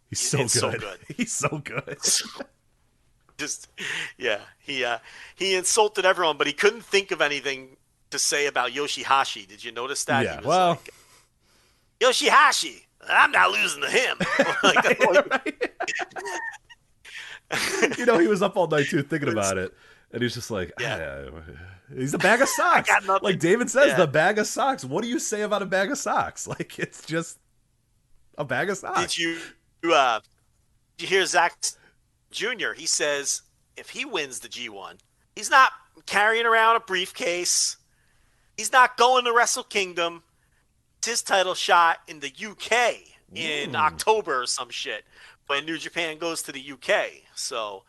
He's so good. He's so good. He insulted everyone, but he couldn't think of anything to say about Yoshihashi. Did you notice that? Yeah. He was like, Yoshihashi. I'm not losing to him. You know, he was up all night too thinking about it, and he's just like, he's a bag of socks. Like David says, the bag of socks. What do you say about a bag of socks? Like, it's just a bag of socks. Did you hear Zach Jr.? He says if he wins the G1, he's not carrying around a briefcase. He's not going to Wrestle Kingdom. It's his title shot in the UK in October or some shit when New Japan goes to the UK. So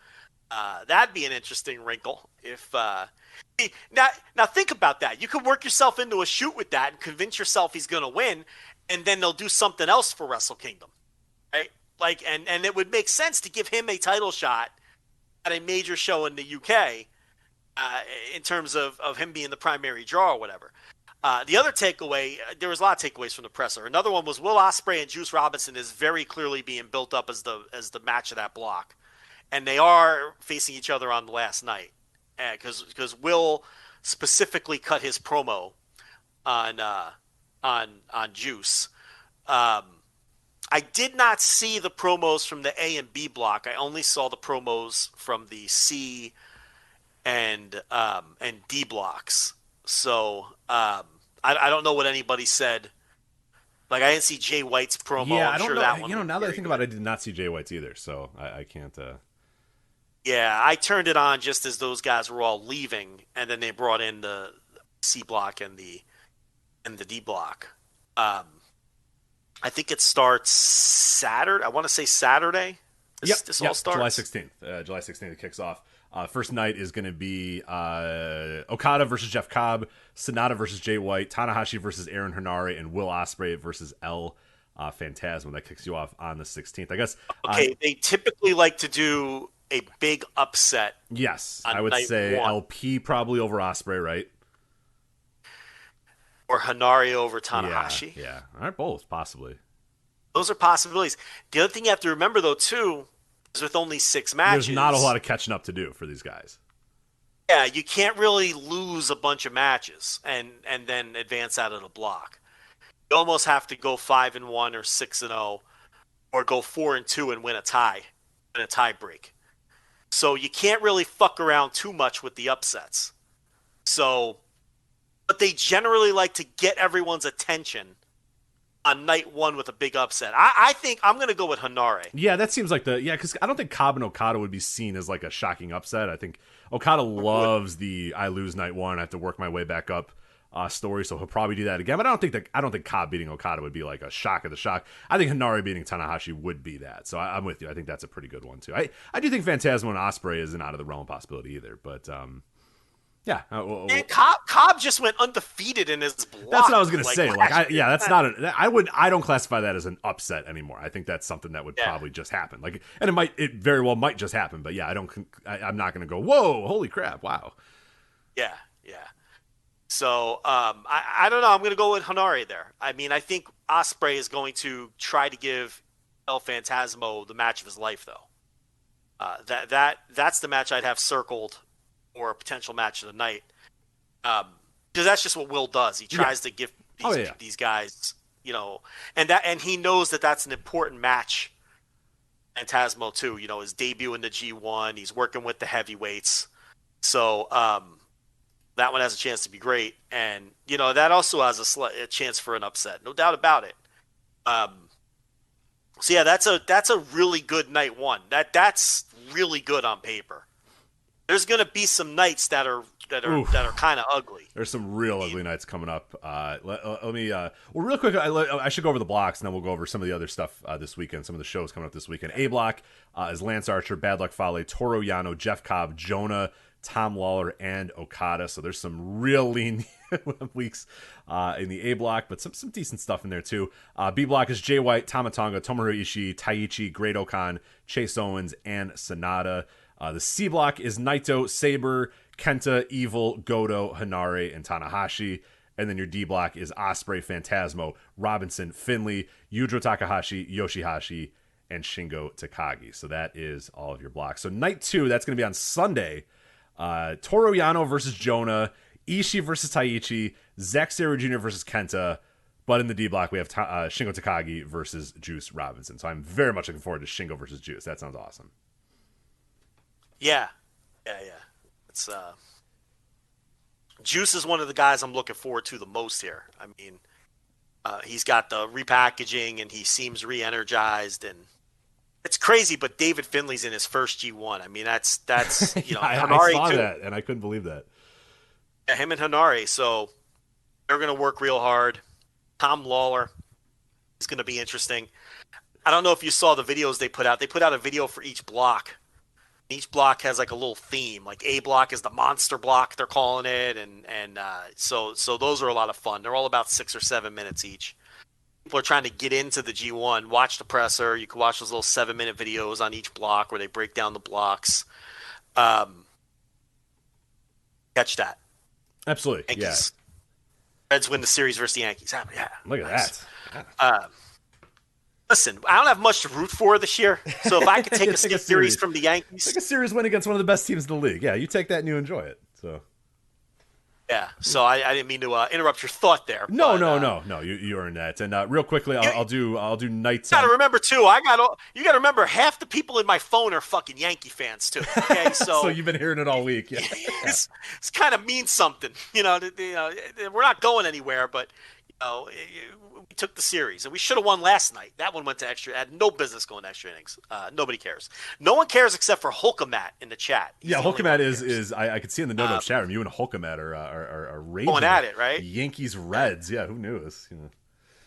that'd be an interesting wrinkle. If now think about that. You could work yourself into a shoot with that and convince yourself he's going to win, and then they'll do something else for Wrestle Kingdom, right? Like, and it would make sense to give him a title shot at a major show in the UK. In terms of him being the primary draw or whatever. The other takeaway, there was a lot of takeaways from the presser. Another one was Will Ospreay and Juice Robinson is very clearly being built up as the match of that block. And they are facing each other on the last night. Because Will specifically cut his promo on Juice. I did not see the promos from the A and B block. I only saw the promos from the C and D blocks. So I don't know what anybody said. Like, I didn't see Jay White's promo. Yeah, I'm I don't sure know. that one. You know, now that I think about it, I did not see Jay White's either, so I can't. Yeah, I turned it on just as those guys were all leaving, and then they brought in the C block and the D block. I think it starts Saturday. I want to say Saturday. This all starts July 16th. July 16th it kicks off. First night is going to be Okada versus Jeff Cobb, Sonata versus Jay White, Tanahashi versus Aaron Henare, and Will Ospreay versus El Phantasmo. That kicks you off on the 16th, I guess. Okay, they typically like to do a big upset. Yes, I would say LP probably over Ospreay, right? Or Henare over Tanahashi. Yeah. All right, both possibly. Those are possibilities. The other thing you have to remember, though, too, is with only 6 matches, there's not a lot of catching up to do for these guys. Yeah, you can't really lose a bunch of matches and then advance out of the block. You almost have to go 5-1 or 6-0, or go 4-2 and win a tie break. So you can't really fuck around too much with the upsets. So, but they generally like to get everyone's attention on night one with a big upset. I think I'm going to go with Henare. Yeah, that seems like because I don't think Cobb and Okada would be seen as like a shocking upset. I think Okada loves the I lose night one, I have to work my way back up story, so he'll probably do that again. But I don't think Cobb beating Okada would be like a shock of the shock. I think Henare beating Tanahashi would be that. So I'm with you. I think that's a pretty good one too. I do think Phantasmo and Ospreay isn't out of the realm of possibility either. But yeah, and Cobb just went undefeated in his block. That's what I was gonna say. That's not. I don't classify that as an upset anymore. I think that's something that would probably just happen. Like, and it very well might just happen. But yeah, I'm not gonna go, whoa, holy crap, wow. Yeah. So I don't know. I'm gonna go with Henare there. I mean, I think Ospreay is going to try to give El Phantasmo the match of his life, though. That's the match I'd have circled. Or a potential match of the night, because that's just what Will does. He tries to give these guys, and he knows that that's an important match. Phantasmo too, his debut in the G1. He's working with the heavyweights, so that one has a chance to be great, and that also has a chance for an upset, no doubt about it. So yeah, that's a really good night one. That's really good on paper. There's going to be some nights that are kind of ugly. There's some real ugly nights coming up. Let me real quick. I should go over the blocks, and then we'll go over some of the other stuff this weekend. Some of the shows coming up this weekend. A block is Lance Archer, Bad Luck Fale, Toru Yano, Jeff Cobb, Jonah, Tom Lawler, and Okada. So there's some real lean weeks in the A block, but some decent stuff in there too. B block is Jay White, Tama Tonga, Tomohiro Ishii, Taichi, Great Okan, Chase Owens, and Sonata. The C block is Naito, Sabre, Kenta, Evil, Goto, Henare, and Tanahashi. And then your D block is Ospreay, Phantasmo, Robinson, Finlay, Yujiro Takahashi, Yoshihashi, and Shingo Takagi. So that is all of your blocks. So night 2, that's going to be on Sunday. Toru Yano versus Jonah, Ishii versus Taichi, Zack Sabre Jr. versus Kenta, But in the D block, we have Shingo Takagi versus Juice Robinson. So I'm very much looking forward to Shingo versus Juice. That sounds awesome. Yeah. It's Juice is one of the guys I'm looking forward to the most here. I mean, he's got the repackaging and he seems re-energized, and it's crazy. But David Finlay's in his first G1. I mean, that's you know, I Hanare saw too. that and I couldn't believe that. Yeah, him and Hanare. So they're going to work real hard. Tom Lawler is going to be interesting. I don't know if you saw the videos they put out. They put out a video for each block. Each block has like a little theme. Like A block is the monster block, they're calling it, and so those are a lot of fun. They're all about 6 or 7 minutes each. People are trying to get into the G1. Watch the presser. You can watch those little 7-minute videos on each block where they break down the blocks. Catch that. Absolutely, Yankees. Yeah. Reds win the series versus the Yankees. Yeah, look at nice. that. Listen, I don't have much to root for this year, so if I could take a series from the Yankees, take a series win against one of the best teams in the league. Yeah, you take that and you enjoy it. So, yeah. So I didn't mean to interrupt your thought there. No. You earned that. And real quickly, I'll do nights. You got to remember too. You got to remember half the people in my phone are fucking Yankee fans too. Okay, so so you've been hearing it all week. Yeah, it's kind of means something. You know, we're not going anywhere, but. We took the series, and we should have won last night. That one went to extra. Had no business going to extra innings. Nobody cares. No one cares except for Hulkamat in the chat. Hulkamat is. I could see in the no chat room. You and Hulkamat are raging going at it, right? Yankees Reds. Yeah, who knew this? You know.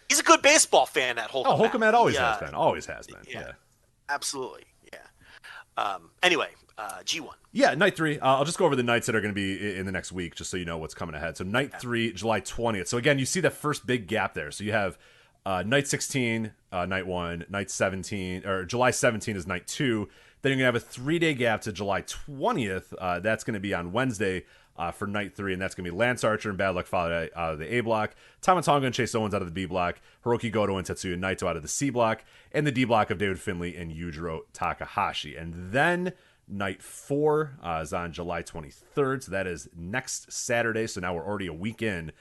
He's a good baseball fan. That Hulkamat. Oh, Hulkamat always has been. Always has been. Yeah. Absolutely. Yeah. Anyway. G1. Yeah, night 3. I'll just go over the nights that are going to be in the next week, just so you know what's coming ahead. So night 3, July 20th. So again, you see that first big gap there. So you have night 16, night 1, night 17, or July 17 is night 2. Then you're going to have a 3-day gap to July 20th. That's going to be on Wednesday for night 3, and that's going to be Lance Archer and Bad Luck Fale out of the A block, Tama Tonga and Chase Owens out of the B block, Hiroki Goto and Tetsuya Naito out of the C block, and the D block of David Finlay and Yujiro Takahashi. And then night 4 is on July 23rd, so that is next Saturday. So now we're already a week in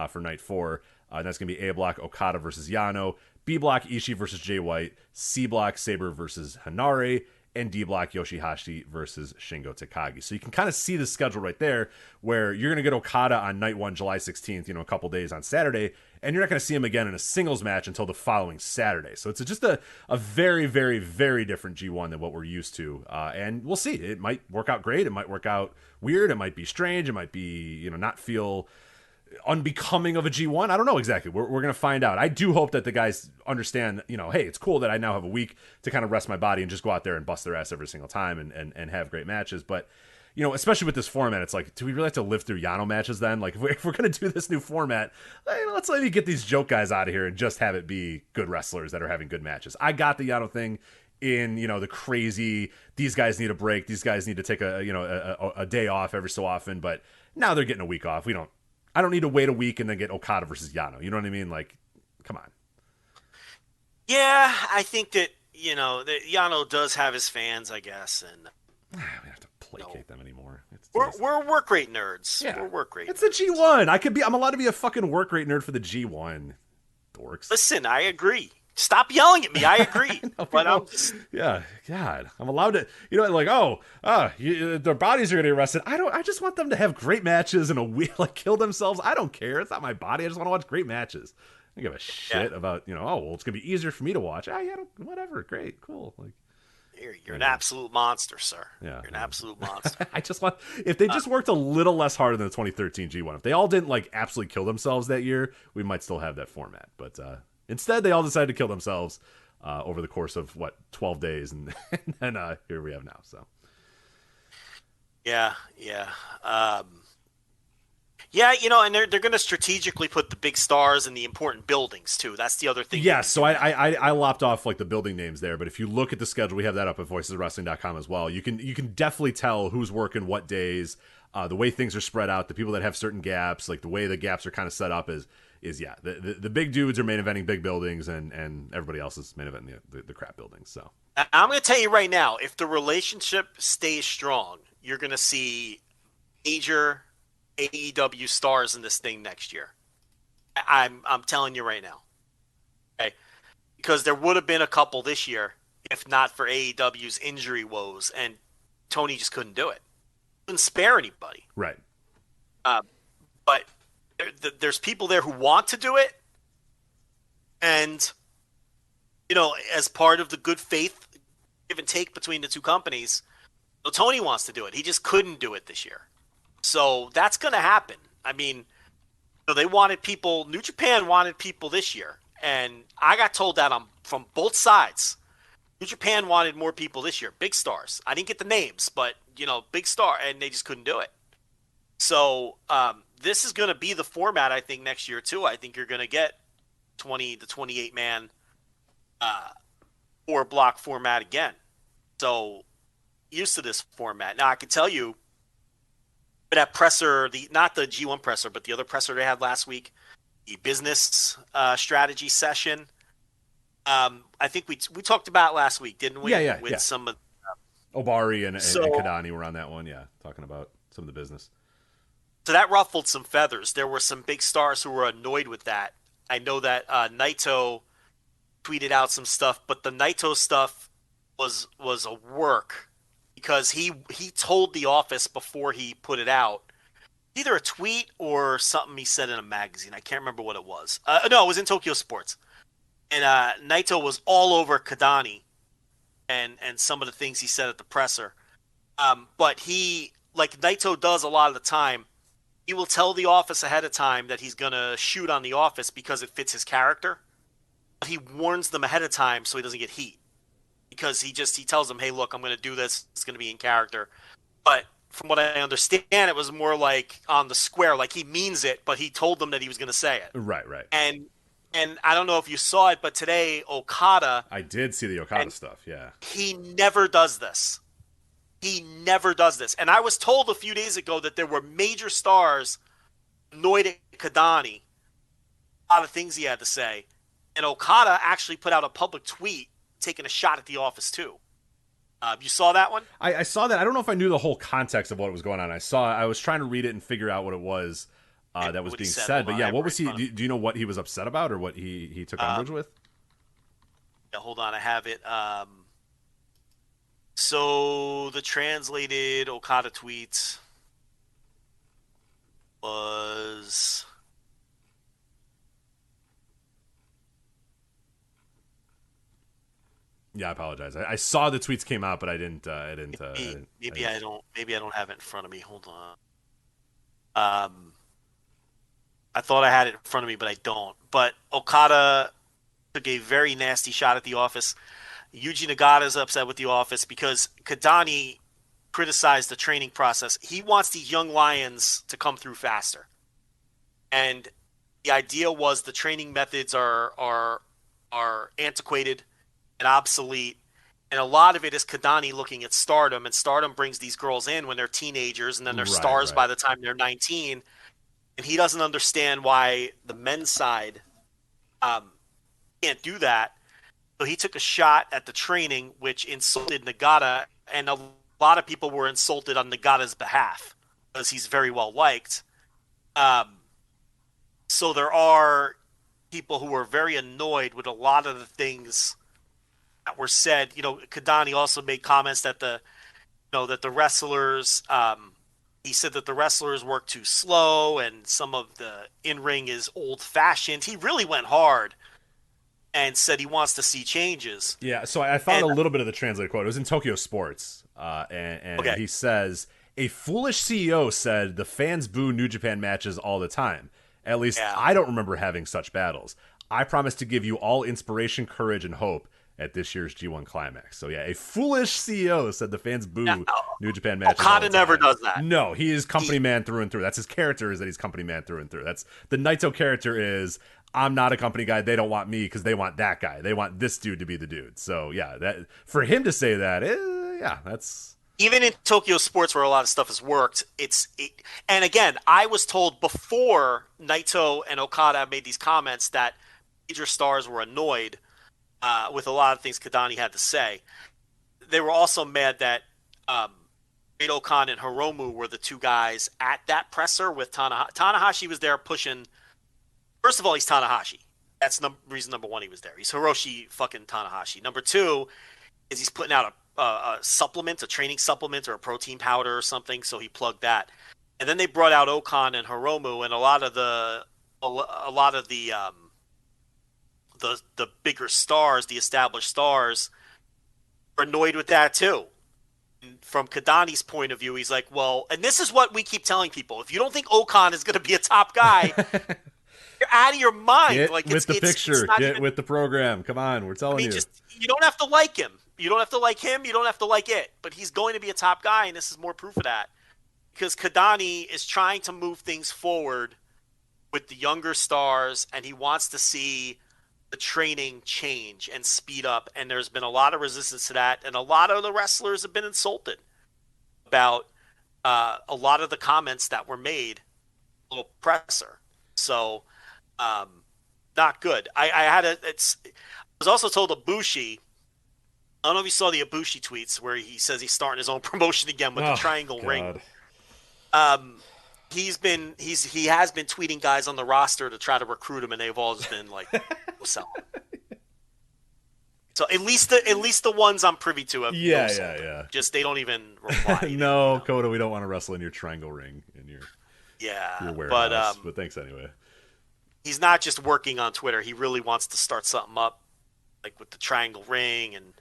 for night 4. And that's going to be A block, Okada versus Yano, B block, Ishii versus Jay White, C block, Sabre versus Hanare, and D block, Yoshihashi versus Shingo Takagi. So you can kind of see the schedule right there, where you're going to get Okada on night 1, July 16th, a couple days on Saturday, and you're not going to see him again in a singles match until the following Saturday. So it's just a very, very, very different G1 than what we're used to. And we'll see. It might work out great. It might work out weird. It might be strange. It might be, not feel unbecoming of a G1. I don't know exactly. We're going to find out. I do hope that the guys understand, hey, it's cool that I now have a week to kind of rest my body and just go out there and bust their ass every single time and have great matches. But, especially with this format, it's like, do we really have to live through Yano matches then? Like, if we're going to do this new format, let's let me get these joke guys out of here and just have it be good wrestlers that are having good matches. I got the Yano thing in, the crazy, these guys need a break, these guys need to take a day off every so often, but now they're getting a week off. I don't need to wait a week and then get Okada versus Yano. You know what I mean? Like, come on. Yeah, I think that, that Yano does have his fans, I guess, and we don't have to placate them anymore. We're work rate nerds. Yeah. We're work rate. It's the G1. I'm allowed to be a fucking work rate nerd for the G1. Dorks. Listen, I agree. Stop yelling at me. I agree. Yeah, God, I'm allowed to. Their bodies are going to get arrested. I just want them to have great matches and kill themselves. I don't care. It's not my body. I just want to watch great matches. I don't give a shit about it's going to be easier for me to watch. Whatever. Great, cool. You're an absolute monster, sir. Yeah, you're an absolute monster. I just want if they just worked a little less hard than the 2013 G1. If they all didn't absolutely kill themselves that year, we might still have that format. But instead, they all decided to kill themselves over the course of 12 days, and then here we have now. So, yeah. And they're going to strategically put the big stars in the important buildings too. That's the other thing. Yeah, so I lopped off the building names there, but if you look at the schedule, we have that up at voicesofwrestling.com as well. You can definitely tell who's working what days, the way things are spread out, the people that have certain gaps, the way the gaps are kind of set up is the big dudes are main eventing big buildings, and everybody else is main eventing the crap buildings. So I'm going to tell you right now, if the relationship stays strong, you're going to see major AEW stars in this thing next year. I'm telling you right now. Okay? Because there would have been a couple this year if not for AEW's injury woes, and Tony just couldn't do it. Couldn't spare anybody. Right. But there's people there who want to do it, and as part of the good faith give and take between the two companies, Tony wants to do it. He just couldn't do it this year. So that's going to happen. I mean, they wanted people. New Japan wanted people this year, and I got told that from both sides. New Japan wanted more people this year, big stars. I didn't get the names, but big star, and they just couldn't do it. So this is going to be the format, I think, next year too. I think you're going to get 20 to 28 man 4-block format again. So used to this format. Now I can tell you that presser, not the G1 presser, but the other presser they had last week, the business strategy session. I think we talked about last week, didn't we? Yeah. With some of Obari and Kadani were on that one. Yeah, talking about some of the business. So that ruffled some feathers. There were some big stars who were annoyed with that. I know that Naito tweeted out some stuff, but the Naito stuff was a work because he told the office before he put it out, either a tweet or something he said in a magazine. I can't remember what it was. No, it was in Tokyo Sports. And Naito was all over Kadani and some of the things he said at the presser. But he, like Naito does a lot of the time, he will tell the office ahead of time that he's going to shoot on the office because it fits his character. But he warns them ahead of time so he doesn't get heat. Because he tells them, hey, look, I'm going to do this. It's going to be in character. But from what I understand, it was more like on the square. Like he means it, but he told them that he was going to say it. Right. And I don't know if you saw it, but today Okada... I did see the Okada stuff, yeah. He never does this. And I was told a few days ago that there were major stars annoyed at Kadani. A lot of things he had to say. And Okada actually put out a public tweet taking a shot at the office, too. You saw that one? I saw that. I don't know if I knew the whole context of what was going on. I was trying to read it and figure out what it was that was being said. But yeah, what was he... Do you know what he was upset about or what he took umbrage with? Yeah, hold on. I have it. So the translated Okada tweet was... Yeah, I apologize. I saw the tweets came out, but I didn't. Maybe I don't have it in front of me. Hold on. I thought I had it in front of me, but I don't. But Okada took a very nasty shot at the office. Yuji Nagata is upset with the office because Kadani criticized the training process. He wants these young lions to come through faster. And the idea was the training methods are antiquated and obsolete. And a lot of it is Kadani looking at Stardom, and Stardom brings these girls in when they're teenagers, and then they're stars by the time they're 19. And he doesn't understand why the men's side can't do that. So he took a shot at the training, which insulted Nagata, and a lot of people were insulted on Nagata's behalf because he's very well liked. So there are people who are very annoyed with a lot of the things that were said. Kadani also made comments that the wrestlers, he said that the wrestlers work too slow and some of the in-ring is old-fashioned. He really went hard and said he wants to see changes. Yeah, so I found a little bit of the translated quote. It was in Tokyo Sports, and okay. He says, a foolish CEO said the fans boo New Japan matches all the time. At least I don't remember having such battles. I promise to give you all inspiration, courage, and hope at this year's G1 Climax. So yeah, a foolish CEO said the fans boo New Japan matches. Okada never does that. No, he is company man through and through. That's his character, is that he's company man through and through. That's the Naito character is, I'm not a company guy. They don't want me because they want that guy. They want this dude to be the dude. So yeah, that for him to say that, that's even in Tokyo Sports where a lot of stuff has worked. And again, I was told before Naito and Okada made these comments that major stars were annoyed with a lot of things Kadani had to say. They were also mad that Great Khan and Hiromu were the two guys at that presser with Tanahashi. Tanahashi was there pushing First of all, he's Tanahashi. That's reason number one he was there. He's Hiroshi fucking Tanahashi. Number two is he's putting out a supplement, a training supplement or a protein powder or something, so he plugged that. And then they brought out Okan and Hiromu, and a lot of the bigger stars, the established stars, are annoyed with that too. And from Kadani's point of view, he's like, well, and this is what we keep telling people: if you don't think Okan is going to be a top guy. You're out of your mind. Get like with the picture. Get with the program. Come on, we're telling you. You don't have to like him. You don't have to like him. You don't have to like it. But he's going to be a top guy, and this is more proof of that. Because Kadani is trying to move things forward with the younger stars, and he wants to see the training change and speed up. And there's been a lot of resistance to that, and a lot of the wrestlers have been insulted about a lot of the comments that were made. A little presser. So. Not good. I was also told Ibushi. I don't know if you saw the Ibushi tweets where he says he's starting his own promotion again with the triangle ring. He has been tweeting guys on the roster to try to recruit him, and they've all just been like, "Sell." So at least the ones I'm privy to have yeah. Just they don't even reply. No, Coda, we don't want to wrestle in your triangle ring in your warehouse. But thanks anyway. He's not just working on Twitter. He really wants to start something up, like with the triangle ring, and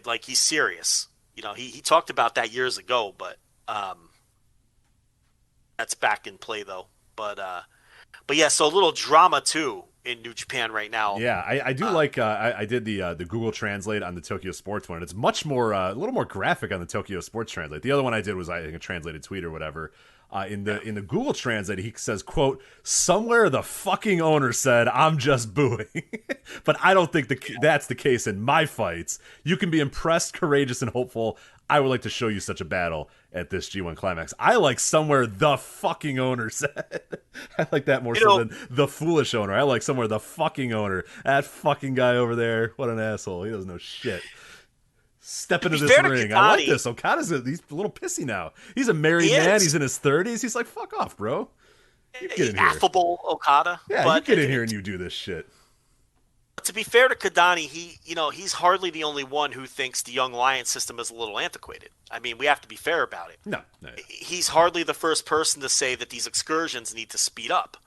like he's serious. You know, he talked about that years ago, but that's back in play though. But yeah, so a little drama too in New Japan right now. Yeah, I do like. I did the Google Translate on the Tokyo Sports one. It's much more a little more graphic on the Tokyo Sports Translate. The other one I did was I think a translated tweet or whatever. In the Google Translate, he says, quote, somewhere the fucking owner said, I'm just booing. But I don't think that's the case in my fights. You can be impressed, courageous, and hopeful. I would like to show you such a battle at this G1 Climax. I like somewhere the fucking owner said. I like that more so than the foolish owner. I like somewhere the fucking owner. That fucking guy over there. What an asshole. He doesn't know shit. Step into this ring. I like this. Okada's he's a little pissy now. He's a married man. He's in his 30s. He's like, fuck off, bro. You get in here. Affable Okada. Yeah, but you get in here and you do this shit. To be fair to Kadani, he's hardly the only one who thinks the Young Lion system is a little antiquated. I mean, we have to be fair about it. No. He's hardly the first person to say that these excursions need to speed up.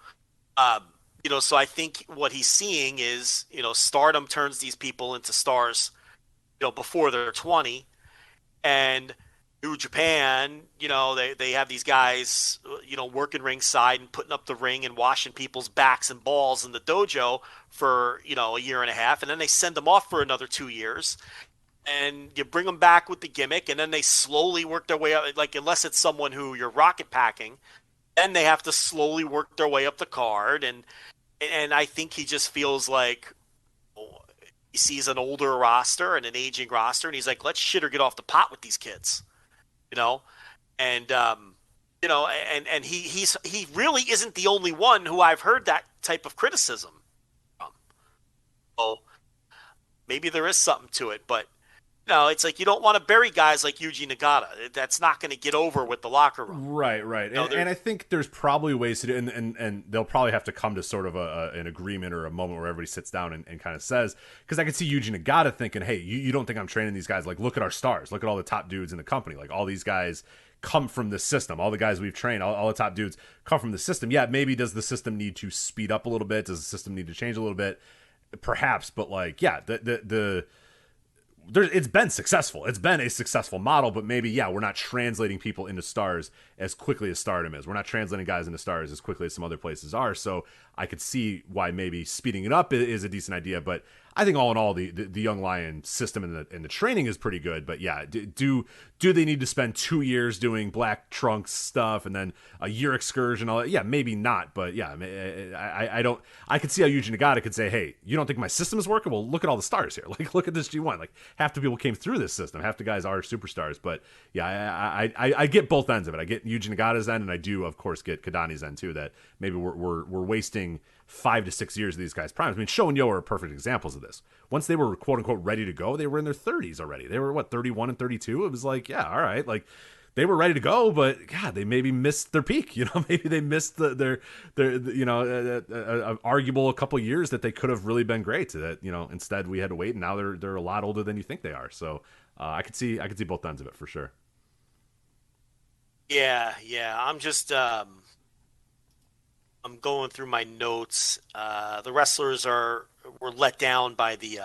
So I think what he's seeing is, Stardom turns these people into stars before they're 20, and New Japan, they have these guys, working ringside and putting up the ring and washing people's backs and balls in the dojo for, a year and a half, and then they send them off for another 2 years, and you bring them back with the gimmick, and then they slowly work their way up, like, unless it's someone who you're rocket packing, then they have to slowly work their way up the card, and I think he just feels like, he sees an older roster and an aging roster, and he's like, let's shit or get off the pot with these kids, and he really isn't the only one who I've heard that type of criticism from. So maybe there is something to it, but it's like you don't want to bury guys like Yuji Nagata. That's not going to get over with the locker room. Right. And I think there's probably ways to do it, and they'll probably have to come to sort of an agreement or a moment where everybody sits down and kind of says, because I could see Yuji Nagata thinking, hey, you don't think I'm training these guys? Like, look at our stars. Look at all the top dudes in the company. Like, all these guys come from the system. All the guys we've trained, all the top dudes come from the system. Yeah, maybe does the system need to speed up a little bit? Does the system need to change a little bit? Perhaps, but like, yeah, it's been successful. It's been a successful model, but maybe, we're not translating people into stars as quickly as Stardom is. We're not translating guys into stars as quickly as some other places are. So I could see why maybe speeding it up is a decent idea. But I think all in all, the Young Lion system and the training is pretty good. But yeah, do they need to spend 2 years doing Black Trunks stuff and then a year excursion? All that? Yeah, maybe not. But yeah, I don't. I could see how Yuji Nagata could say, hey, you don't think my system is working? Well, look at all the stars here. Like, look at this G1. Like, half the people came through this system. Half the guys are superstars. But yeah, I get both ends of it. I get Yuji Nagata's end, and I do, of course, get Kadani's end too. That maybe we're wasting 5 to 6 years of these guys' primes. I mean, Sho and Yo are perfect examples of this. Once they were quote unquote ready to go, they were in their 30s already. They were 31 and 32. It was like, yeah, all right, like they were ready to go, but God, they maybe missed their peak. Maybe they missed their arguable a couple years that they could have really been great. That instead we had to wait, and now they're a lot older than you think they are. So I could see both ends of it for sure. Yeah. I'm just I'm going through my notes. The wrestlers were let down by the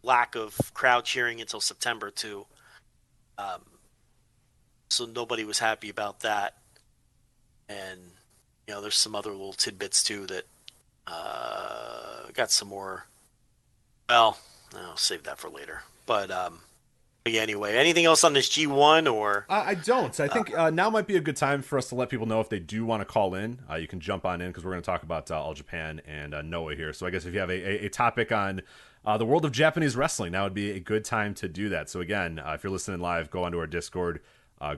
lack of crowd cheering until September too. So nobody was happy about that. And, there's some other little tidbits too that got some more. Well, I'll save that for later. But yeah, anyway, anything else on this G1 or? I don't. I think now might be a good time for us to let people know if they do want to call in. You can jump on in because we're going to talk about All Japan and Noah here. So I guess if you have a topic on the world of Japanese wrestling, now would be a good time to do that. So again, if you're listening live, go onto our Discord.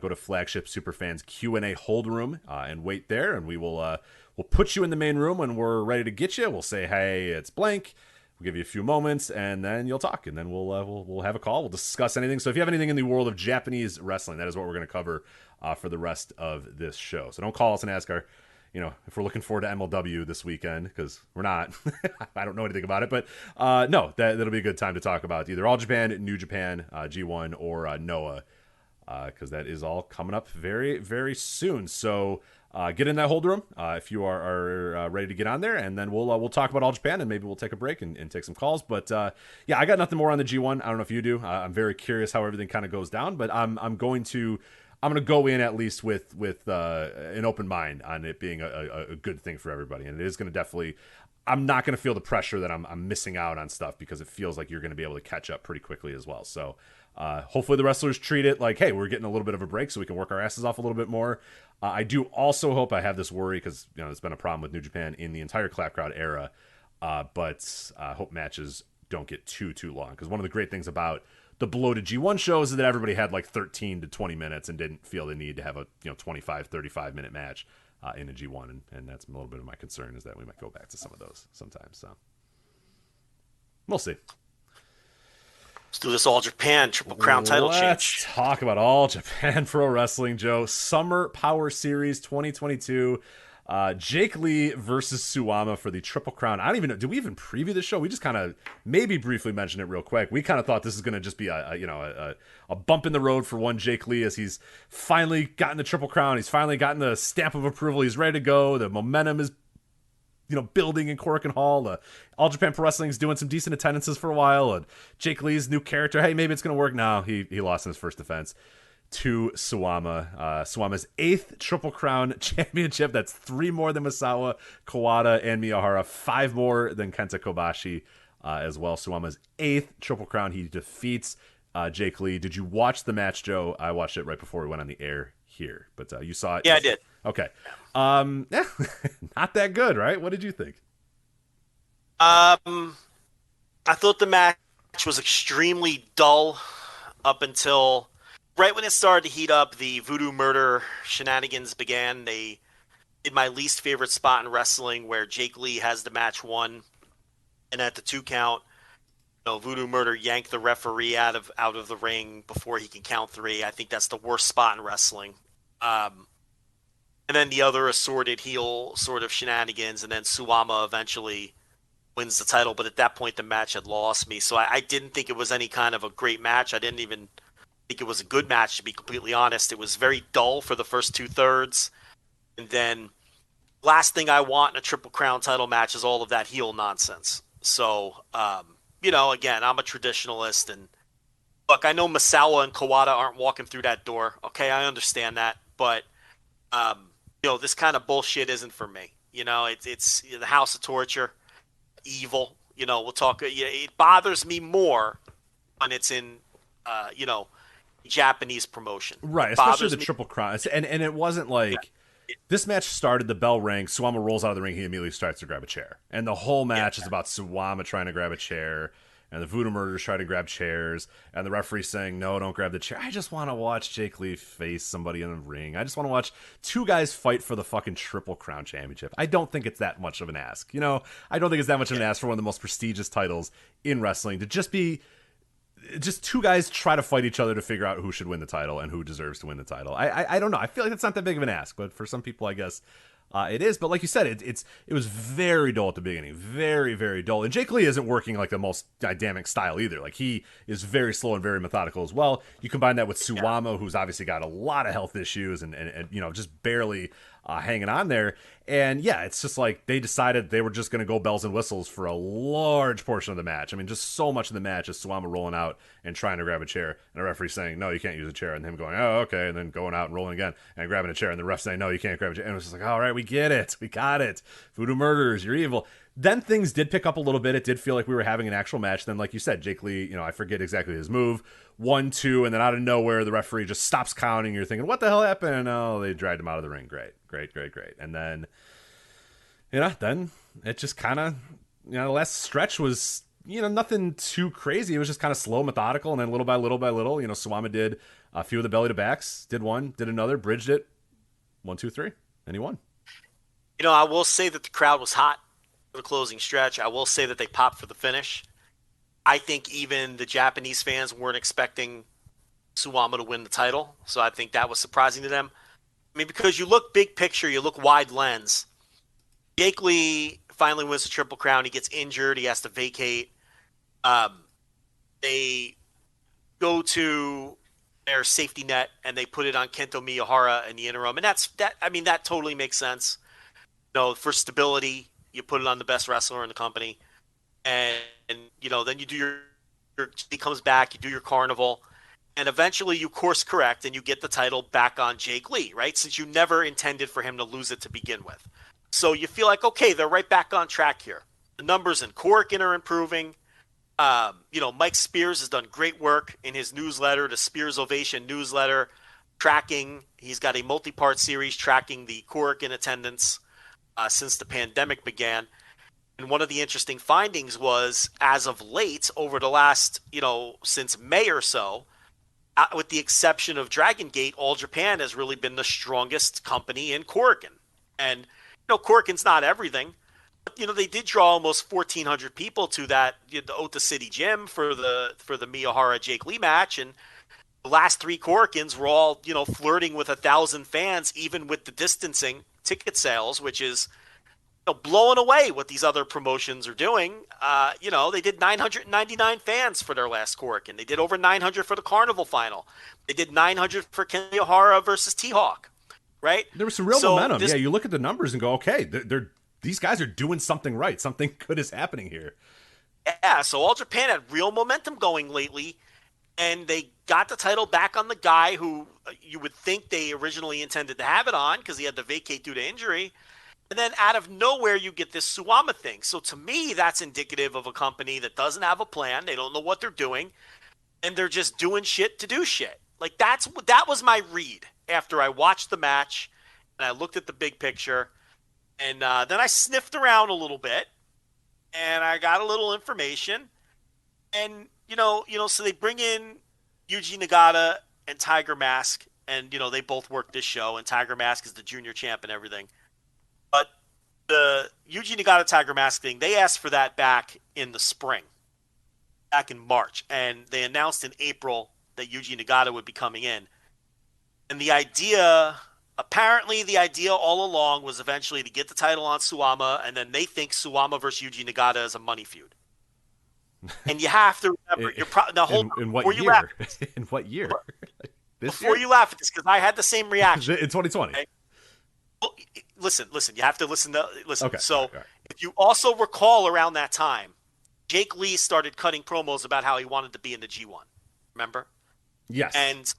Go to Flagship Superfans Q&A hold room and wait there, and we'll put you in the main room when we're ready to get you. We'll say, hey, it's blank. We'll give you a few moments, and then you'll talk, and then we'll have a call. We'll discuss anything. So if you have anything in the world of Japanese wrestling, that is what we're going to cover for the rest of this show. So don't call us and ask if we're looking forward to MLW this weekend, because we're not. I don't know anything about it, but no, that'll be a good time to talk about either All Japan, New Japan, G1, or Noah. Because that is all coming up very, very soon. So get in that hold room if you are ready to get on there, and then we'll talk about All Japan, and maybe we'll take a break and take some calls. But yeah, I got nothing more on the G1. I don't know if you do. I'm very curious how everything kind of goes down, but I'm going to go in at least with an open mind on it being a good thing for everybody, and it is going to definitely. I'm not going to feel the pressure that I'm missing out on stuff, because it feels like you're going to be able to catch up pretty quickly as well. So hopefully the wrestlers treat it like, hey, we're getting a little bit of a break so we can work our asses off a little bit more. I do also hope, I have this worry because it's been a problem with New Japan in the entire Clap Crowd era, but I hope matches don't get too long, because one of the great things about the bloated G1 shows is that everybody had like 13 to 20 minutes and didn't feel the need to have a 25, 35-minute match in a G1, and that's a little bit of my concern, is that we might go back to some of those sometimes. So we'll see. Let's do this All Japan Triple Crown title change. Let's talk about All Japan Pro Wrestling, Joe. Summer Power Series 2022. Jake Lee versus Suwama for the Triple Crown. I don't even know. Did we even preview the show? We just kind of maybe briefly mentioned it real quick. We kind of thought this is going to just be a bump in the road for one Jake Lee, as he's finally gotten the Triple Crown. He's finally gotten the stamp of approval. He's ready to go. The momentum is building in Korakuen Hall. All Japan Pro Wrestling is doing some decent attendances for a while. And Jake Lee's new character, hey, maybe it's going to work. No, he lost in his first defense to Suwama. Suwama's 8th Triple Crown championship. That's 3 more than Misawa, Kawada, and Miyahara. 5 more than Kenta Kobashi as well. Suwama's 8th Triple Crown. He defeats Jake Lee. Did you watch the match, Joe? I watched it right before we went on the air here, but you saw it? Yeah, I did. Okay. Yeah, not that good, right? What did you think? I thought the match was extremely dull up until right when it started to heat up. The Voodoo Murder shenanigans began. They did my least favorite spot in wrestling, where Jake Lee has the match won, and at the 2 count, Voodoo Murder yanked the referee out of the ring before he can count 3. I think that's the worst spot in wrestling. And then the other assorted heel sort of shenanigans, and then Suwama eventually wins the title. But at that point, the match had lost me. So I didn't think it was any kind of a great match. I didn't even think it was a good match, to be completely honest. It was very dull for the first 2/3. And then last thing I want in a Triple Crown title match is all of that heel nonsense. So, again, I'm a traditionalist. And look, I know Misawa and Kawada aren't walking through that door. Okay, I understand that. But, this kind of bullshit isn't for me. It's the House of Torture, evil. We'll talk. It bothers me more when it's in, Japanese promotion. Right, especially the Triple Crown. And it wasn't like this match started, the bell rang, Suwama rolls out of the ring, he immediately starts to grab a chair. And the whole match is about Suwama trying to grab a chair, and the Voodoo Murderers try to grab chairs, and the referee saying, no, don't grab the chair. I just want to watch Jake Lee face somebody in the ring. I just want to watch 2 guys fight for the fucking Triple Crown Championship. I don't think it's that much of an ask. I don't think it's that much of an ask for one of the most prestigious titles in wrestling to just be just two guys try to fight each other to figure out who should win the title and who deserves to win the title. I don't know. I feel like it's not that big of an ask, but for some people, I guess it is. But like you said, it was very dull at the beginning, very, very dull. And Jake Lee isn't working like the most dynamic style either. Like he is very slow and very methodical as well. You combine that with Suwama, who's obviously got a lot of health issues and just barely hanging on there. And yeah, it's just like they decided they were just going to go bells and whistles for a large portion of the match. I mean, just so much of the match is Suwama rolling out and trying to grab a chair, and the referee saying, no, you can't use a chair, and him going, oh, okay, and then going out and rolling again and grabbing a chair, and the ref saying, no, you can't grab a chair. And it was just like, all right, we get it. We got it. Voodoo murderers, you're evil. Then things did pick up a little bit. It did feel like we were having an actual match. Then, like you said, Jake Lee, I forget exactly his move, 1-2, and then out of nowhere, the referee just stops counting. You're thinking, what the hell happened? Oh, they dragged him out of the ring. Great. And then, then it just kind of, the last stretch was, nothing too crazy. It was just kind of slow, methodical, and then little by little, Suwama did a few of the belly to backs, did one, did another, bridged it, 1, 2, 3, and he won. I will say that the crowd was hot for the closing stretch. I will say that they popped for the finish. I think even the Japanese fans weren't expecting Suwama to win the title, so I think that was surprising to them. I mean, because you look big picture, you look wide lens. Jake Lee finally wins the Triple Crown. He gets injured. He has to vacate. They go to their safety net and they put it on Kento Miyahara in the interim. And that totally makes sense. For stability, you put it on the best wrestler in the company. And then you do he comes back, you do your carnival. And eventually you course correct and you get the title back on Jake Lee, right? Since you never intended for him to lose it to begin with. So you feel like, okay, they're right back on track here. The numbers in Corkin are improving. Mike Spears has done great work in his newsletter, the Spears Ovation newsletter, tracking. He's got a multi-part series tracking the Corkin attendance since the pandemic began. And one of the interesting findings was, as of late, over the last, since May or so, with the exception of Dragon Gate, All Japan has really been the strongest company in Corkin. And, Corkin's not everything. But, they did draw almost 1,400 people to that, the Ota City Gym for the Miyahara Jake Lee match. And the last 3 Corkins were all, flirting with 1,000 fans, even with the distancing ticket sales, which is blowing away what these other promotions are doing. They did 999 fans for their last Corkin. They did over 900 for the Carnival final. They did 900 for Kenta versus T-Hawk, right? There was some real momentum. Yeah, you look at the numbers and go, okay, these guys are doing something right. Something good is happening here. Yeah, so All Japan had real momentum going lately, and they got the title back on the guy who you would think they originally intended to have it on because he had to vacate due to injury. And then out of nowhere, you get this Suwama thing. So to me, that's indicative of a company that doesn't have a plan. They don't know what they're doing. And they're just doing shit to do shit. Like that was my read after I watched the match and I looked at the big picture. And then I sniffed around a little bit and I got a little information. And, so they bring in Yuji Nagata and Tiger Mask. And, they both work this show. And Tiger Mask is the junior champ and everything. But the Yuji Nagata Tiger Mask thing, they asked for that back in the spring, back in March. And they announced in April that Yuji Nagata would be coming in. And apparently the idea all along was eventually to get the title on Suwama, and then they think Suwama versus Yuji Nagata is a money feud. And you have to remember, in what year? In what year? Before you laugh at this, because I had the same reaction. In 2020. Okay? Well, listen. You have to listen. Okay. So, all right. If you also recall, around that time, Jake Lee started cutting promos about how he wanted to be in the G1. Remember? Yes. And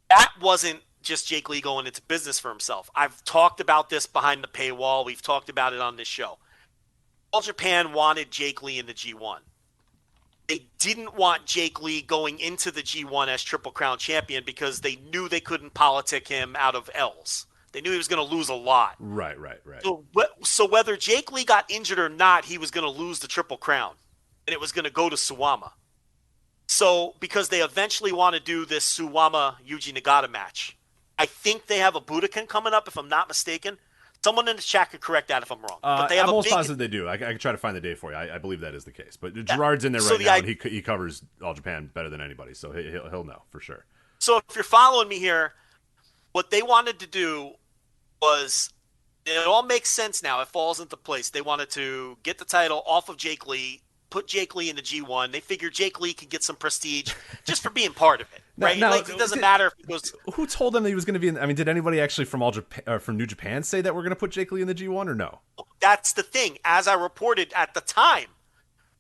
that wasn't just Jake Lee going into business for himself. I've talked about this behind the paywall. We've talked about it on this show. All Japan wanted Jake Lee in the G1. They didn't want Jake Lee going into the G1 as Triple Crown champion because they knew they couldn't politic him out of L's. They knew he was going to lose a lot. Right. So whether Jake Lee got injured or not, he was going to lose the Triple Crown. And it was going to go to Suwama. So because they eventually want to do this Suwama-Yuji Nagata match. I think they have a Budokan coming up, if I'm not mistaken. Someone in the chat could correct that if I'm wrong. But they have I'm almost positive they do. I can try to find the day for you. I believe that is the case. But Gerard's in there So right now, and he covers All Japan better than anybody, so he'll know for sure. So if you're following me here, what they wanted to do was, it all makes sense now. It falls into place. They wanted to get the title off of Jake Lee, put Jake Lee in the G1. They figured Jake Lee could get some prestige just for being part of it, right? Now, like, it doesn't matter if he goes. Who told them that he was going to be in? I mean, did anybody actually from from New Japan say that we're going to put Jake Lee in the G1 or no? That's the thing. As I reported at the time,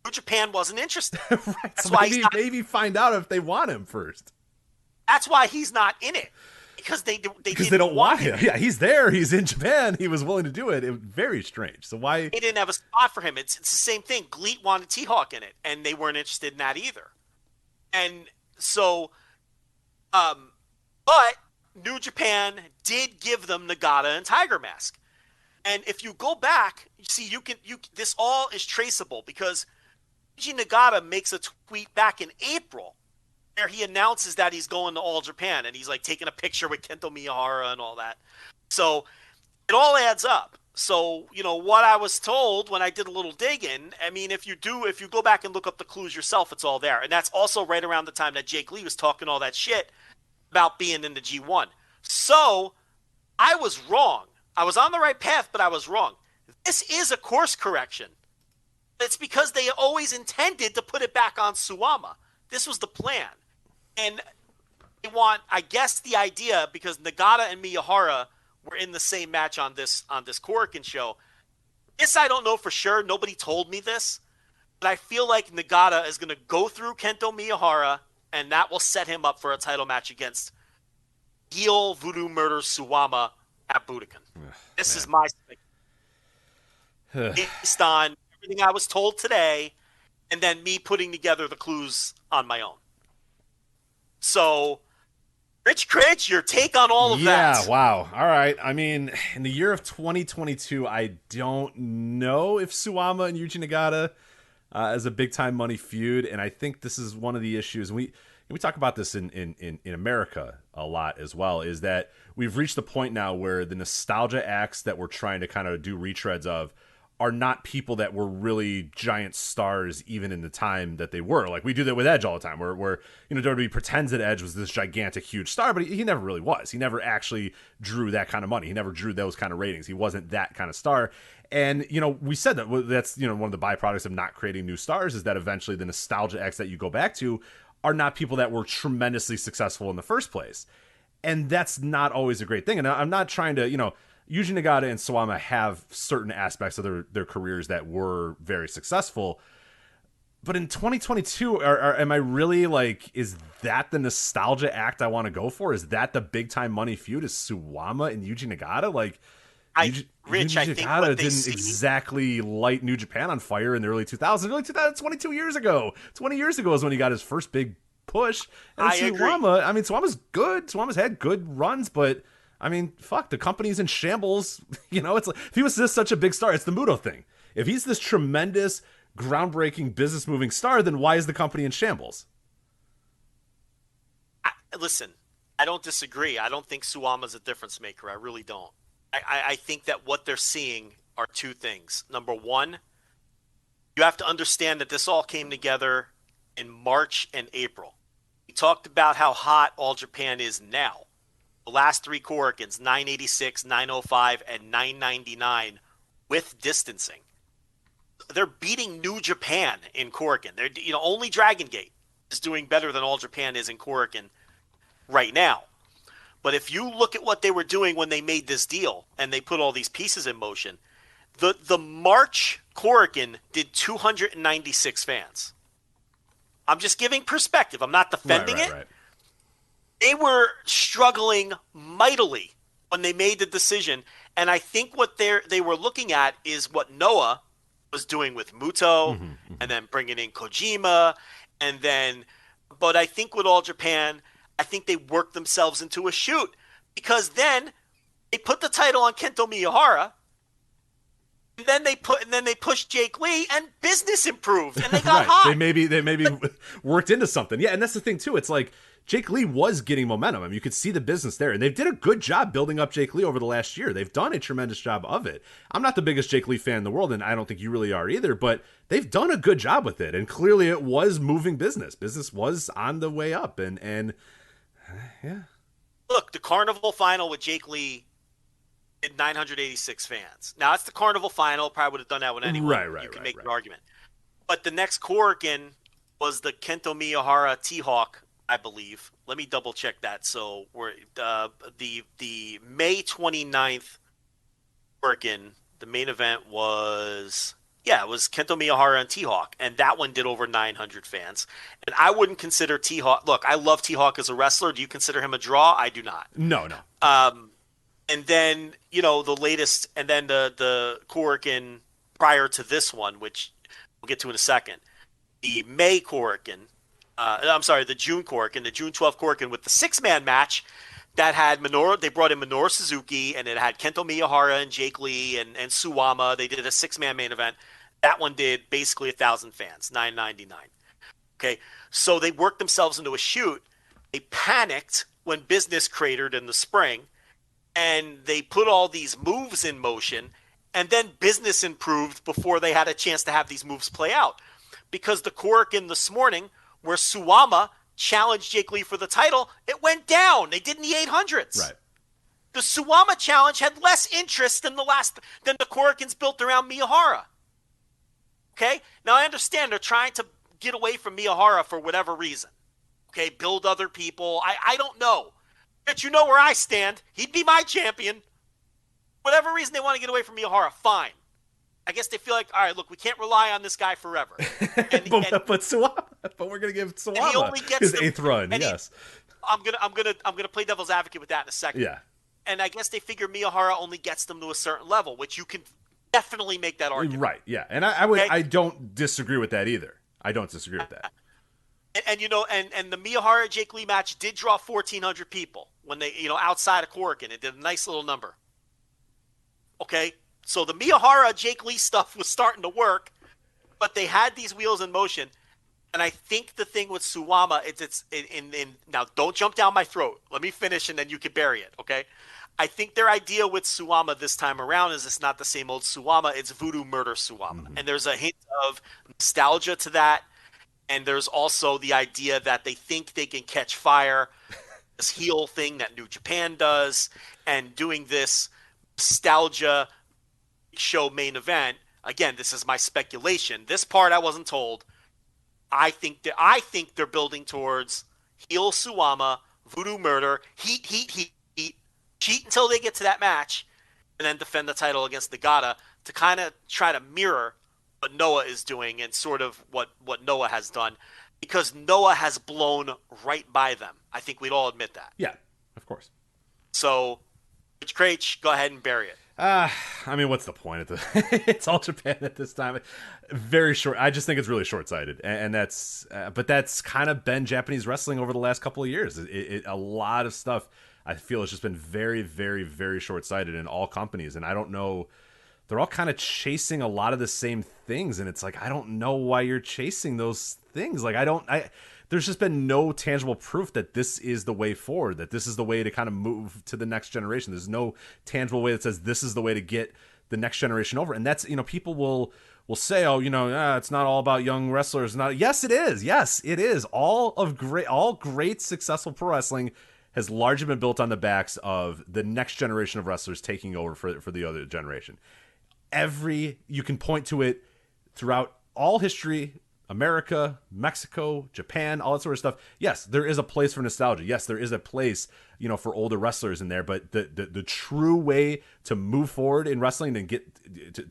New Japan wasn't interested. Right. That's So why maybe find out if they want him first. That's why he's not in it. Because they don't want him. Yeah, he's there. He's in Japan. He was willing to do it. It was very strange. So why they didn't have a spot for him? It's the same thing. Gleat wanted T-Hawk in it, and they weren't interested in that either. And so, but New Japan did give them Nagata and Tiger Mask. And if you go back, you see, this all is traceable because Yuji Nagata makes a tweet back in April where he announces that he's going to All Japan, and he's like taking a picture with Kento Miyahara and all that. So it all adds up. So, what I was told when I did a little digging, I mean, if you go back and look up the clues yourself, it's all there. And that's also right around the time that Jake Lee was talking all that shit about being in the G1. So I was wrong. I was on the right path, but I was wrong. This is a course correction. It's because they always intended to put it back on Suwama. This was the plan. And they want, I guess, the idea, because Nagata and Miyahara were in the same match on this Korakuen show. This I don't know for sure. Nobody told me this. But I feel like Nagata is going to go through Kento Miyahara, and that will set him up for a title match against heel Voodoo Murder Suwama at Budokan. This is my based on everything I was told today, and then me putting together the clues on my own. So, Rich Critch, your take on all of that. Yeah, wow. All right. I mean, in the year of 2022, I don't know if Suwama and Yuji Nagata is a big-time money feud, and I think this is one of the issues. We talk about this in America a lot as well, is that we've reached the point now where the nostalgia acts that we're trying to kind of do retreads of are not people that were really giant stars even in the time that they were. Like, we do that with Edge all the time, where WWE pretends that Edge was this gigantic, huge star, but he never really was. He never actually drew that kind of money. He never drew those kind of ratings. He wasn't that kind of star. And, we said that's, one of the byproducts of not creating new stars is that eventually the nostalgia acts that you go back to are not people that were tremendously successful in the first place. And that's not always a great thing. And I'm not trying to, Yuji Nagata and Suwama have certain aspects of their careers that were very successful. But in 2022, am I really like, is that the nostalgia act I want to go for? Is that the big time money feud? Is Suwama and Yuji Nagata? Like, Yuji Nagata didn't exactly light New Japan on fire in the early 2000s. Early 2000s, 22 years ago. 20 years ago is when he got his first big push. And Suwama, I mean, Suwama's good. Suwama's had good runs, but I mean, fuck, the company's in shambles. It's like, if he was such a big star, it's the Muto thing. If he's this tremendous, groundbreaking, business-moving star, then why is the company in shambles? Listen, I don't disagree. I don't think Suwama's a difference maker. I really don't. I think that what they're seeing are two things. Number one, you have to understand that this all came together in March and April. We talked about how hot All Japan is now. The last three Korakuens, 986, 905, and 999, with distancing. They're beating New Japan in Korakuen. They're, only Dragon Gate is doing better than All Japan is in Korakuen right now. But if you look at what they were doing when they made this deal and they put all these pieces in motion, the March Korakuen did 296 fans. I'm just giving perspective. I'm not defending it. Right. They were struggling mightily when they made the decision. And I think what they were looking at is what Noah was doing with Muto and then bringing in Kojima. But I think with All Japan, I think they worked themselves into a shoot because then they put the title on Kento Miyahara. And then they pushed Jake Lee, and business improved, and they got hot. They maybe worked into something. Yeah, and that's the thing too. It's like Jake Lee was getting momentum. I mean, you could see the business there. And they did a good job building up Jake Lee over the last year. They've done a tremendous job of it. I'm not the biggest Jake Lee fan in the world, and I don't think you really are either, but they've done a good job with it. And clearly it was moving business. Business was on the way up. And yeah. Look, the Carnival final with Jake Lee did 986 fans. Now, it's the Carnival final. Probably would have done that one anyway. You can make an argument. But the next Korakuen was the Kento Miyahara T-Hawk, I believe. Let me double check that. So we're the May 29th Korakuen, the main event was Kento Miyahara and T-Hawk, and that one did over 900 fans. And I wouldn't consider T-Hawk. Look, I love T-Hawk as a wrestler. Do you consider him a draw? I do not. No. And then, the latest, and then the Korakuen prior to this one, which we'll get to in a second, the May Korakuen, the June Korakuen, the June 12th Korakuen with the 6-man match that had they brought in Minoru Suzuki, and it had Kento Miyahara and Jake Lee and Suwama. They did a 6-man main event. That one did basically 1,000 fans, 999. Okay, so they worked themselves into a shoot. They panicked when business cratered in the spring, and they put all these moves in motion, and then business improved before they had a chance to have these moves play out. Because the Korakuen this morning, where Suwama challenged Jake Lee for the title, it went down. They did in the 800s. Right. The Suwama challenge had less interest than the Korakuens built around Miyahara. Okay? Now, I understand they're trying to get away from Miyahara for whatever reason. Okay? Build other people. I don't know. But you know where I stand. He'd be my champion. Whatever reason they want to get away from Miyahara, fine. I guess they feel like, all right, look, we can't rely on this guy forever. But Suwama, but we're gonna give Suwama his 8th run. Yes, I'm gonna play devil's advocate with that in a second. Yeah, and I guess they figure Miyahara only gets them to a certain level, which you can definitely make that argument. Right? Yeah, and I don't disagree with that either. I don't disagree with that. And the Miyahara Jake Lee match did draw 1,400 people when they outside of Korakuen. It did a nice little number. Okay. So the Miyahara Jake Lee stuff was starting to work, but they had these wheels in motion. And I think the thing with Suwama, it's now don't jump down my throat. Let me finish and then you can bury it. Okay. I think their idea with Suwama this time around is it's not the same old Suwama. It's Voodoo Murder Suwama. Mm-hmm. And there's a hint of nostalgia to that. And there's also the idea that they think they can catch fire, this heel thing that New Japan does, and doing this nostalgia show main event. Again, this is my speculation. This part I wasn't told. I think they're building towards heel Suwama, Voodoo Murder, heat, cheat until they get to that match, and then defend the title against Nagata to kind of try to mirror what Noah is doing and sort of what Noah has done, because Noah has blown right by them. I think we'd all admit that. Yeah, of course. So, Rich Craich, go ahead and bury it. I mean, what's the point? It's All Japan at this time. Very short. I just think it's really short-sighted, and that's. But that's kind of been Japanese wrestling over the last couple of years. A lot of stuff I feel has just been very, very, very short-sighted in all companies, and I don't know. They're all kind of chasing a lot of the same things, and it's like I don't know why you're chasing those things. Like there's just been no tangible proof that this is the way forward, that this is the way to kind of move to the next generation. There's no tangible way that says this is the way to get the next generation over. And that's, people will say, oh, it's not all about young wrestlers. Yes, it is. Yes, it is. All great successful pro wrestling has largely been built on the backs of the next generation of wrestlers taking over for the other generation. You can point to it throughout all history, America, Mexico, Japan, all that sort of stuff. Yes, there is a place for nostalgia. Yes, there is a place, for older wrestlers in there. But the true way to move forward in wrestling and get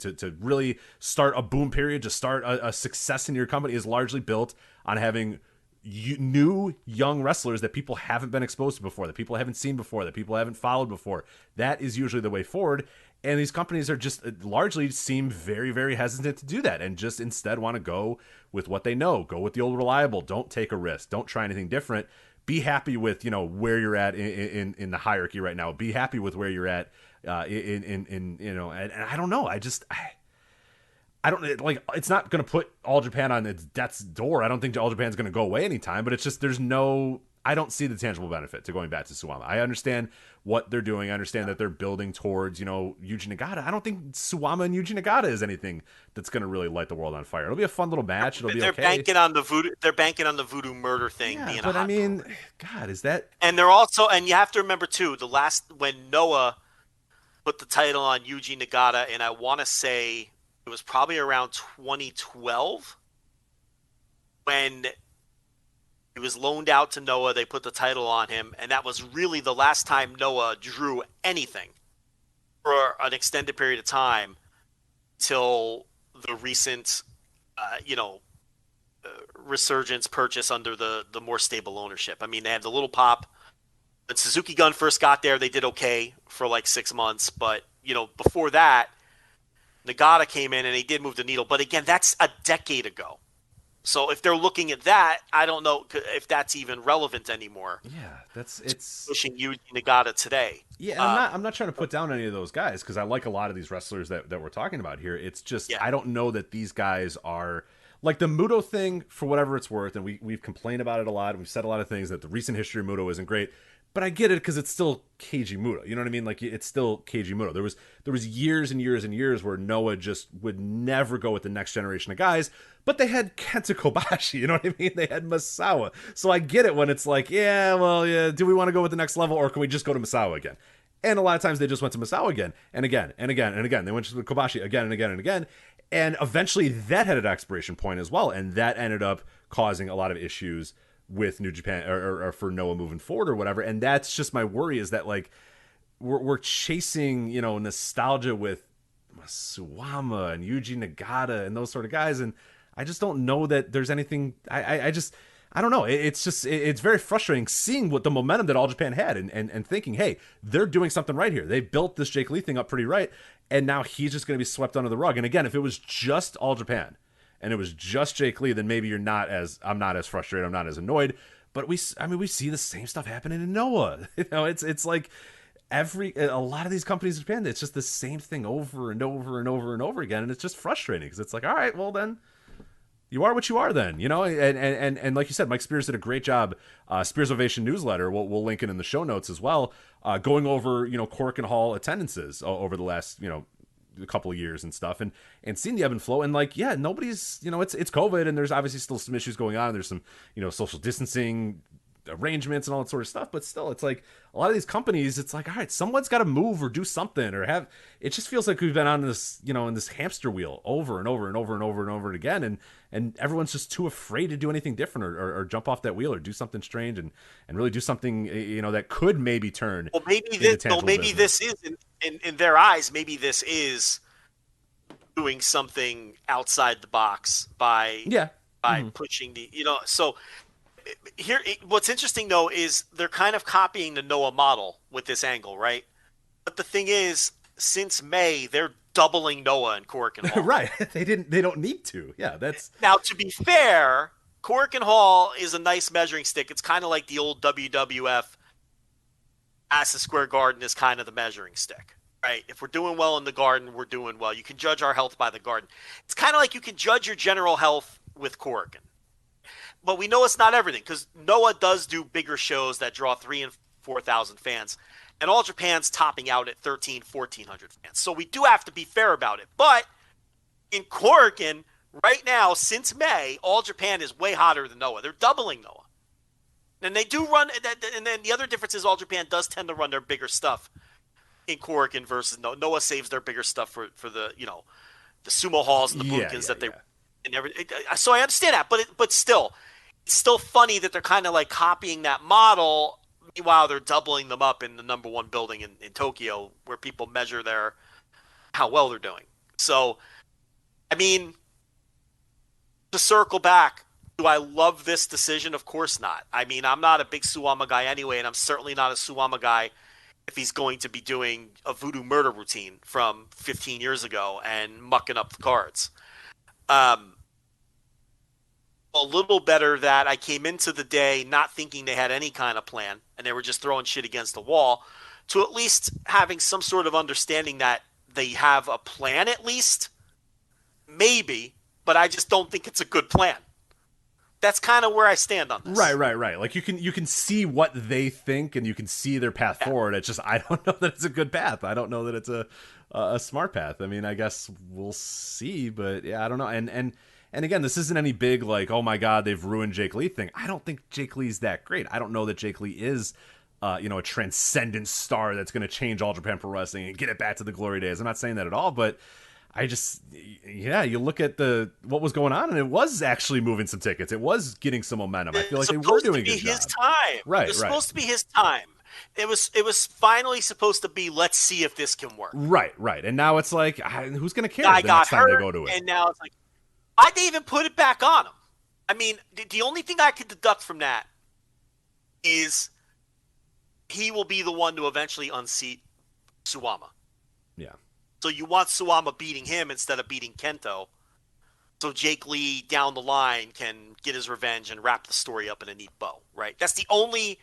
to really start a boom period, to start a success in your company, is largely built on having new young wrestlers that people haven't been exposed to before, that people haven't seen before, that people haven't followed before. That is usually the way forward. And these companies are just largely seem very, very hesitant to do that, and just instead want to go with what they know, go with the old reliable. Don't take a risk. Don't try anything different. Be happy with where you're at in the hierarchy right now. Be happy with where you're at and I don't know. I don't like. It's not going to put All Japan on its death's door. I don't think All Japan's going to go away anytime. But it's just there's no. I don't see the tangible benefit to going back to Suwama. I understand what they're doing. I understand that they're building towards, Yuji Nagata. I don't think Suwama and Yuji Nagata is anything that's going to really light the world on fire. It'll be a fun little match. It'll be okay. They're banking on the voodoo murder thing being a hot program. God, is that? And they're also, and you have to remember too, when Noah put the title on Yuji Nagata, and I want to say it was probably around 2012 when he was loaned out to Noah. They put the title on him, and that was really the last time Noah drew anything for an extended period of time till the recent, resurgence purchase under the more stable ownership. I mean, they had the little pop. When Suzuki Gun first got there, they did okay for like 6 months. But, before that, Nagata came in and he did move the needle. But again, that's a decade ago. So if they're looking at that, I don't know if that's even relevant anymore. Yeah, it's pushing Yuji Nagata today. Yeah, I'm not trying to put down any of those guys because I like a lot of these wrestlers that we're talking about here. It's just I don't know that these guys are like the Muto thing for whatever it's worth, and we've complained about it a lot. We've said a lot of things that the recent history of Muto isn't great. But I get it because it's still Keiji Muto. You know what I mean? Like, it's still Keiji Muto. There was years and years and years where Noah just would never go with the next generation of guys, but they had Kenta Kobashi. You know what I mean? They had Masawa. So I get it when it's like, do we want to go with the next level or can we just go to Masawa again? And a lot of times they just went to Masawa again and again and again and again. They went to Kobashi again and again and again. And eventually that had an expiration point as well. And that ended up causing a lot of issues with New Japan or for Noah moving forward or whatever. And that's just my worry is that like we're chasing, nostalgia with Suwama and Yuji Nagata and those sort of guys. And I just don't know that there's anything. I don't know. It's very frustrating seeing what the momentum that All Japan had and thinking, hey, they're doing something right here. They built this Jake Lee thing up pretty right. And now he's just going to be swept under the rug. And again, if it was just All Japan, and it was just Jake Lee, then maybe I'm not as frustrated, I'm not as annoyed. But we see the same stuff happening in Noah. It's like a lot of these companies in Japan, it's just the same thing over and over and over and over again, and it's just frustrating because it's like, all right, well then, you are what you are then, and like you said, Mike Spears did a great job. Spears Ovation newsletter, we'll link it in the show notes as well, going over Cork and Hall attendances over the last a couple of years and stuff and seeing the ebb and flow and nobody's it's COVID and there's obviously still some issues going on. There's some social distancing arrangements and all that sort of stuff, but still it's like a lot of these companies, it's like, all right, someone's got to move or do something or have, it just feels like we've been on this in this hamster wheel over and over and over and over and over again, and everyone's just too afraid to do anything different or jump off that wheel or do something strange and really do something that could maybe turn this is in their eyes, maybe this is doing something outside the box by pushing the so here, what's interesting though is they're kind of copying the Noah model with this angle, right? But the thing is, since May, they're doubling Noah and Cork and Hall. Right? They don't need to. Yeah, that's now to be fair. Cork and Hall is a nice measuring stick. It's kind of like the old WWF. Madison Square Garden is kind of the measuring stick, right? If we're doing well in the Garden, we're doing well. You can judge our health by the Garden. It's kind of like you can judge your general health with Cork. But we know it's not everything because Noah does do bigger shows that draw 3,000 and 4,000 fans. And All Japan's topping out at 1,400 fans. So we do have to be fair about it. But in Korakuen, right now, since May, All Japan is way hotter than Noah. They're doubling Noah. And they do run, and then the other difference is All Japan does tend to run their bigger stuff in Korakuen versus Noah. Noah saves their bigger stuff for the the sumo halls and the Bunkins that they and everything. So I understand that, but still. It's still funny that they're kind of like copying that model. Meanwhile, they're doubling them up in the number one building in Tokyo where people measure how well they're doing. So, I mean, to circle back, do I love this decision? Of course not. I mean, I'm not a big Suwama guy anyway, and I'm certainly not a Suwama guy if he's going to be doing a voodoo murder routine from 15 years ago and mucking up the cards. A little better that I came into the day not thinking they had any kind of plan and they were just throwing shit against the wall, to at least having some sort of understanding that they have a plan at least. Maybe, but I just don't think it's a good plan. That's kind of where I stand on this. Right. Like you can see what they think and you can see their path forward. It's just I don't know that it's a good path. I don't know that it's a smart path. I mean, I guess we'll see, but yeah, I don't know. And again, this isn't any big like, oh my God, they've ruined Jake Lee thing. I don't think Jake Lee's that great. I don't know that Jake Lee is a transcendent star that's going to change All Japan Pro Wrestling and get it back to the glory days. I'm not saying that at all, but I just, you look at what was going on, and it was actually moving some tickets. It was getting some momentum. I feel like they were doing a good job. His time. Right, it was supposed to be his time. It was finally supposed to be, let's see if this can work. Right. And now it's like, who's going to care Guy the got next time hurt, they go to it? And now it's like, why'd they even put it back on him? I mean, the only thing I could deduct from that is he will be the one to eventually unseat Suwama. Yeah. So you want Suwama beating him instead of beating Kento, so Jake Lee down the line can get his revenge and wrap the story up in a neat bow, right? That's the only...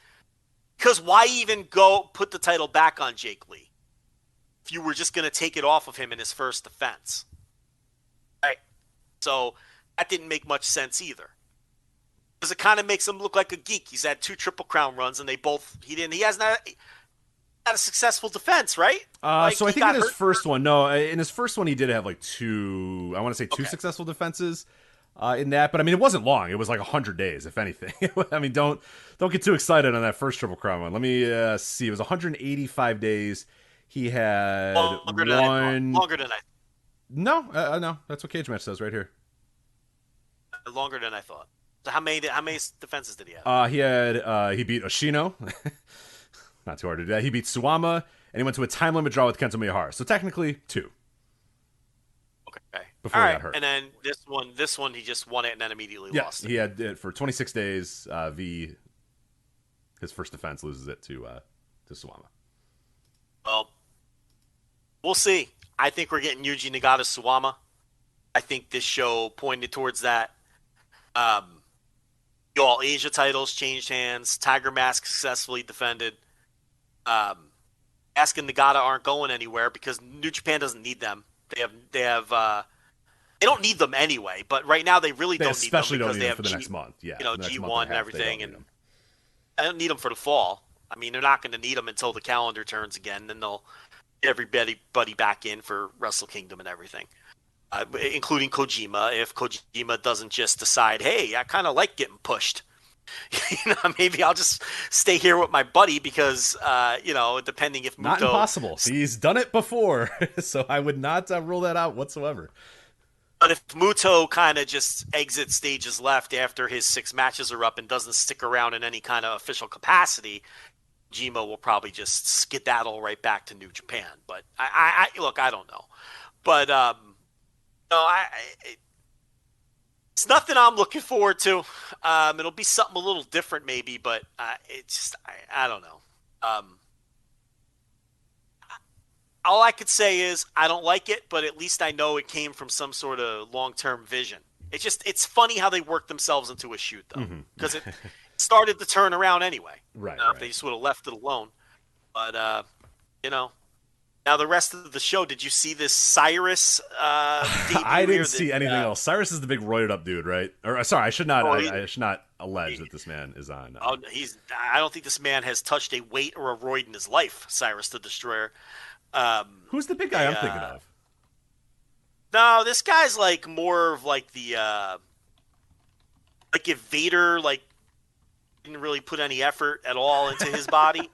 Because why even go put the title back on Jake Lee if you were just going to take it off of him in his first defense? Right? So that didn't make much sense either. Because it kind of makes him look like a geek. He's had 2 Triple Crown runs, and he hasn't had a successful defense, right? So I think in his first one, in his first one he did have like 2, I want to say 2 successful defenses in that, but I mean it wasn't long. It was like 100 days, if anything. I mean, don't get too excited on that first Triple Crown one. Let me see. It was 185 days. He had longer than I. No, that's what Cage Match says right here. Longer than I thought. So how many defenses did he have? He beat Oshino. Not too hard to do that. He beat Suwama, and he went to a time limit draw with Kento Miyahara. So technically 2. Okay. Before he got hurt. And then this one he just won it and then immediately lost it. He had it for 26 days. His first defense loses it to Suwama. Well, we'll see. I think we're getting Yuji Nagata Suwama. I think this show pointed towards that. All Asia titles changed hands. Tiger Mask successfully defended. Mask and Nagata aren't going anywhere because New Japan doesn't need them. They don't need them anyway, but right now they really don't need them because they have for the next month. Yeah, G1 and everything, and I don't need them for the fall. I mean, they're not going to need them until the calendar turns again. Then they'll get everybody back in for Wrestle Kingdom and everything, including Kojima. If Kojima doesn't just decide, hey, I kind of like getting pushed. Maybe I'll just stay here with my buddy because, depending if Muto... Not impossible. He's done it before, so I would not rule that out whatsoever. But if Muto kind of just exits stages left after his 6 matches are up and doesn't stick around in any kind of official capacity, Jima will probably just skedaddle right back to New Japan. But I don't know. But it's nothing I'm looking forward to. It'll be something a little different maybe, but it's just I don't know. All I could say is I don't like it, but at least I know it came from some sort of long-term vision. It's funny how they worked themselves into a shoot, though, because it started to turn around anyway. Right. If they just would have left it alone. But, now the rest of the show, did you see this Cyrus debut? I didn't see anything else. Cyrus is the big roided up dude, right? Or sorry, I should not allege that this man is on. I don't think this man has touched a weight or a roid in his life, Cyrus the Destroyer. Who's the big guy I'm thinking of? No, this guy's like more of like the like if Vader didn't really put any effort at all into his body.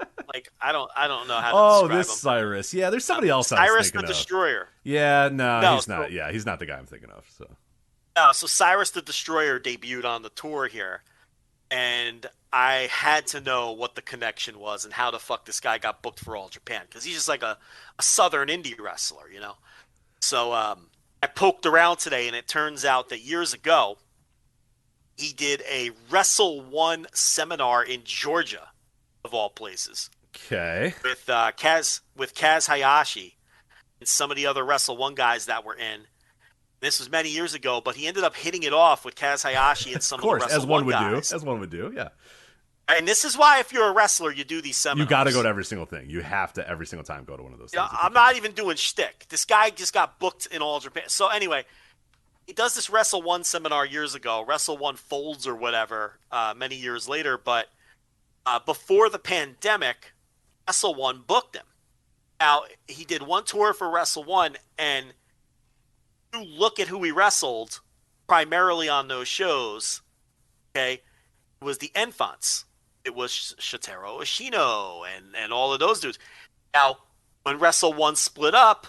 I don't know how to describe him. Cyrus. Yeah, there's somebody else Cyrus the Destroyer. Yeah, no, he's not. Yeah, he's not the guy I'm thinking of. So Cyrus the Destroyer debuted on the tour here, and I had to know what the connection was and how the fuck this guy got booked for All Japan, because he's just like a southern indie wrestler, So I poked around today, and it turns out that years ago, he did a Wrestle One seminar in Georgia, of all places. Okay. With Kaz Hayashi and some of the other Wrestle One guys that were in. This was many years ago, but he ended up hitting it off with Kaz Hayashi and some of the Wrestle One guys. As one would do, yeah. And this is why, if you're a wrestler, you do these seminars. You got to go to every single thing. You have to every single time go to one of those things. I'm not even doing shtick. This guy just got booked in All Japan. So anyway, he does this Wrestle One seminar years ago. Wrestle One folds or whatever many years later, but before the pandemic, Wrestle One booked him. Now, he did one tour for Wrestle One, and you look at who he wrestled primarily on those shows, okay, it was the Enfants. It was Shotaro Ashino and all of those dudes. Now, when Wrestle One split up,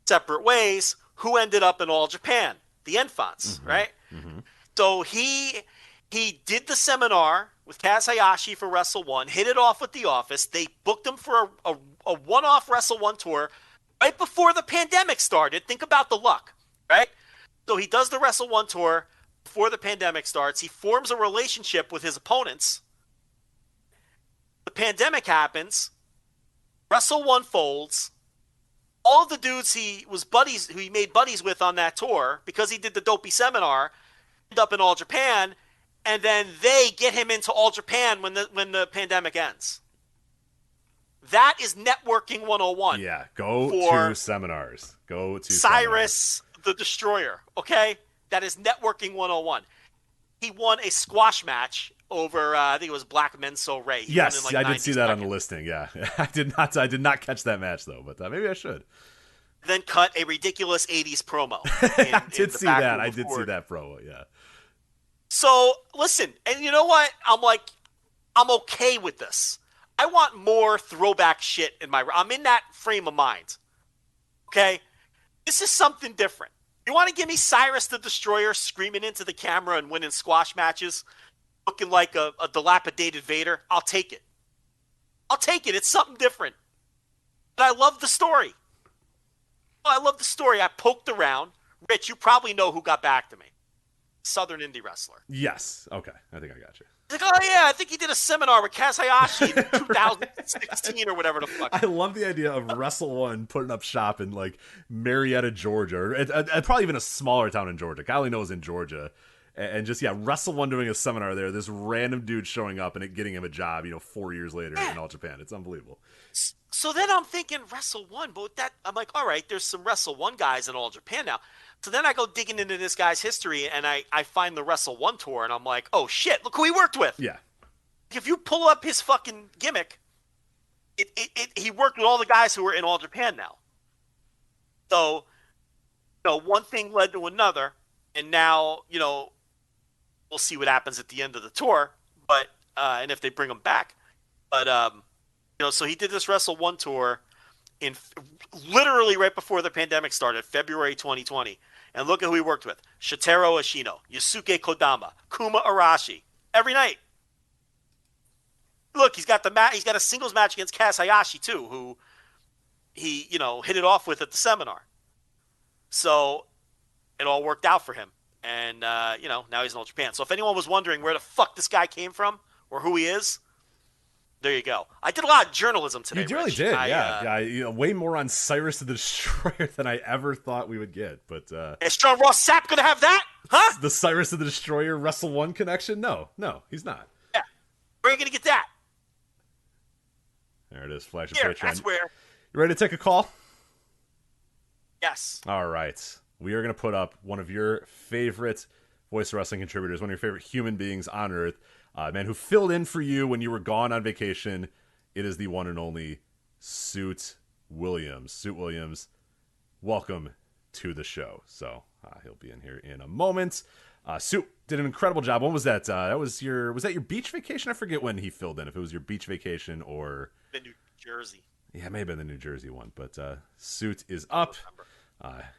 separate ways, who ended up in All Japan? The Enfants, right? Mm-hmm. So he did the seminar with Kaz Hayashi for Wrestle One, hit it off with The Office. They booked him for a one-off Wrestle One tour right before the pandemic started. Think about the luck, right? So he does the Wrestle One tour before the pandemic starts. He forms a relationship with his opponents. The pandemic happens. Wrestle One folds. All of the dudes who he made buddies with on that tour, because he did the dopey seminar, end up in All Japan, and then they get him into All Japan when the pandemic ends. That is networking 101. Yeah, go to seminars. Go to Cyrus the Destroyer, okay? That is networking 101. He won a squash match over, I think it was Black Menso Ray. Yes, I did see that on the listing, yeah. I did not catch that match, though, but maybe I should. Then cut a ridiculous 80s promo. I did see that. I did see that promo, yeah. So, listen, and you know what? I'm okay with this. I want more throwback shit I'm in that frame of mind. Okay? This is something different. You want to give me Cyrus the Destroyer screaming into the camera and winning squash matches, looking like a dilapidated Vader? I'll take it. It's something different. But I love the story. I poked around. Rich, you probably know who got back to me. Southern indie wrestler. Yes. Okay. I think I got you. He's like, oh yeah, I think he did a seminar with Kaz Hayashi in 2016 or whatever the fuck. I love the idea of Wrestle One putting up shop in like Marietta, Georgia, or probably even a smaller town in Georgia. God only knows in Georgia. And just, Wrestle One doing a seminar there, this random dude showing up and getting him a job, 4 years later in All Japan. It's unbelievable. So then I'm thinking Wrestle One, but I'm like, all right, there's some Wrestle One guys in All Japan now. So then I go digging into this guy's history, and I find the Wrestle One tour, and I'm like, oh shit, look who he worked with. Yeah. If you pull up his fucking gimmick, he worked with all the guys who are in All Japan now. So, one thing led to another, and now, we'll see what happens at the end of the tour, but and if they bring him back. But so he did this Wrestle One tour in literally right before the pandemic started, February 2020, and look at who he worked with: Shotaro Ashino, Yusuke Kodama, Kuma Arashi, every night. Look, he's got a singles match against Kaz Hayashi too, who he hit it off with at the seminar. So it all worked out for him. And, now he's in All Japan. So if anyone was wondering where the fuck this guy came from or who he is, there you go. I did a lot of journalism today, You really Rich. did, yeah. Way more on Cyrus the Destroyer than I ever thought we would get. But is Strong Ross Sapp going to have that? Huh? The Cyrus the Destroyer Wrestle One connection? No, he's not. Yeah. Where are you going to get that? There it is, Flagship Here, Patreon. that's where. You ready to take a call? Yes. All right. We are going to put up one of your favorite Voice of Wrestling contributors, one of your favorite human beings on Earth, man who filled in for you when you were gone on vacation. It is the one and only Suit Williams. Suit Williams, welcome to the show. So he'll be in here in a moment. Suit did an incredible job. When was that? Was that your beach vacation? I forget when he filled in, if it was your beach vacation or... The New Jersey. Yeah, it may have been the New Jersey one, but Suit is up.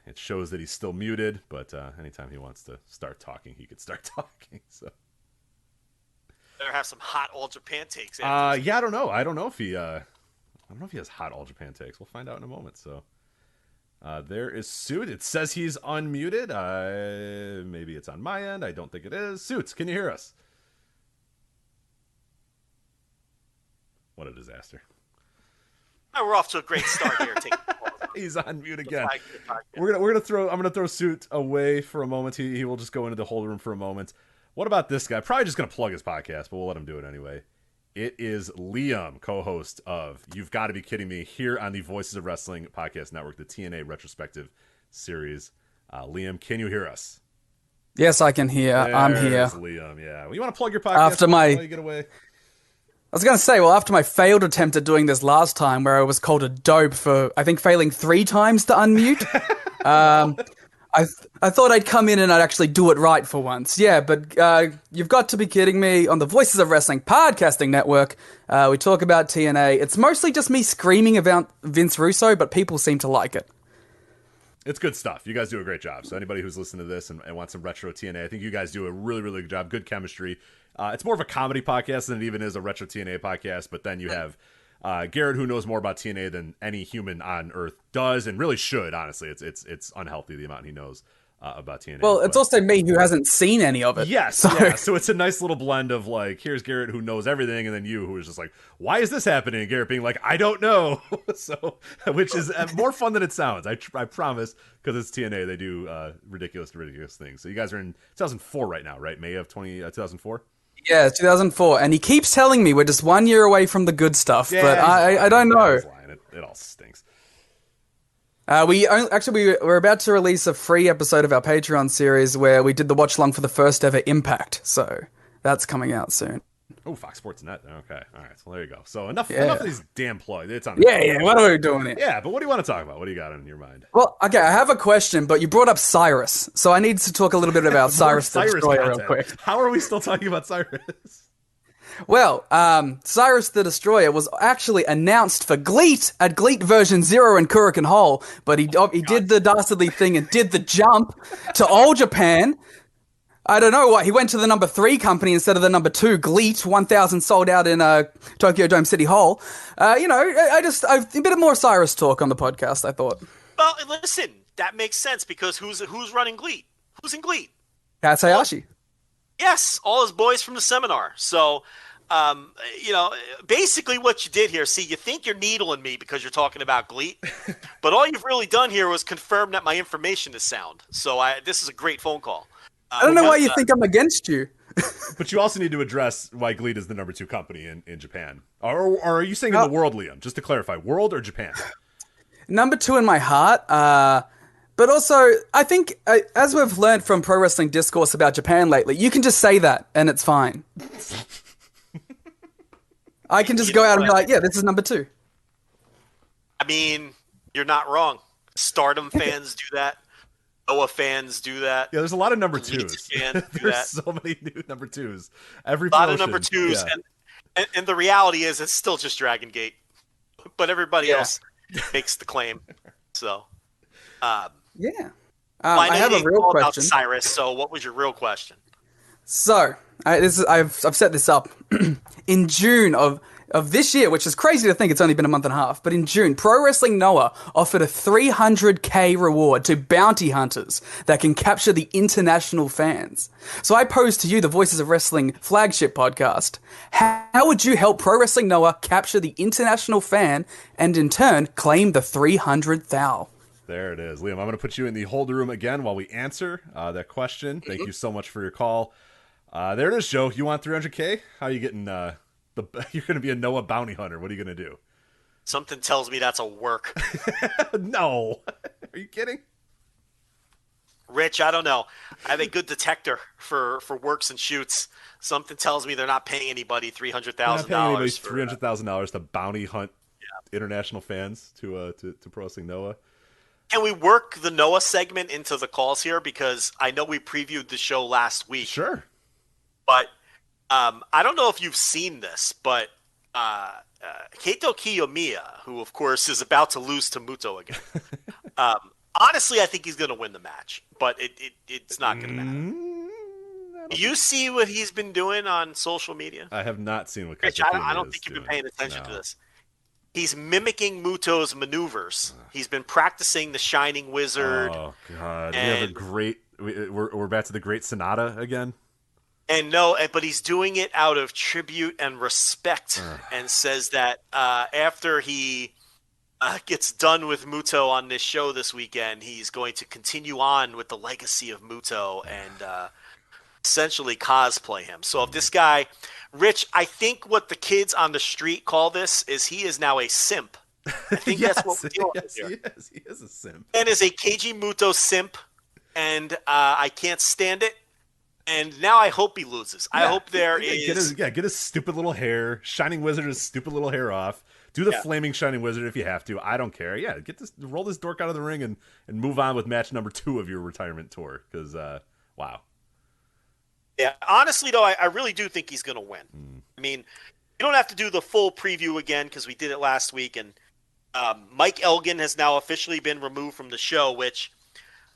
It shows that he's still muted, but anytime he wants to start talking, he could start talking. So better have some hot All Japan takes. I don't know. I don't know if he has hot All Japan takes. We'll find out in a moment. So there is Suit. It says he's unmuted. Maybe it's on my end. I don't think it is. Suits, can you hear us? What a disaster. Oh, we're off to a great start here. He's on mute again. I'm gonna throw Suit away for a moment. He will just go into the hold room for a moment. What about this guy? Probably just gonna plug his podcast, but we'll let him do it anyway. It is Liam, co-host of You've Got to Be Kidding Me, here on the Voices of Wrestling Podcast Network, the TNA retrospective series. Liam, can you hear us? Yes, I can hear. I'm here. Liam, yeah. Well, you want to plug your podcast after my you get away? I was going to say, well, after my failed attempt at doing this last time, where I was called a dope for, I think, failing 3 times to unmute, I thought I'd come in and I'd actually do it right for once. Yeah, but you've got to be kidding me. On the Voices of Wrestling Podcasting Network, we talk about TNA. It's mostly just me screaming about Vince Russo, but people seem to like it. It's good stuff. You guys do a great job. So anybody who's listening to this and wants some retro TNA, I think you guys do a really, really good job. Good chemistry. It's more of a comedy podcast than it even is a retro TNA podcast. But then you have Garrett, who knows more about TNA than any human on Earth does, and really should. Honestly, it's unhealthy the amount he knows about TNA. Well, it's also me who hasn't seen any of it. Yes, so. Yeah. So it's a nice little blend of like, here's Garrett who knows everything, and then you who is just like, why is this happening? And Garrett being like, I don't know. So, which is more fun than it sounds. I promise, because it's TNA, they do ridiculous things. So you guys are in 2004 right now, right? May of 2004. Yeah, 2004, and he keeps telling me we're just 1 year away from the good stuff, yeah, but I don't know. It all stinks. We're about to release a free episode of our Patreon series where we did the watch along for the first ever Impact, so that's coming out soon. Oh, Fox Sports Net. Okay, all right. So there you go. So enough of these damn plugs. It's on. Yeah. What are we doing here? Yeah, but what do you want to talk about? What do you got in your mind? Well, okay, I have a question, but you brought up Cyrus, so I need to talk a little bit about Cyrus the Destroyer real quick. How are we still talking about Cyrus? Well, Cyrus the Destroyer was actually announced for GLEAT at GLEAT version 0 in Kurikan Hall, but he did the dastardly thing and did the jump to All Japan. I don't know why. He went to the number 3 company instead of the number 2, GLEAT, 1,000 sold out in Tokyo Dome City Hall. A bit more Cyrus talk on the podcast, I thought. Well, listen, that makes sense because who's running GLEAT? Who's in GLEAT? Kaz Hayashi. Yes, all his boys from the seminar. So, basically what you did here, see, you think you're needling me because you're talking about GLEAT, but all you've really done here was confirm that my information is sound. So this is a great phone call. I don't know why you think I'm against you. But you also need to address why GLEAT is the number 2 company in Japan. Or are you saying in the world, Liam? Just to clarify, world or Japan? Number 2 in my heart. But also, I think, as we've learned from Pro Wrestling Discourse about Japan lately, you can just say that, and it's fine. I can just go out and be like, yeah, this is number 2. I mean, you're not wrong. Stardom fans do that. Noah fans do that. Yeah, there's a lot of number 2s. There's so many new number 2s. A lot of number 2s, yeah. and the reality is it's still just Dragon Gate. But everybody else makes the claim. So, I have a real question. About Cyrus, so what was your real question? So, I've set this up in June of this year, which is crazy to think it's only been a month and a half, but in June, Pro Wrestling Noah offered a $300K reward to bounty hunters that can capture the international fans. So I pose to you, the Voices of Wrestling Flagship podcast, how would you help Pro Wrestling Noah capture the international fan and in turn claim the 300,000? There it is. Liam, I'm going to put you in the hold room again while we answer that question. Thank you so much for your call. There it is, Joe. You want 300K? How are you getting... you're going to be a Noah bounty hunter. What are you going to do? Something tells me that's a work. No. Are you kidding? Rich, I don't know. I have a good detector for works and shoots. Something tells me they're not paying anybody $300,000. $300,000 to bounty hunt international fans to Pro Wrestling Noah. Can we work the Noah segment into the calls here? Because I know we previewed the show last week. Sure. But I don't know if you've seen this, but Keito Kiyomiya, who, of course, is about to lose to Muto again. Honestly, I think he's going to win the match, but it's not going to matter. Do you see what he's been doing on social media? I have not seen what Rich, I don't think you've been paying attention to this. He's mimicking Muto's maneuvers. He's been practicing the Shining Wizard. Oh, God. We have a great... We're back to the Great Sonata again? But he's doing it out of tribute and respect, and says that after he gets done with Muto on this show this weekend, he's going to continue on with the legacy of Muto and essentially cosplay him. So if this guy, Rich, I think what the kids on the street call this is he is now a simp. I think that's what we're doing here. He is a simp. And is a Keiji Muto simp. and I can't stand it. And now I hope he loses. I hope there is... Get his stupid little hair. Shining Wizard his stupid little hair off. Do the flaming Shining Wizard if you have to. I don't care. Yeah, roll this dork out of the ring and move on with match number 2 of your retirement tour. Because, wow. Yeah, honestly, though, I really do think he's going to win. I mean, you don't have to do the full preview again because we did it last week. And Mike Elgin has now officially been removed from the show, which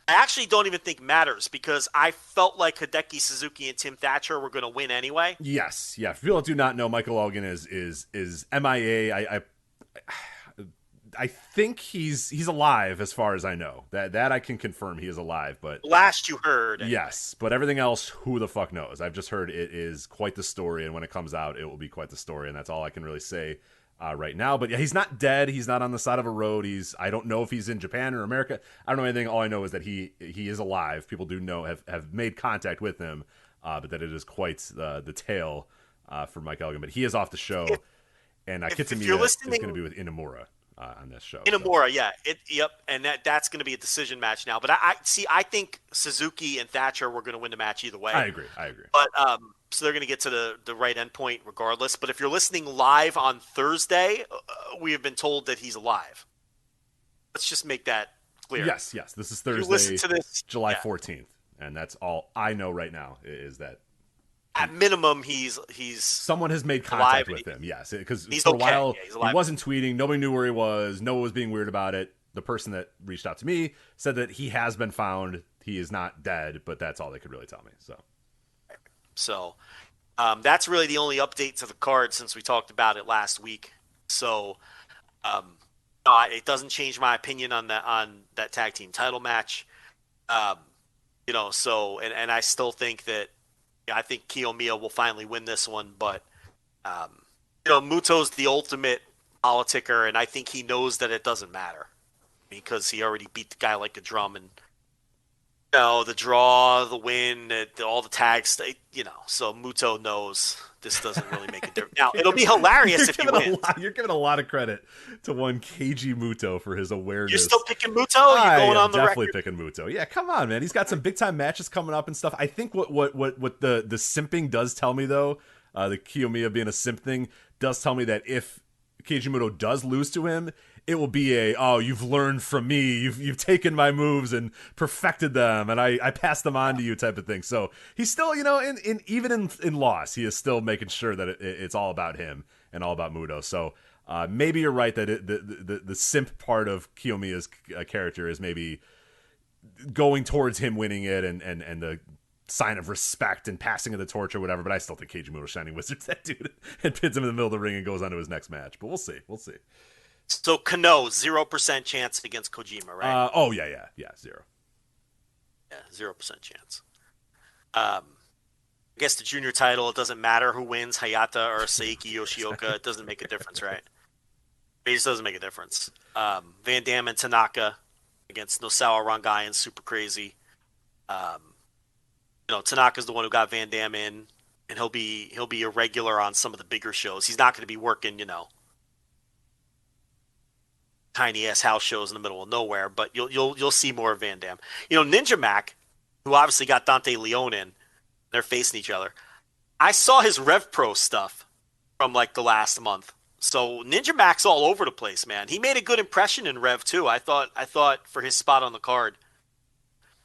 I actually don't even think matters because I felt like Hideki Suzuki and Tim Thatcher were going to win anyway. Yes, yeah. For people that do not know, Michael Elgin is MIA. I think he's alive as far as I know. That I can confirm he is alive. But last you heard, yes. But everything else, who the fuck knows? I've just heard it is quite the story, and when it comes out, it will be quite the story, and that's all I can really say. Right now, but yeah, he's not dead. He's not on the side of a road. I don't know if he's in Japan or America. I don't know anything. All I know is that he is alive. People do know have made contact with him, but that it is quite the tale for Mike Elgin. But he is off the show, and Kitamiya is going to be with Inamura on this show. Inamura, so. Yep, and that's going to be a decision match now. But I think Suzuki and Thatcher were going to win the match either way. I agree. But so they're going to get to the right end point regardless. But if you're listening live on Thursday, we have been told that he's alive. Let's just make that clear. Yes. This is Thursday, July 14th. And that's all I know right now is that. At minimum, he's someone has made contact with him. Yes, because for a while he wasn't tweeting. Nobody knew where he was. No one was being weird about it. The person that reached out to me said that he has been found. He is not dead, but that's all they could really tell me. So that's really the only update to the card since we talked about it last week. So it doesn't change my opinion on that tag team title match. So I still think that I think Kiyomiya will finally win this one, but Muto's the ultimate politicker, and I think he knows that it doesn't matter because he already beat the guy like a drum, and the draw, the win, all the tags, so Muto knows this doesn't really make a difference. Now, it'll be hilarious if he wins. You're giving a lot of credit to one Keiji Muto for his awareness. You're still picking Muto? You're going on the definitely record? Picking Muto. Yeah, come on, man. He's got some big-time matches coming up and stuff. I think what the simping does tell me, though, the Kiyomiya being a simp thing, does tell me that if Keiji Muto does lose to him, it will be you've learned from me, you've taken my moves and perfected them, and I passed them on to you type of thing. So he's still, even in loss, he is still making sure that it's all about him and all about Muto. So maybe you're right that the simp part of Kiyomiya's character is maybe going towards him winning it and the sign of respect and passing of the torch or whatever. But I still think Keiji Muto Shining Wizard's that dude and pins him in the middle of the ring and goes on to his next match. But we'll see. So Kano, 0% chance against Kojima, right? Yeah, 0. Yeah, 0% chance. I guess the junior title, it doesn't matter who wins, Hayata or Seiki Yoshioka. It doesn't make a difference, right? It just doesn't make a difference. Van Dam and Tanaka against Nosawa Rongai and Super Crazy. Tanaka's the one who got Van Dam in, and he'll be a regular on some of the bigger shows. He's not going to be working, tiny ass house shows in the middle of nowhere, but you'll see more of Van Dam. Ninja Mac, who obviously got Dante Leone in, they're facing each other. I saw his Rev Pro stuff from like the last month. So Ninja Mac's all over the place, man. He made a good impression in Rev too. I thought for his spot on the card,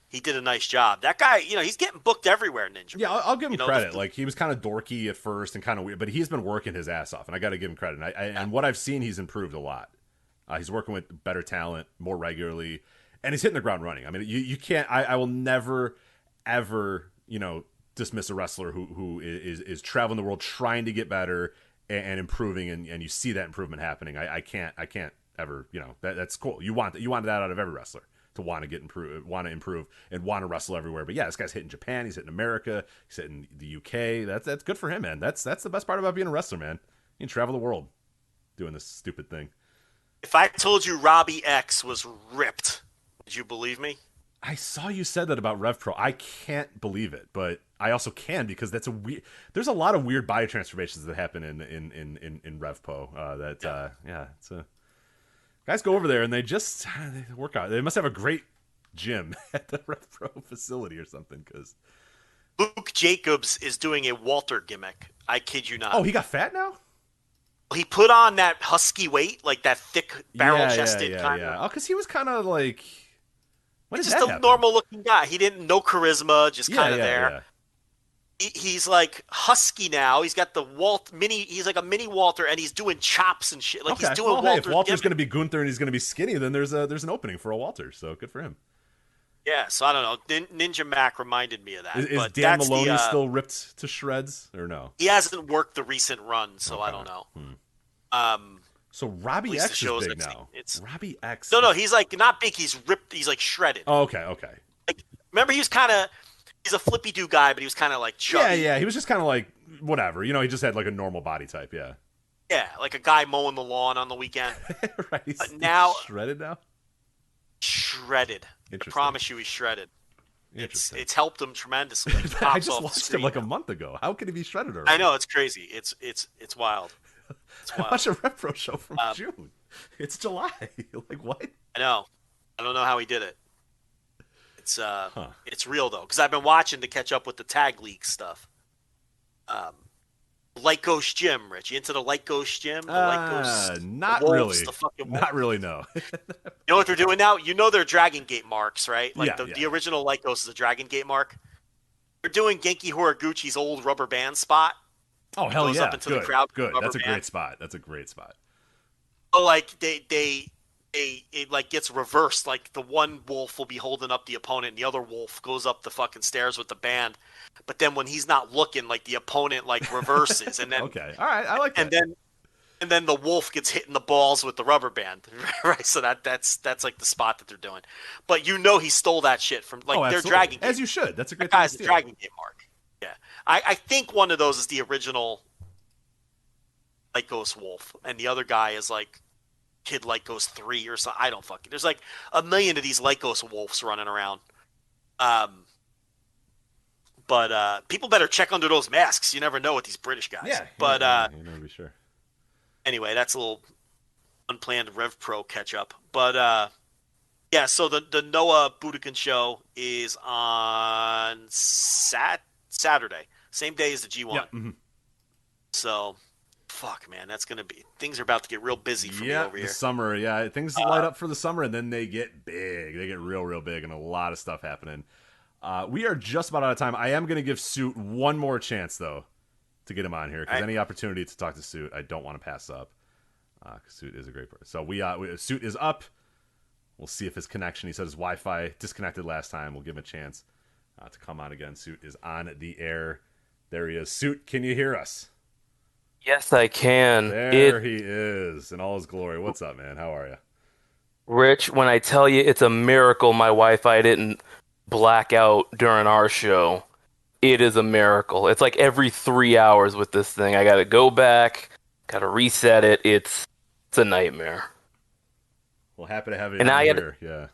he did a nice job. That guy, he's getting booked everywhere, Ninja. Yeah, I'll give him credit. Like, he was kind of dorky at first and kind of weird, but he's been working his ass off, and I got to give him credit. And what I've seen, he's improved a lot. He's working with better talent more regularly, and he's hitting the ground running. I mean, you can't. I will never, ever, dismiss a wrestler who is traveling the world trying to get better and improving, and you see that improvement happening. I can't ever. That's cool. You want that out of every wrestler, to want to improve, and want to wrestle everywhere. But yeah, this guy's hitting Japan. He's hitting America. He's hitting the UK. That's good for him, man. That's the best part about being a wrestler, man. You can travel the world doing this stupid thing. If I told you Robbie X was ripped, would you believe me? I saw you said that about Rev Pro. I can't believe it, but I also can, because that's there's a lot of weird body transformations that happen in Rev Pro. Guys go over there and they work out. They must have a great gym at the RevPro facility or something. Because Luke Jacobs is doing a Walter gimmick. I kid you not. Oh, he got fat now? He put on that husky weight, like that thick barrel-chested kind of. Oh, because he was kind of like... When did He's just that a happen? normal-looking guy. He didn't... No charisma, just kind of there. Yeah. He's like husky now. He's got the mini. He's like a mini Walter, and he's doing chops and shit. Like he's doing Walter. Hey, if Walter's going to be Gunther and he's going to be skinny, then there's an opening for a Walter. So good for him. Yeah. So I don't know. Ninja Mac reminded me of that. Is Dan Maloney still ripped to shreds or no? He hasn't worked the recent run, so I don't know. So Robbie X is big now. Robbie X. No, he's like not big. He's ripped. He's like shredded. Oh, okay. Like remember, he's a flippy do guy, but he was kind of like chubby. Yeah. He was just kind of like whatever. He just had like a normal body type. Yeah. Yeah, like a guy mowing the lawn on the weekend. Right. He's now shredded now. Shredded. I promise you, he's shredded. It's helped him tremendously. Like, I just watched him like a month ago. How could he be shredded already? I know, it's crazy. It's wild. It's wild. I watched a RevPro show from June. It's July. Like what? I know. I don't know how he did it. It's real though, because I've been watching to catch up with the tag league stuff. Light Ghost Gym, Rich. You into the Light Ghost Gym? The Light Ghost, not the wolves, really. the fucking wolves. Not really. No. You know what they're doing now? You know their Dragon Gate marks, right? Like Yeah, the original Light Ghost is a Dragon Gate mark. They're doing Genki Horiguchi's old rubber band spot. Oh hell goes yeah! up into Good. the crowd. Good. That's a Rubber great spot. That's a great spot. So like it like gets reversed. Like the one wolf will be holding up the opponent, and the other wolf goes up the fucking stairs with the band. But then when he's not looking, like the opponent like reverses, and then Okay, all right, I like that. And then the wolf gets hit in the balls with the rubber band, right? So that's like the spot that they're doing. But he stole that shit from like their Dragon Gate. As you should. That's a great that thing guy's to the steal. Dragon Gate mark. Yeah, I think one of those is the original Light Ghost Wolf, and the other guy is like Kid Light Ghost 3 or something. I don't fucking. There's like a million of these Light Ghost Wolves running around. But people better check under those masks. You never know with these British guys. Yeah, but you know, be sure. Anyway, that's a little unplanned RevPro catch up. But yeah, so the Noah Budokan show is on Saturday, same day as the G1. Yeah. Mm-hmm. So, fuck, man, that's gonna be. Things are about to get real busy for me over here. The summer, yeah, things light up for the summer, and then they get big. They get real big, and a lot of stuff happening. We are just about out of time. I am going to give Suit one more chance, though, to get him on here, because any opportunity to talk to Suit, I don't want to pass up. Because Suit is a great person. So Suit is up. We'll see if his connection. He said his Wi-Fi disconnected last time. We'll give him a chance to come on again. Suit is on the air. There he is. Suit, can you hear us? Yes, I can. There he is in all his glory. What's up, man? How are you? Rich, when I tell you it's a miracle my Wi-Fi didn't black out during our show, it is a miracle. It's like every 3 hours with this thing. I got to go back, got to reset it. It's a nightmare. Well, happy to have you here. Yeah.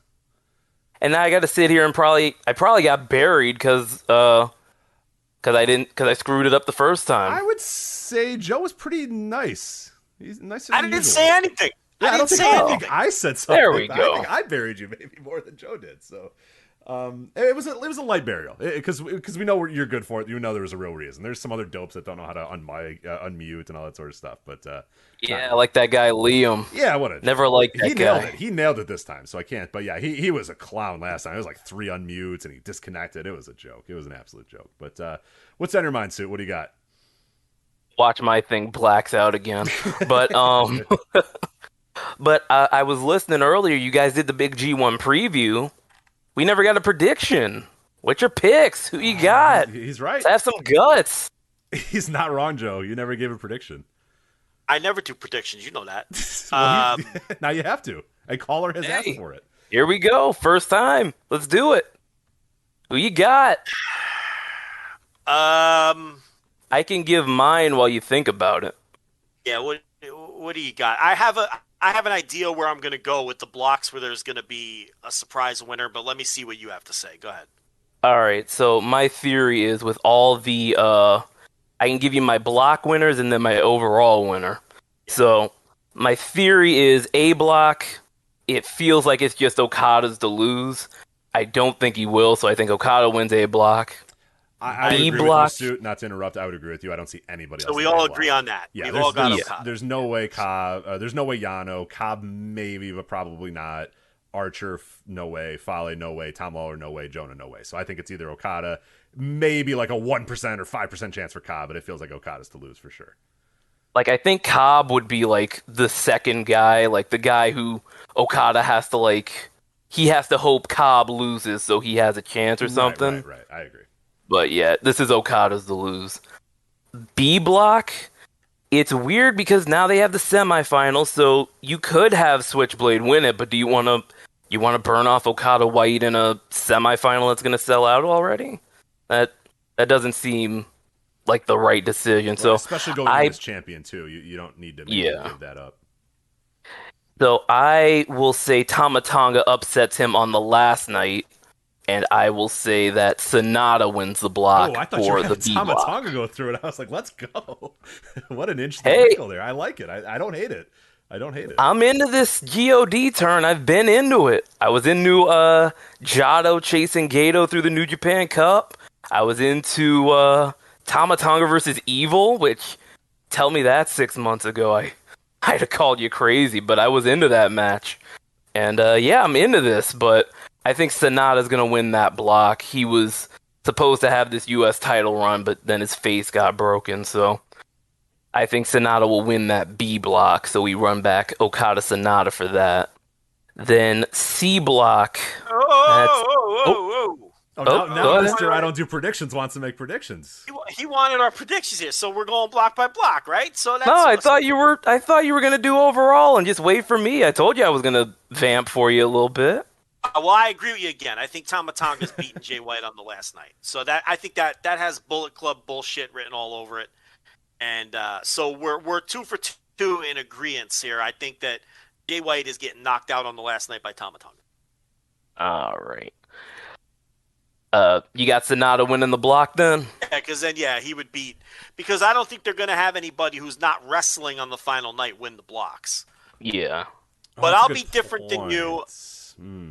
And now I got to sit here and I probably got buried because I screwed it up the first time. I would say Joe was pretty nice. He's nicer I than didn't usual. say anything. Yeah, I think I said something. There we go. I think I buried you maybe more than Joe did. So, it was a light burial because we know you're good for it. You know there was a real reason. There's some other dopes that don't know how to unmute and all that sort of stuff. But yeah, like that guy Liam. Yeah, what never liked that guy. He nailed it this time, so I can't. But yeah, he was a clown last time. It was like 3 unmutes and he disconnected. It was a joke. It was an absolute joke. But what's on your mind, Suit? What do you got? Watch my thing blacks out again. But but I was listening earlier. You guys did the big G1 preview. We never got a prediction. What's your picks? Who you got? He's right. Let's have some guts. He's not wrong, Joe. You never gave a prediction. I never do predictions. You know that. Well, now you have to. A caller has asked for it. Here we go. First time. Let's do it. Who you got? I can give mine while you think about it. Yeah. What do you got? I have an idea where I'm going to go with the blocks where there's going to be a surprise winner, but let me see what you have to say. Go ahead. All right. So my theory is with all the I can give you my block winners and then my overall winner. So my theory is A block. It feels like it's just Okada's to lose. I don't think he will, so I think Okada wins A block. I B agree block. with you, Suit. Not to interrupt, I would agree with you. I don't see anybody else. So we all agree on that. Yeah, We've all got Okada. There's no way Cobb. There's no way Yano. Cobb maybe, but probably not. Archer, no way. Fale, no way. Tom Lawler, no way. Jonah, no way. So I think it's either Okada, maybe like a 1% or 5% chance for Cobb, but it feels like Okada's to lose for sure. Like, I think Cobb would be, like, the second guy, like, the guy who Okada has to, like, he has to hope Cobb loses so he has a chance or something. Right. I agree. But yeah, this is Okada's to lose. B block, it's weird because now they have the semifinals, so you could have Switchblade win it, but do you want to burn off Okada White in a semifinal that's going to sell out already? That doesn't seem like the right decision. Right, so especially going as champion too, you don't need to give that up. So I will say Tama Tonga upsets him on the last night. And I will say that Sonata wins the block I thought for you the were B block. Tonga go through it. I was like, let's go. What an interesting wrinkle there. I like it. I don't hate it. I'm into this GOD turn. I've been into it. I was into Jado chasing Gato through the New Japan Cup. I was into Tama Tonga versus Evil, which, tell me that 6 months ago. I'd have called you crazy, but I was into that match. And yeah, I'm into this, but I think Sonata's going to win that block. He was supposed to have this U.S. title run, but then his face got broken, so I think Sonata will win that B block, so we run back Okada Sonata for that. Then C block. Now Mr. I don't do predictions wants to make predictions. He wanted our predictions here, so we're going block by block, right? So that's I thought you were going to do overall and just wait for me. I told you I was going to vamp for you a little bit. Well, I agree with you again. I think Tama Tonga's beaten Jay White on the last night. So I think that has Bullet Club bullshit written all over it. And so we're 2 for 2 in agreement here. I think that Jay White is getting knocked out on the last night by Tama Tonga. All right. You got Sonata winning the block then? Yeah, because then, he would beat. Because I don't think they're going to have anybody who's not wrestling on the final night win the blocks. Yeah. But I'll be different than you.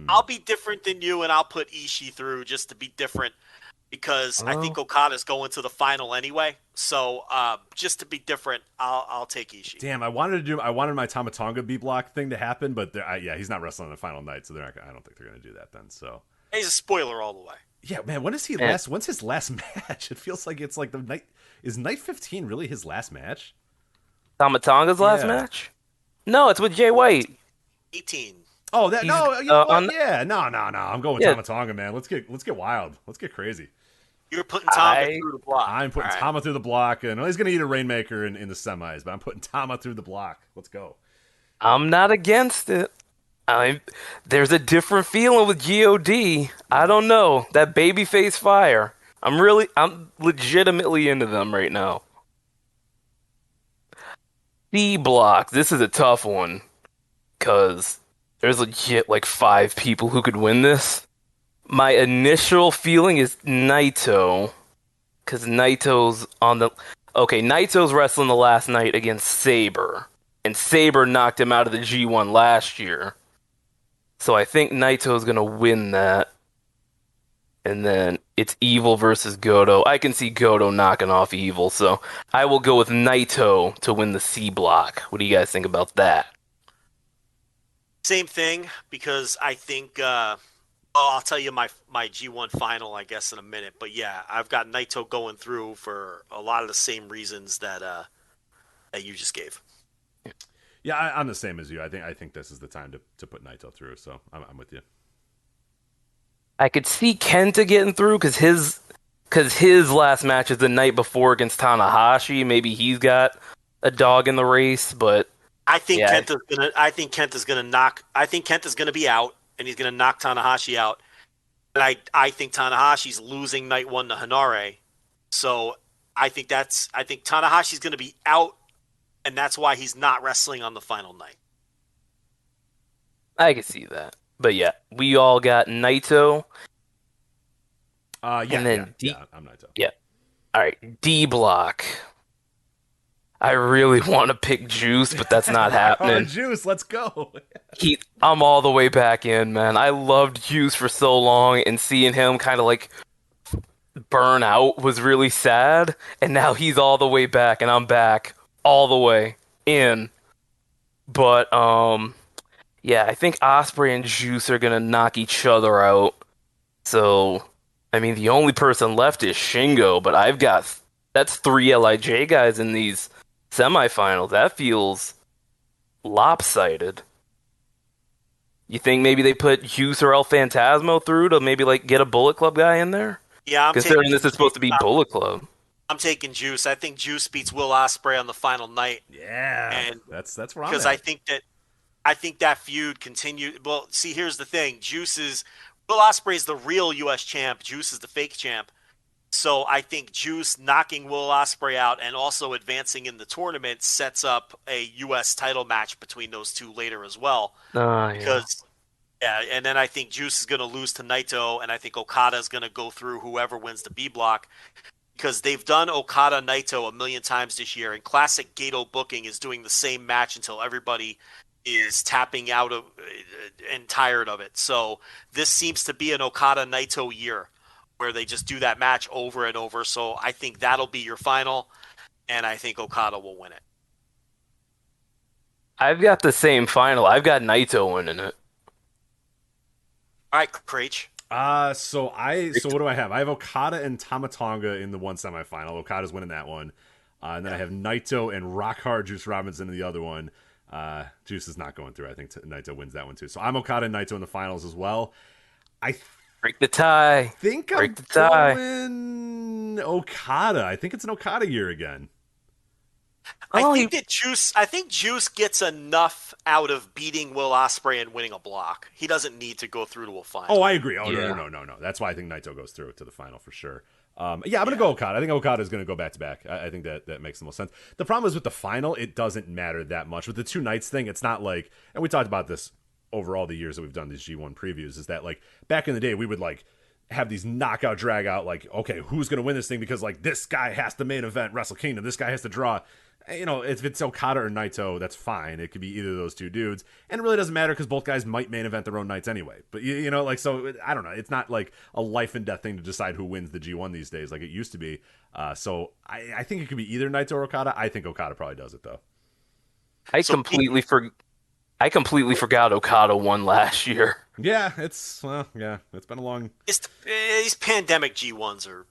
I'll be different than you, and I'll put Ishii through just to be different because I think Okada's going to the final anyway. So just to be different, I'll take Ishii. Damn, I wanted my Tama Tonga B block thing to happen, but he's not wrestling on the final night, so I don't think they're going to do that then. So he's a spoiler all the way. Yeah, man. When's his last match? It feels like it's like the night. Is night 15 really his last match? Tama Tonga's last match? No, it's with Jay White. 18. Oh, that no, you know what? Yeah, no. I'm going with Tama Tonga, man. Let's get wild. Let's get crazy. You're putting Tama through the block. I'm putting Tama through the block, and he's going to eat a Rainmaker in the semis, but I'm putting Tama through the block. Let's go. I'm not against it. There's a different feeling with GOD. I don't know. That babyface fire. I'm legitimately into them right now. C block. This is a tough one. Because there's legit like 5 people who could win this. My initial feeling is Naito. Because Naito's on the... Okay, Naito's wrestling the last night against Sabre. And Sabre knocked him out of the G1 last year. So I think Naito's going to win that. And then it's Evil versus Goto. I can see Goto knocking off Evil, so I will go with Naito to win the C block. What do you guys think about that? Same thing, because I think I'll tell you my G1 final, I guess, in a minute. But yeah, I've got Naito going through for a lot of the same reasons that you just gave. Yeah, I'm the same as you. I think this is the time to put Naito through. So I'm with you. I could see Kenta getting through because his last match is the night before against Tanahashi. Maybe he's got a dog in the race, but I think Kenta's gonna be out, and he's gonna knock Tanahashi out. And I think Tanahashi's losing night 1 to Hanare, so I think Tanahashi's gonna be out, and that's why he's not wrestling on the final night. I can see that. But yeah, we all got Naito. I'm Naito. Yeah. All right, D block. I really want to pick Juice, but that's not happening. Juice, let's go. I'm all the way back in, man. I loved Juice for so long, and seeing him kind of like burn out was really sad. And now he's all the way back, and I'm back all the way in. But yeah, I think Ospreay and Juice are gonna knock each other out. So, I mean, the only person left is Shingo, but that's 3 LIJ guys in these semifinals. That feels lopsided. You think maybe they put Juice or El Phantasmo through to maybe like get a Bullet Club guy in there? Yeah, considering this is supposed to be Bullet Club. I'm taking Juice. I think Juice beats Will Ospreay on the final night. Yeah, and that's wrong. Because I think that feud continued. Well, see, here's the thing: Will Ospreay is the real U.S. champ. Juice is the fake champ. So I think Juice knocking Will Ospreay out and also advancing in the tournament sets up a U.S. title match between those two later as well. Yeah, and then I think Juice is going to lose to Naito, and I think Okada is going to go through whoever wins the B block, because they've done Okada Naito a million times this year, and classic Gato booking is doing the same match until everybody is tapping out of and tired of it. So this seems to be an Okada Naito year, where they just do that match over and over. So I think that'll be your final, and I think Okada will win it. I've got the same final. I've got Naito winning it. All right, Craich. So what do I have? I have Okada and Tama Tonga in the one semifinal. Okada's winning that one. And then I have Naito and Rock Hard Juice Robinson in the other one. Juice is not going through. I think Naito wins that one too. So I'm Okada and Naito in the finals as well. Break the tie. I'm going Okada. I think it's an Okada year again. I think Juice gets enough out of beating Will Ospreay and winning a block. He doesn't need to go through to a final. Oh, I agree. No. That's why I think Naito goes through to the final for sure. I'm going to go Okada. I think Okada is going to go back to back. I think that makes the most sense. The problem is with the final, it doesn't matter that much. With the 2 nights thing, it's not like, and we talked about this over all the years that we've done these G1 previews, is that like back in the day, we would like have these knockout drag out, like, okay, who's going to win this thing? Because like this guy has to main event Wrestle Kingdom. This guy has to draw. You know, if it's Okada or Naito, that's fine. It could be either of those two dudes. And it really doesn't matter because both guys might main event their own nights anyway. But, you know, like, so, I don't know. It's not like a life and death thing to decide who wins the G1 these days like it used to be. So I think it could be either Naito or Okada. I think Okada probably does it, though. I completely forgot Okada won last year. Yeah, it's been a long... These pandemic G1s are...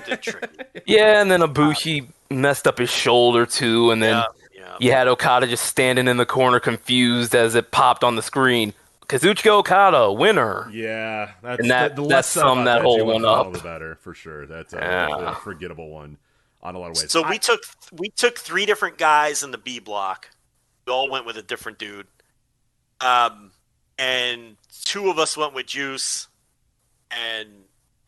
They're tricky. Yeah, and then Ibushi messed up his shoulder too, and then you had Okada just standing in the corner confused as it popped on the screen. Kazuchika Okada, winner. Yeah, that summed that whole one up. The better, for sure. That's a forgettable one on a lot of ways. So we took 3 different guys in the B block. We all went with a different dude. And 2 of us went with Juice, and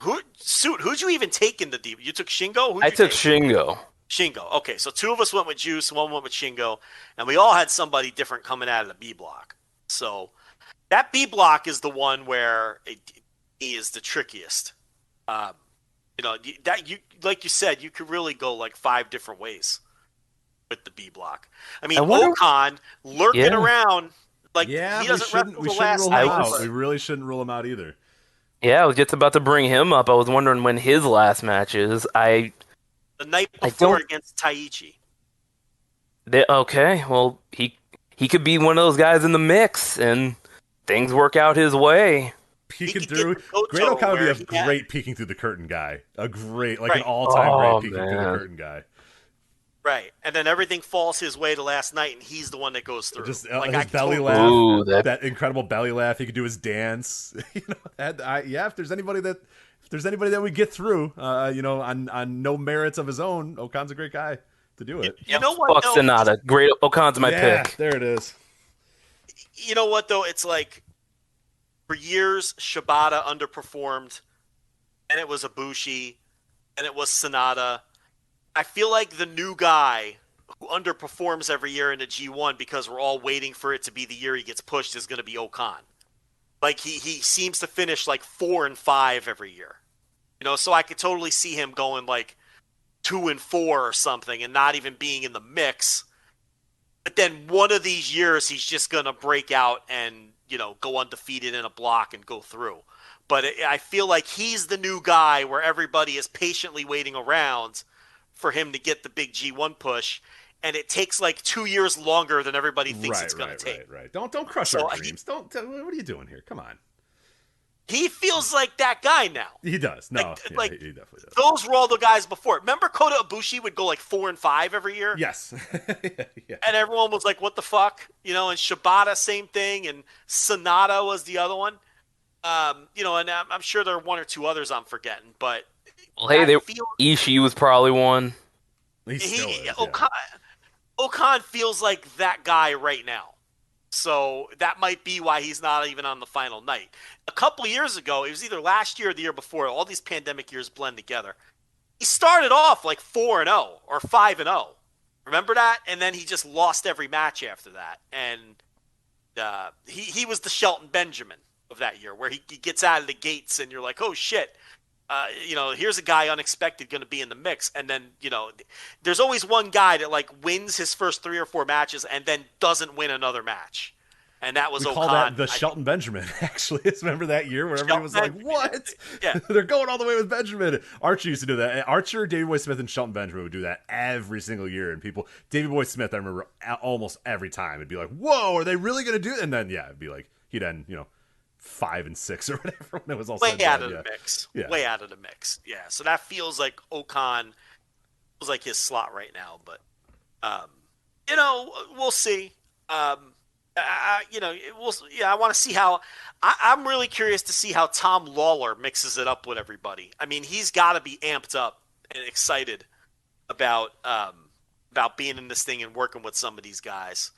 who'd you even take in the deep? You took Shingo? I took Shingo. Shingo. Okay, so 2 of us went with Juice, 1 went with Shingo, and we all had somebody different coming out of the B block. So that B block is the one where he is the trickiest. You know, that you like you said, you could really go like 5 different ways with the B block. I mean, Okan lurking around, like he doesn't wrestle the last night. We really shouldn't rule him out either. Yeah, I was just about to bring him up. I was wondering when his last match is. The night before against Taichi. Okay, well, he could be one of those guys in the mix, and things work out his way. Peeking through. Great Okada would be a great peeking through the curtain guy. A great, like an all-time great peeking through the curtain guy. Right, and then everything falls his way to last night, and he's the one that goes through. Just like his belly laugh, that incredible belly laugh. He could do his dance. You know, if there's anybody that we get through, you know, on no merits of his own, Okan's a great guy to do it. You know what? Fuck Sonata. Great. Okan's my pick. There it is. You know what though? It's like for years Shibata underperformed, and it was Ibushi, and it was Sonata. I feel like the new guy who underperforms every year in the G1 because we're all waiting for it to be the year he gets pushed is going to be Okan. Like he seems to finish like 4 and 5 every year, you know. So I could totally see him going like 2-4 or something and not even being in the mix. But then one of these years, he's just going to break out and, go undefeated in a block and go through. But I feel like he's the new guy where everybody is patiently waiting around for him to get the big G1 push. And it takes like 2 years longer than everybody thinks it's going to take. Right. Don't crush our dreams. What are you doing here? Come on. He feels like that guy now. He does. No, he definitely does. Those were all the guys before. Remember Kota Ibushi would go like 4-5 every year? Yes. Yeah. And everyone was like, what the fuck? And Shibata, same thing. And Sonata was the other one. And I'm sure there are one or two others I'm forgetting. But Ishii was probably one. He still is, Okan feels like that guy right now. So that might be why he's not even on the final night. A couple of years ago, it was either last year or the year before, all these pandemic years blend together. He started off like 4-0 or 5-0. Remember that? And then he just lost every match after that. And he was the Shelton Benjamin of that year, where he gets out of the gates and you're like, oh shit. Here's a guy unexpected going to be in the mix. And then, there's always one guy that like wins his first 3 or 4 matches and then doesn't win another match. And that was we call that the Shelton Benjamin, actually. Remember that year where everybody was like, what? Yeah. They're going all the way with Benjamin. Archer used to do that. Archer, Davey Boy Smith, and Shelton Benjamin would do that every single year. And Davey Boy Smith, I remember almost every time, it'd be like, whoa, are they really going to do it? And then, it'd be like, he'd end, 5 and 6 or whatever when it was all way out of the mix. Yeah. Way out of the mix. Yeah. So that feels like Okan was like his slot right now, but we'll see. I want to see how. I'm really curious to see how Tom Lawler mixes it up with everybody. I mean, he's got to be amped up and excited about being in this thing and working with some of these guys.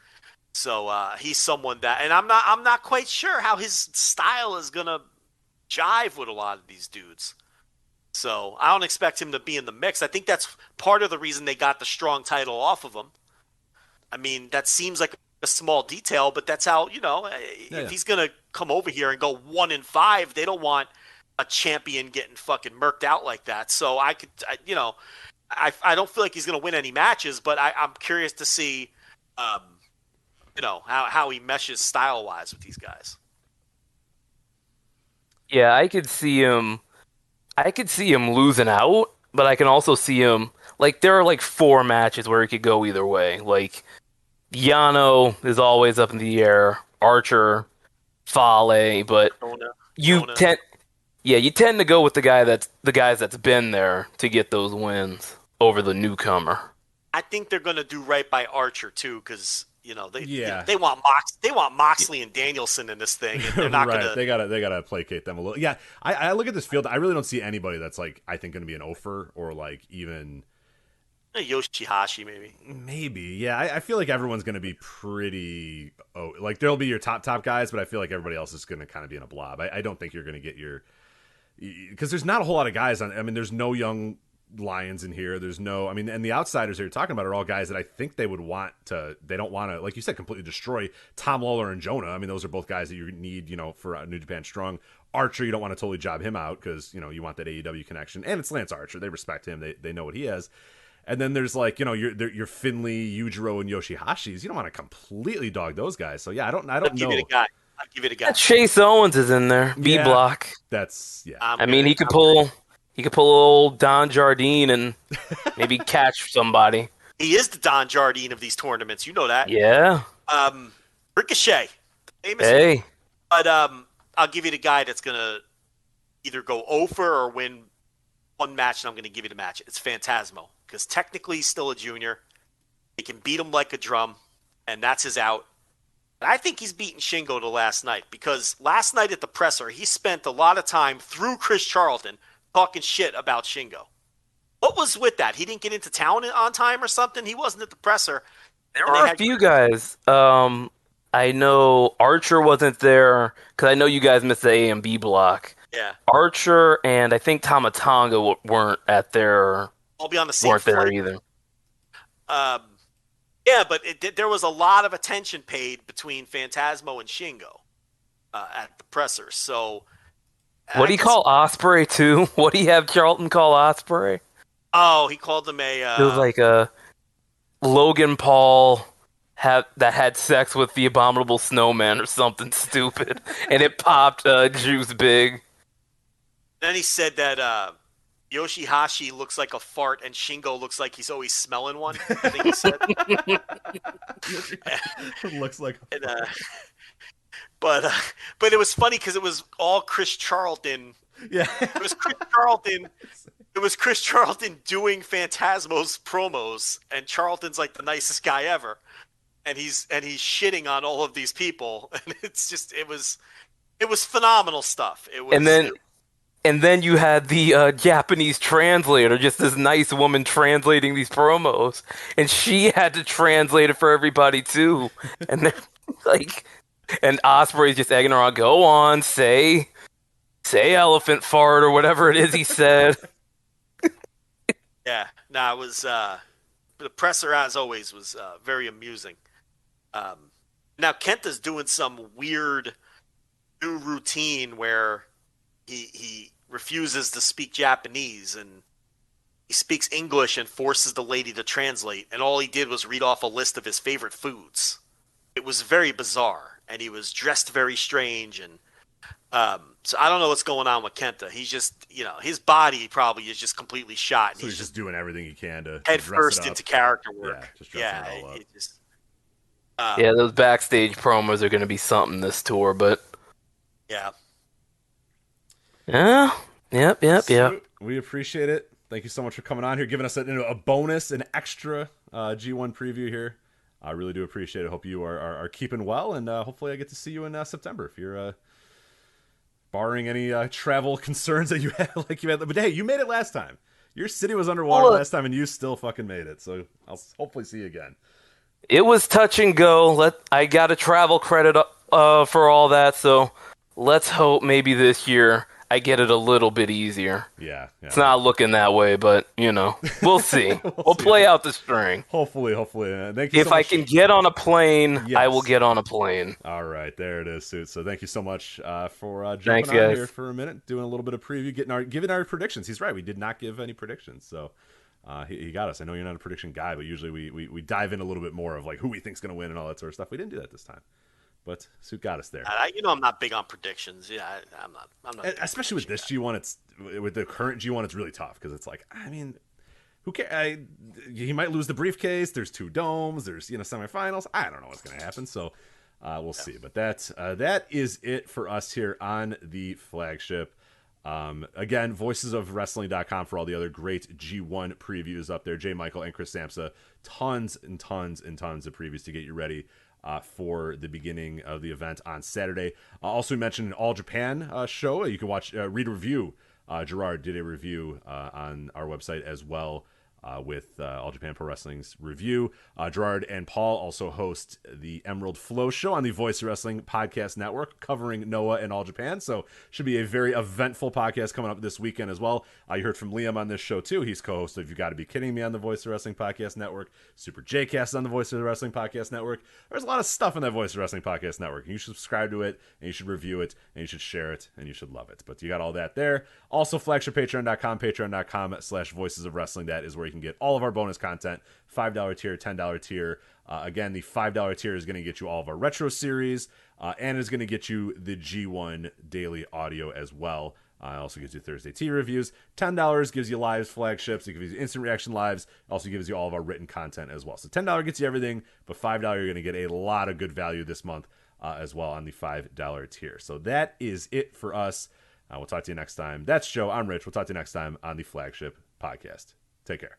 So he's someone that, and I'm not quite sure how his style is gonna jive with a lot of these dudes. So I don't expect him to be in the mix. I think that's part of the reason they got the strong title off of him. I mean, that seems like a small detail, but that's how if he's gonna come over here and go 1-5, they don't want a champion getting fucking murked out like that. So I don't feel like he's gonna win any matches, but I'm curious to see. How he meshes style-wise with these guys. Yeah, I could see him losing out, but I can also see him, like, there are, like, 4 matches where he could go either way. Like, Yano is always up in the air, Archer, Fale, but you tend to go with the guys that's been there to get those wins over the newcomer. I think they're going to do right by Archer, too, because... they want Moxley and Danielson in this thing, and they're not right. gonna. They gotta placate them a little. Yeah, I look at this field. I really don't see anybody that's like I think going to be an offer or like even Yoshihashi maybe. Maybe, yeah. I feel like everyone's going to be pretty. Like there'll be your top guys, but I feel like everybody else is going to kind of be in a blob. I don't think you're going to get your because there's not a whole lot of guys on. I mean, there's no young lions in here. There's no, and the outsiders that you're talking about are all guys that I think they would want to, they don't want to, like you said, completely destroy Tom Lawler and Jonah. I mean, those are both guys that you need, for New Japan Strong. Archer, you don't want to totally job him out because, you want that AEW connection. And it's Lance Archer. They respect him. They know what he has. And then there's like, your Finley, Yujiro, and Yoshihashis. You don't want to completely dog those guys. So yeah, I don't know. I'll give it a guy. Chase Owens is in there. B block. That's he could pull. He could pull old Don Jardine and maybe catch somebody. He is the Don Jardine of these tournaments. You know that. Yeah. Ricochet. Famous. Hey. But I'll give you the guy that's going to either go over or win one match, and I'm going to give you the match. It's Phantasmo, because technically he's still a junior. He can beat him like a drum, and that's his out. But I think he's beaten Shingo the last night, because last night at the presser, he spent a lot of time through Chris Charlton talking shit about Shingo. What was with that? He didn't get into town on time or something? He wasn't at the presser. There were a few guys. I know Archer wasn't there, because I know you guys missed the A and B block. Yeah. Archer and I think Tamatonga weren't at their... I'll be on the same weren't flight. there either. Yeah, but there was a lot of attention paid between Phantasmo and Shingo at the presser. So... What do you call Osprey too? What do you have Charlton call Osprey? Oh, he called him a. It was like a Logan Paul that had sex with the Abominable Snowman or something stupid, and it popped Juice big. Then he said that Yoshihashi looks like a fart and Shingo looks like he's always smelling one. I think he said. Looks like a and, but it was funny because it was all Chris Charlton. Yeah. It was Chris Charlton. It was Chris Charlton doing Phantasmo's promos, and Charlton's like the nicest guy ever, and he's shitting on all of these people, and it's just it was phenomenal stuff. It was, and then you had the Japanese translator, just this nice woman translating these promos, and she had to translate it for everybody too, and then like, and Ospreay's just egging her on, go on, say elephant fart or whatever it is he said. Yeah, no, it was the presser as always was very amusing. Now Kenta's doing some weird new routine where he refuses to speak Japanese and he speaks English and forces the lady to translate, and all he did was read off a list of his favorite foods. It was very bizarre, and he was dressed very strange, and so I don't know what's going on with Kenta. He's just, his body probably is just completely shot. And so he's just doing everything he can to head dress first it up. into character work. Yeah, just dressing it all up. It just, yeah, those backstage promos are going to be something this tour, but yeah. Yeah, yep. We appreciate it. Thank you so much for coming on here, giving us a bonus, an extra G1 preview here. I really do appreciate it. Hope you are keeping well, and hopefully I get to see you in September if you're barring any travel concerns that you had, like you had. But hey, you made it last time. Your city was underwater last time, and you still fucking made it. So I'll hopefully see you again. It was touch and go. I got a travel credit for all that, so let's hope maybe this year I get it a little bit easier. Yeah. It's not looking that way, but we'll see. we'll play out the string. Hopefully. Thank you. If I can get on a plane, yes. I will get on a plane. All right, there it is, Suit. So thank you so much for jumping on here for a minute, doing a little bit of preview, giving our predictions. He's right. We did not give any predictions, so he got us. I know you're not a prediction guy, but usually we dive in a little bit more of like who we think's going to win and all that sort of stuff. We didn't do that this time. But Suit got us there. I'm not big on predictions. Yeah, I'm not. Especially with this G1, with the current G1, it's really tough because it's like, I mean, who cares? He might lose the briefcase. There's 2 domes. There's semifinals. I don't know what's going to happen. So we'll see. But that is it for us here on the flagship. Again, voicesofwrestling.com for all the other great G1 previews up there. J. Michael and Chris Samsa, tons and tons and tons of previews to get you ready for the beginning of the event on Saturday. Also, we mentioned an All Japan show. You can watch, read a review. Gerard did a review on our website as well with All Japan Pro Wrestling's review. Gerard and Paul also host the Emerald Flow Show on the Voice of Wrestling Podcast Network, covering Noah and All Japan. So should be a very eventful podcast coming up this weekend as well. You heard from Liam on this show too. He's co-host of You Gotta Be Kidding Me on the Voice of Wrestling Podcast Network, Super J-Cast on the Voice of the Wrestling Podcast Network. There's a lot of stuff on that Voice of Wrestling Podcast Network. You should subscribe to it, and you should review it, and you should share it, and you should love it. But you got all that there. Also, flagship patreon.com/Voices of Wrestling. That is where you can get all of our bonus content. $5 tier, $10 tier. Again, the $5 tier is going to get you all of our retro series, and is going to get you the G1 daily audio as well. Also gives you Thursday Tea reviews. $10 gives you lives, flagships. It gives you instant reaction lives. Also gives you all of our written content as well. So $10 gets you everything, but $5 you're going to get a lot of good value this month as well on the $5 tier. So that is it for us. We'll talk to you next time. That's Joe. I'm Rich. We'll talk to you next time on the Flagship Podcast. Take care.